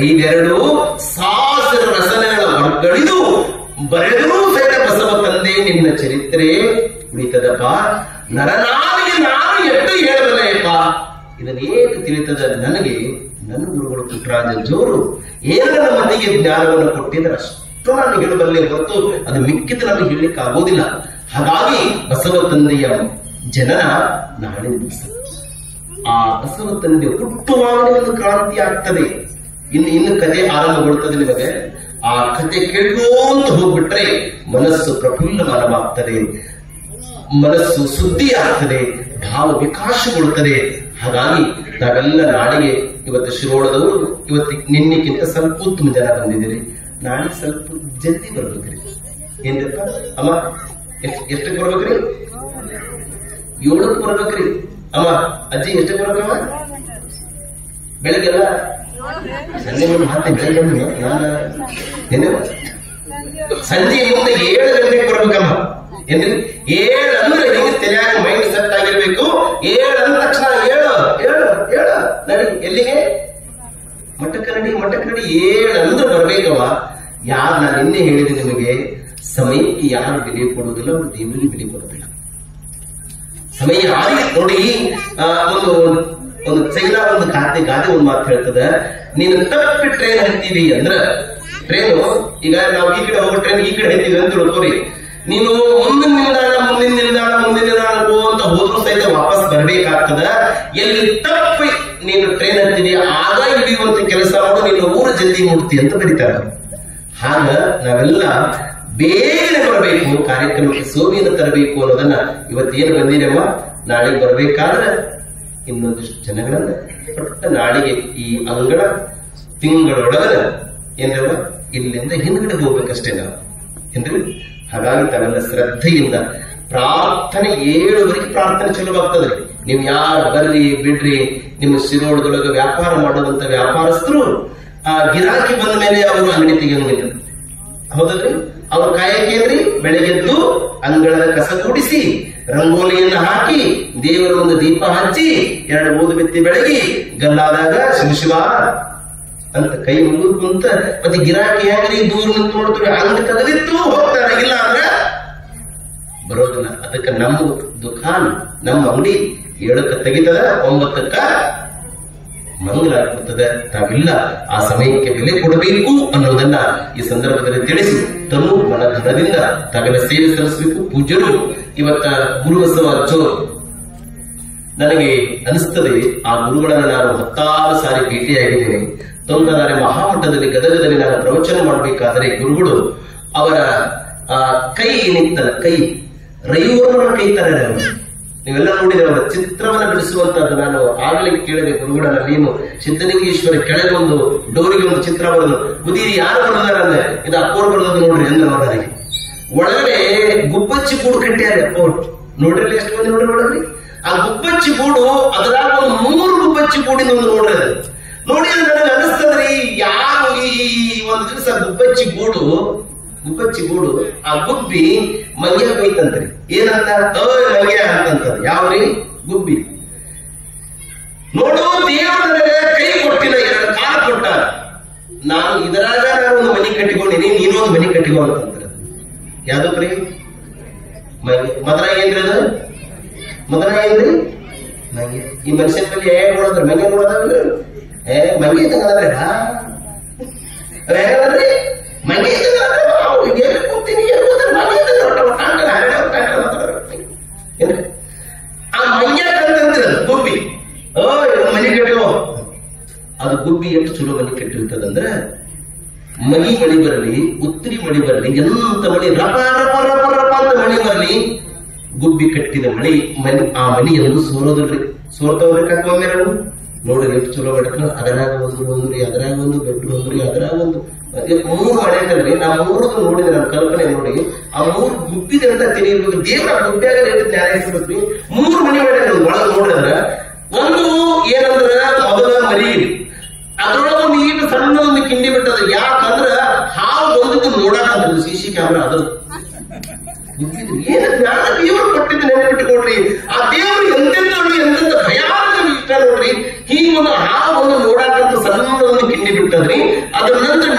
Speaker 1: ಐದೆರಡು ಸಾವಿರ ರಸನೆಗಳ ವರ್ಗಳಿದು ಬರೆದರೂ ಸಹಿತ ಬಸವ ತಂದೆ ನಿನ್ನ ಚರಿತ್ರೆ ಉಳಿತದಪ್ಪ. ನರನಾಲಿಗೆ ನಾನು ಎಷ್ಟು ಹೇಳಬಲ್ಲೆಯಪ್ಪ, ಇದನ್ನೇನು ತಿಳಿತದ ನನಗೆ ನನ್ನ ಗುರುಗಳು ಪುಟ್ಟರಾಜಜ್ಜವರು ಏನರ ಮನೆಗೆ ಜ್ಞಾನವನ್ನು ಕೊಟ್ಟಿದ್ದಾರೆ ಅಷ್ಟು ನಾನು ಹೇಳಬಲ್ಲೆ ಹೊರತು ಅದು ಮಿಕ್ಕಿದ ನನಗೆ ಹೇಳಲಿಕ್ಕೆ ಆಗೋದಿಲ್ಲ. ಹಾಗಾಗಿ ಬಸವ ತಂದೆಯ ಜನನ ನಾಳೆ ದಿವಸ ಆ ಬಸವ ತಂದೆ ಹುಟ್ಟುವಾಗಲೇ ಒಂದು ಕ್ರಾಂತಿ ಆಗ್ತದೆ. ಇನ್ನು ಕಥೆ ಆರಂಭಗೊಳ್ತದೆ. ನಿಮಗೆ ಆ ಕಥೆ ಕೇಳ್ಕೊಂತ ಹೋಗ್ಬಿಟ್ರೆ ಮನಸ್ಸು ಪ್ರಫುಲ್ಲಮಾನವಾಗ್ತದೆ, ಮನಸ್ಸು ಸುದ್ದಿ ಆಗ್ತದೆ, ಭಾವ ವಿಕಾಸಗೊಳ್ಳುತ್ತದೆ. ಹಾಗಾಗಿ ನಾವೆಲ್ಲ ನಾಳೆಗೆ ಇವತ್ತು ಶಿರೋಳದವರು ಇವತ್ತು ನಿನ್ನೆಕ್ಕಿಂತ ಸ್ವಲ್ಪ ಉತ್ತಮ ಜನ ಬಂದಿದ್ದೀರಿ. ನಾಳೆ ಸ್ವಲ್ಪ ಜಲ್ದಿ ಬರ್ಬೇಕ್ರಿ. ಏನ್ರಪ್ಪ ಅಮ್ಮ, ಎಷ್ಟಕ್ಕೆ ಬರ್ಬೇಕ್ರಿ? 7ಕ್ಕೆ ಬರ್ಬೇಕ್ರಿ. ಅಮ್ಮ ಅಜ್ಜಿ ಎಷ್ಟಕ್ಕೆ ಬರ್ಬೇಕಮ್ಮ? ಬೆಳಗ್ಗೆಲ್ಲ ಸಂಜೆ ಮುಂದೆ ಮತ್ತೆ ಬೆಳಗ್ಗೆ ಏನು ಸಂಜೆ ಮುಂದೆ 7 ಗಂಟೆಗೆ ಬರ್ಬೇಕಮ್ಮ. ಏನ್ರಿ 7 ಅಂದ್ರೆ ನಿಮಗೆ ತಲೆಯಾಗ ಮೈಂಡ್ ಸೆಟ್ ಆಗಿರ್ಬೇಕು. 7 ಅಂದ ತಕ್ಷಣ 7 ನಡಿ ಎಲ್ಲಿಗೆ? ಮಠಕ್ಕೆ ನಡಿ 7 ಅಂದ್ರೆ ಬರ್ಬೇಕವ. ಯಾರು ನಾನು ನಿನ್ನೆ ಹೇಳಿದೆ ನಿಮಗೆ, ಸಮಯಕ್ಕೆ ಯಾರು ಬೆಲೆ ಕೊಡುವುದಿಲ್ಲ ಅವರು ದೇವರಿಗೆ ಬೆಲೆ ಕೊಡುವುದಿಲ್ಲ. ಸಮಯ ಯಾರಿಗೆ ನೋಡಿ, ಒಂದು ಚೈನಾ ಒಂದು ಗಾದೆ ಒಂದು ಮಾತು ಹೇಳ್ತದ, ನೀನು ತಪ್ಪಿ ಟ್ರೈನ್ ಹತ್ತೀವಿ ಅಂದ್ರ ಟ್ರೈನು ಈಗ ನಾವು ಈ ಕಡೆ ಹೋಗೋ ಟ್ರೈನ್ ಈ ಕಡೆ ಹತ್ತೀವಿ ಅಂತ ತಿಳ್ಕೋರಿ. ನೀನು ಮುಂದಿನ ನಿಲ್ದಾಣ ಅಂತ ಹೋದ್ರೂ ಸಹಿತ ವಾಪಸ್ ಬರ್ಬೇಕಾಗ್ತದ. ಎಲ್ಲಿ ತಪ್ಪಿ ನೀನು ಟ್ರೈನ್ ಹತ್ತೀವಿ ಆಗ ಹಿಡಿಯುವಂತ ಕೆಲಸ ಮಾಡು, ನೀನು ಊರು ಜಲ್ದಿ ಮುಟ್ತಿ ಅಂತ ಬರೀತಾರ. ಹಾಗ ನಾವೆಲ್ಲ ಬೇಗನೆ ಬರಬೇಕು, ಕಾರ್ಯಕ್ರಮಕ್ಕೆ ಸೋವಿಯನ್ನು ತರಬೇಕು ಅನ್ನೋದನ್ನ ಇವತ್ತೇನು ಬಂದಿರಮ್ಮ. ನಾಳೆ ಬರ್ಬೇಕಾದ್ರೆ ಇನ್ನೊಂದಿಷ್ಟು ಜನಗಳನ್ನ ಪಟ್ಟ ನಾಳೆಗೆ ಈ ಅಂಗಳ ತಿಂಗಳೊಳಗನ ಏನ್ರವ ಇಲ್ಲಿಂದ ಹಿಂದ್ಗಡೆ ಹೋಗ್ಬೇಕಷ್ಟೇ ನಾವು ಏನ್ರಿ. ಹಾಗಾಗಿ ತಾವೆಲ್ಲ ಶ್ರದ್ಧೆಯಿಂದ ಪ್ರಾರ್ಥನೆ 7ವರೆಗೆ ಪ್ರಾರ್ಥನೆ ಚಲುವಾಗ್ತದ್ರಿ. ನೀವು ಯಾರು ಬರ್ರಿ ಬಿಡ್ರಿ, ನಿಮ್ಮ ಶಿರೋಳದೊಳಗೆ ವ್ಯಾಪಾರ ಮಾಡುವಂತ ವ್ಯಾಪಾರಸ್ಥರು ಆ ಗಿರಾಕಿ ಬಂದ ಮೇಲೆ ಅವರು ಅಂಗಡಿ ತೆಗೆಯೋಂಗಿಲ್ಲ, ಹೌದಲ್ರಿ? ಅವ್ರ ಕಾಯಕೇನ್ರಿ, ಬೆಳಗ್ಗೆದ್ದು ಅಂಗಳದ ಕಸ ಕೂಡಿಸಿ ರಂಗೋಲಿಯನ್ನ ಹಾಕಿ ದೇವರ ಒಂದು ದೀಪ ಹಚ್ಚಿ 2 ಊದು ಬಿತ್ತಿ ಬೆಳಗಿ ಗಲ್ಲಾದಾಗ ಶಿವ ಅಂತ ಕೈ ಮುಗಿದು ಕುಂತ ಮತ್ತೆ ಗಿರಾಕಿ ಹೆಂಗ್ರಿ ದೂರ ನಿಂತು ನೋಡ್ತೀವಿ, ಅಂಗಡಿ ತೆಗೆದಿತ್ತು ಹೋಗ್ತಾರೆ, ಇಲ್ಲ ಅಂದ್ರೆ ಬರೋದಿಲ್ಲ. ಅದಕ್ಕೆ ನಮ್ಮ ದುಕಾನ್ ನಮ್ಮ ಅಂಗಡಿ 7ಕ್ಕೆ ತೆಗಿತದ, 9ಕ್ಕ ಮಂಗಲ ಆಗ್ತದೆ. ತಾವಿಲ್ಲ ಆ ಸಮಯಕ್ಕೆ ಬೆಲೆ ಕೊಡಬೇಕು ಅನ್ನೋದನ್ನ ಈ ಸಂದರ್ಭದಲ್ಲಿ ತಿಳಿಸಿ ತನು ಮನ ಧನದಿಂದ ತಾವೆಲ್ಲ ಸೇವೆ ಸಲ್ಲಿಸಬೇಕು. ಪೂಜ್ಯರು ಇವತ್ತ ಗುರುಬಸವ ಅಜ್ಜೋರು ನನಗೆ ಅನಿಸ್ತದೆ, ಆ ಗುರುಗಳನ್ನ ನಾನು 10 ಸಾರಿ ಭೇಟಿಯಾಗಿದ್ದೇನೆ. ತೊಂದನಾರೆ ಮಹಾಮಠದಲ್ಲಿ ಗದಗದಲ್ಲಿ ನಾನು ಪ್ರವಚನ ಮಾಡಬೇಕಾದರೆ ಗುರುಗಳು ಅವರ ಕೈ ಏನಿತ್ತಲ್ಲ, ಕೈ ರೈವರ್ಮನ ಕೈ ತರ ನೀವೆಲ್ಲ ನೋಡಿದ್ರೆ ಅವರ ಚಿತ್ರವನ್ನು ಬಿಡಿಸುವಂತದ್ದು. ನಾನು ಆಗಲೇ ಕೇಳಿದೆ ಗುರುಗಳನ್ನ, ನೀನು ಸಿದ್ಧಲಿಂಗೇಶ್ವರ ಕೆಳಗೆ ಒಂದು ಡೋರಿಗೆ ಒಂದು ಚಿತ್ರ ಬರೆದು ಬುದೀರಿ ಯಾರು ಬರೆದಾರ ಅಂದ್ರೆ ಇದು ಅಪ್ಪೋರ್ ಬರೆದದ್ದು ನೋಡ್ರಿ ಅಂದ್ರೆ ನೋಡೋರಿಗೆ ಒಳಗಡೆ ಗುಬ್ಬಚ್ಚಿ ಗೂಡು ಕಟ್ಟ್ಯಾರ ಅಪ್ಪೋರ್ ನೋಡ್ರಿ. ಎಷ್ಟು ಮಂದಿ ನೋಡ್ರಿ ಆ ಗುಬ್ಬಚ್ಚಿ ಗೂಡು, ಅದ್ರಾಗ ಒಂದು 3 ಗುಬ್ಬಚ್ಚಿ ಗೂಡಿನ ಒಂದು ನೋಡ್ರಿ. ಅದು ನೋಡಿ ನನಗೆ ಅನಿಸ್ತದ್ರಿ, ಯಾರು ಈ ಒಂದು ದಿವಸ ಗುಬ್ಬಚ್ಚಿ ಗೂಡು ಆ ಗುಬ್ಬಿ ಮಂಗ್ಯ ಬೈತಂತ್ರಿ. ಏನಂತ ಮಂಗ್ಯ ಅಂತಂತದ, ಯಾವ್ರಿ ಗುಬ್ಬಿ. ನೋಡು ದೇವರು ನನಗೆ ಕೈ ಕೊಟ್ಟಿಲ್ಲ, 2 ಕಾಲು ಕೊಟ್ಟ, ನಾನು ಇದರಾಗ ನಾನು ಒಂದು ಮನೆ ಕಟ್ಟಿಕೊಂಡಿನಿ, ನೀನು ಒಂದು ಮನೆ ಕಟ್ಟಿಕೊ ಅಂತಂದ್ರ ಯಾವ್ದಕ್ರಿ ಮದ್ರಾಗ ಏನ್ರಿ ಅದು? ಮದ್ರಾಗ ಏನ್ರಿ ಮಂಗ್ಯ. ಈ ಮನುಷ್ಯನ ಮೇಲೆ ನೋಡೋದ್ರ ಮಂಗ್ಯ ನೋಡೋದ್ರಿ ಮಂಗ್ಯ ತಗೋದ್ರಿ ಹೇಳದ್ರಿ ಮಂಗ್ಯ ಕೂತೀನಿ ಆ ಮಂಗ್ಯ ಕಂತಂದ್ರೆ ಗುಬ್ಬಿ ಮನೆ ಕಟ್ಟಿವೋ. ಅದು ಗುಬ್ಬಿ ಎಷ್ಟು ಚಲೋ ಮನೆ ಕಟ್ಟಿರ್ತದಂದ್ರೆ ಮಳಿ ಬರಲಿ, ಉತ್ತರಿ ಮಳಿ ಬರಲಿ, ಎಂತ ಮಳಿ ರಪ ರಪ ರಪ ರಪ ಅಂತ ಮಳಿ ಬರಲಿ, ಗುಬ್ಬಿ ಕಟ್ಟಿದ ಆ ಮನೆಯನ್ನು ಸೋರೋದ್ರಿ. ಸೋರ್ತವ್ರಿ ಕಟ್ಕೊಂಡ್ರೆ ನಾವು ನೋಡ್ರಿ ಎಷ್ಟು ಚಲೋ ಮಾಡ್ತಾರೆ. ಅದರಾಗ ಒಂದು ಅದ್ರಾಗ ಒಂದು ಬೆಡ್ರೂಮ್, ಅದ್ರಾಗ ಒಂದು 3 ಮನೆ ಅಂತಂದ್ರಿ. ನಾವು 3 ನೋಡಿದ್ರೆ ನಮ್ಮ ಕಲ್ಪನೆ ನೋಡಿ, ಆ 3 ಗುಬ್ಬಿದೆ ಅಂತ ತಿಳಿಯಬೇಕು. ದೇವ್ರ ಗುಬ್ಬಿಯಾಗ ಎಷ್ಟು ಜ್ಞಾನ ಇರ್ಬೇಕು. 3 ಮನೆ ಮಾಡಿದ್ರೆ ಒಳಗೆ ನೋಡಿದ್ರ ಒಂದು ಏನಂದ್ರ ಮೊದಲ ಮರಿ, ಅದ್ರೊಳಗೆ ಒಂದು ಈಟು ಸಣ್ಣ ಒಂದು ಕಿಂಡಿ ಬಿಟ್ಟದ. ಯಾಕಂದ್ರ ಹಾವು ಬಂದದ್ದು ನೋಡಾಕಂದ್ರ CC ಕ್ಯಾಮ್ರಾ ಅದು ಏನು ಜ್ಞಾನ ದೇವರು ಕೊಟ್ಟಿದ್ದು ನೆನಪಿಟ್ಟುಕೊಡ್ರಿ. ಆ ದೇವರು ಎಂತೆಂತ ಭಯಾನಕ ಇಷ್ಟ ನೋಡ್ರಿ. ಹೀಗೊಂದು ಹಾವು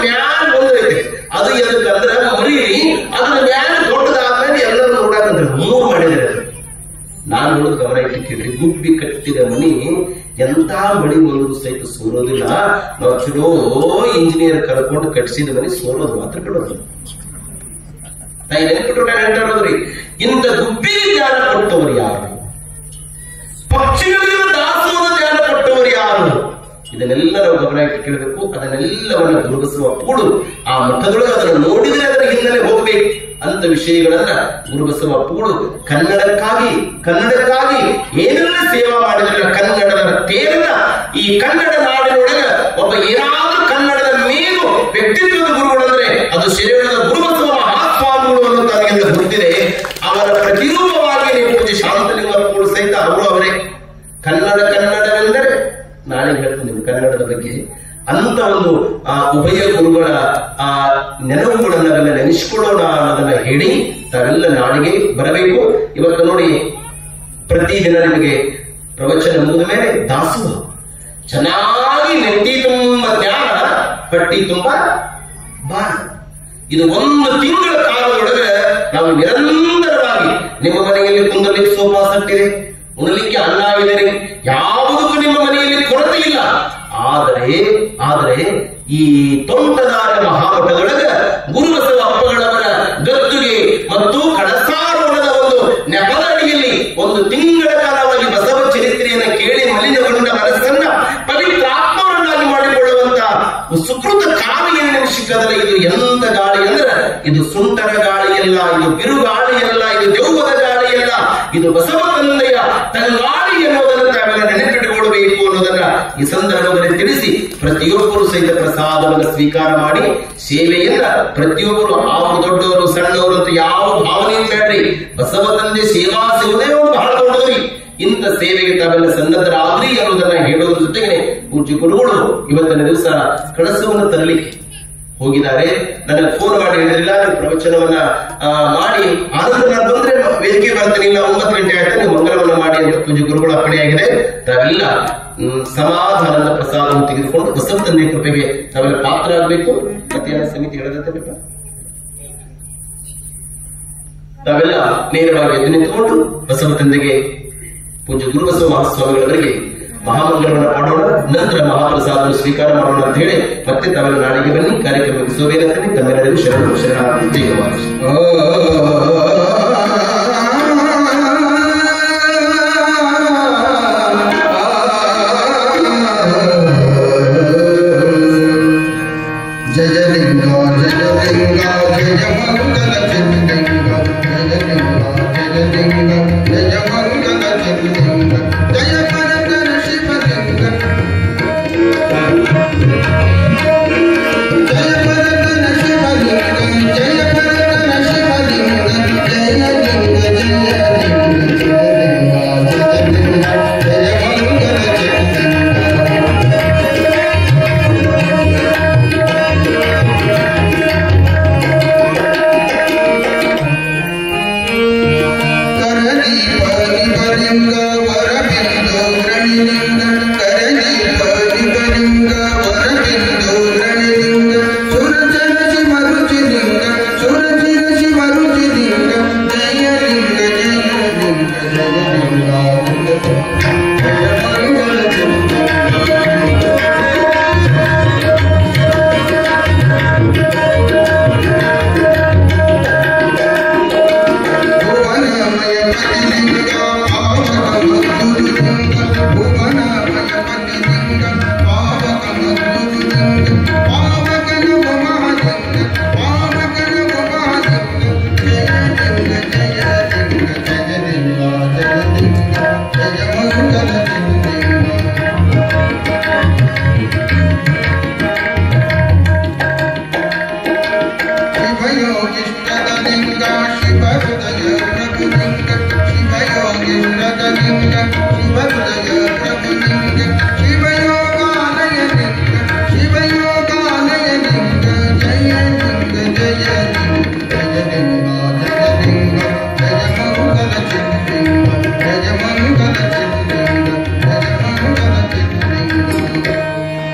Speaker 1: ಅದರ ಮೇಲೆ ದೊಡ್ಡದಾದ್ಮೇಲೆ ಎಲ್ಲರೂ ನೋಡಾಕಂದ್ರೆ 3 ಮಾಡಿದ್ರೆ ನಾನು ನೋಡಿದ ಗಮನ ಇಟ್ಟಿದ್ರಿ. ಗುಬ್ಬಿ ಕಟ್ಟಿದ ಮನಿ ಎಂತ ಮಳಿ ಬಂದ್ರು ಸಹಿತ ಸೋರೋದಿಲ್ಲ. ನಾವು ಚಲೋ ಇಂಜಿನಿಯರ್ ಕರ್ಕೊಂಡು ಕಟ್ಟಿಸಿದ ಮನಿ ಸೋರೋದು ಮಾತ್ರ ಕಡೋದು. ನೆನಪಿಟ್ರಿ, ಇಂಥ ಗುಬ್ಬಿಗೆ ಜ್ಞಾನ ಕೊಟ್ಟವರು ಯಾರು? ಪಕ್ಷಿಗಳಿಗೆ ದಾಸೋಹ ಜ್ಞಾನ ಕೊಟ್ಟವರು ಯಾರು? ಇದನ್ನೆಲ್ಲ ನಾವು ಗಮನ ಇಟ್ಟು ಕೇಳಬೇಕು. ಅದನ್ನೆಲ್ಲವನ್ನ ಗುರುಬಸವ ಅಪ್ಪುಗಳು ಆ ಮಠದೊಳಗೆ ಅದನ್ನು ನೋಡಿದ್ರೆ ಅದರ ಹಿನ್ನೆಲೆ ಹೋಗ್ಬೇಕು ಅಂತ ವಿಷಯಗಳನ್ನ ಗುರುಬಸವ ಅಪ್ಪುಗಳು ಕನ್ನಡಕ್ಕಾಗಿ ಏನೆಲ್ಲ ಸೇವಾ ಮಾಡಿದ್ರಲ್ಲ, ಕನ್ನಡದ ತೇರನ್ನ ಈ ಕನ್ನಡ ನಾಡಿನೊಳಗೆ ಒಬ್ಬ ಏನಾದ್ರೂ ಕನ್ನಡದ ಮೇಲು ವ್ಯಕ್ತಿತ್ವದ ಗುರುಗಳಂದ್ರೆ ಅದು ಶಿರೇಳದ ಗುರುಬಸವ ಮಹಾಸ್ವಾಮಿಗಳು ಅನ್ನೋದಾಗಿಂದ ಗೊತ್ತಿದೆ. ಅವರ ಪ್ರತಿರೂಪವಾಗಿ ಪೂಜೆ ಶಾಂತಲಿಂಗ ಅಪ್ಪುಗಳು ಸಹಿತ ಅವರೇ ಕನ್ನಡವೆಂದರೆ ನಾಳೆ ಹೇಳ್ತೀನಿ ಕನ್ನಡದ ಬಗ್ಗೆ ಅಂತ ಒಂದು ಉಭಯ ಗುರುಗಳ ನೆನಪುಗಳನ್ನೆಲ್ಲ ನೆನೆಸಿಕೊಳ್ಳೋಣ ಅನ್ನೋದನ್ನ ಹೇಳಿ ತಾವೆಲ್ಲ ನಾಡಿಗೆ ಬರಬೇಕು. ಇವತ್ತು ನೋಡಿ, ಪ್ರತಿದಿನ ನಿಮಗೆ ಪ್ರವಚನ ಮುಗಿದ ಮೇಲೆ ದಾಸೋಹ ಚೆನ್ನಾಗಿ ನೆತ್ತಿ ತುಂಬ ಜ್ಞಾನ, ಪಟ್ಟಿ ತುಂಬ ಬಾಣ. ಇದು 1 ತಿಂಗಳ ಕಾಲದೊಳಗೆ ನಾವು ನಿರಂತರವಾಗಿ ನಿಮ್ಮ ಮನೆಯಲ್ಲಿ ಕುಂದಲಿಕ್ಕೆ ಸೋಫಾ ಸೆಟ್ಟಿದೆ, ಉಣಲಿಕ್ಕೆ ಅನ್ನ ಇದೆ, ಯಾವುದಕ್ಕೂ ನಿಮ್ಮ ಮನೆಯಲ್ಲಿ ಕೊರತೆ ಇಲ್ಲ. ಆದರೆ ಈ ತೋಂಟದಾರ ಮಹಾಮಠದೊಳಗೆ ಗುರುಬಸವ ಅಪ್ಪಗಳವರ ಗದ್ದುಗೆ ಮತ್ತು ಕಳಸಾರೋಹಣದ ಒಂದು ನೆಪದ ಅಡಿಯಲ್ಲಿ 1 ತಿಂಗಳ ಕಾಲವಾಗಿ ಬಸವ ಚರಿತ್ರೆಯನ್ನು ಕೇಳಿ ಮಲಿನಗೊಂಡ ಮನಸ್ಸನ್ನ ಪವಿತ್ರಾತ್ಮವನ್ನಾಗಿ ಮಾಡಿಕೊಳ್ಳುವಂತ ಸುಕೃತ ಕಾವಿಯನ್ನು ಸಿಕ್ಕದಲ್ಲ. ಇದು ಎಂತ ಗಾಳಿ ಅಂದ್ರೆ ಇದು ಸುಂಟರ ಗಾಳಿಯಲ್ಲ, ಇದು ಬಿರುಗಾಳಿಯಲ್ಲ, ಇದು ದೆವ್ವದ ಗಾಳಿಯಲ್ಲ, ಇದು ಬಸವ ತಂದೆಯ ತಂಗಾಳಿ ಎನ್ನುವುದನ್ನು ತಾವೆಲ್ಲ ನೆನಪಿಟ್ಟುಕೊಳ್ಳಬೇಕು ಅನ್ನೋದನ್ನ ಈ ಸಂದರ್ಭದಲ್ಲಿ ತಿಳಿಸಿ, ಪ್ರತಿಯೊಬ್ಬರು ಸಹಿತ ಪ್ರಸಾದವನ್ನು ಸ್ವೀಕಾರ ಮಾಡಿ ಸೇವೆಯನ್ನ ಪ್ರತಿಯೊಬ್ಬರು, ಅವರು ದೊಡ್ಡವರು ಸಣ್ಣವರು ಅಂತ ಯಾವ ಭಾವನೆயும் ಬೇಡ್ರಿ. ಬಸವ ತಂದೆ ಸೇವಾ ಸೇವನೆ ಬಹಳ ದೊಡ್ಡದ್ರಿ. ಇಂಥ ಸೇವೆಗೆ ತಾವೆಲ್ಲ ಸನ್ನದ್ಧರಾದ್ರಿ ಅನ್ನೋದನ್ನ ಹೇಳೋದ್ರ ಜೊತೆಗೆ ಪೂಜ್ಯ ಗುರುಗಳು ಇವತ್ತಿನ ದಿವಸ ಕಳಸವನ್ನು ತರಲಿಕ್ಕೆ ಹೋಗಿದ್ದಾರೆ. ನನಗೆ ಫೋನ್ ಮಾಡಿ ಹೇಳಿದ್ರಿಲ್ಲ, ಪ್ರವಚನವನ್ನ ಮಾಡಿ ಆನಂತರ ನಾನು ಬಂದ್ರೆ ವೇದಿಕೆ ಬರ್ತೀನಿ, ಇಲ್ಲ 9 ಗಂಟೆ ಆಯ್ತು, ನೀವು ಮಂಗಲವನ್ನ ಮಾಡಿ ಅಂತ ಪೂಜ್ಯ ಗುರುಗಳ ಅಪ್ಪಣೆಯಾಗಿದೆ. ತಾವೆಲ್ಲ ಸಮಾಧಾನದ ಪ್ರಸಾದವನ್ನು ತೆಗೆದುಕೊಂಡು ಬಸವ ತಂದೆ ಕೃಪೆಗೆ ತಾವೆಲ್ಲ ಪಾತ್ರ ಆಗಬೇಕು. ಮಧ್ಯಾಹ್ನ ಸಮಿತಿ ಹೇಳದಂತೆ ತಾವೆಲ್ಲ ನೇರವಾಗಿ ಎದ್ದು ನಿಂತುಕೊಂಡು ಬಸವ ತಂದೆಗೆ ಪೂಜ್ಯ ಗುರುಬಸವ ಮಹಾಸ್ವಾಮಿಗಳವರಿಗೆ ಮಹಾಮಂಗಳವನ್ನು ಮಾಡೋಣ, ನಂತರ ಮಹಾಪ್ರಸಾದವನ್ನು ಸ್ವೀಕಾರ ಮಾಡೋಣ ಅಂತ ಹೇಳಿ ಮತ್ತೆ ತಾವೆಲ್ಲ ನಾಳೆಗೆ ಬನ್ನಿ. ಕಾರ್ಯಕ್ರಮ ಸೋಬೇನಂತೆ ಕನ್ನಡ ಶರಣ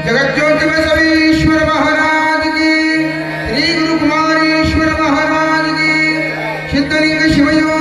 Speaker 2: जगज्योति बसवेश्वर महाराज की, श्री गुरु कुमारेश्वर महाराज ಶಿವಯೋಗ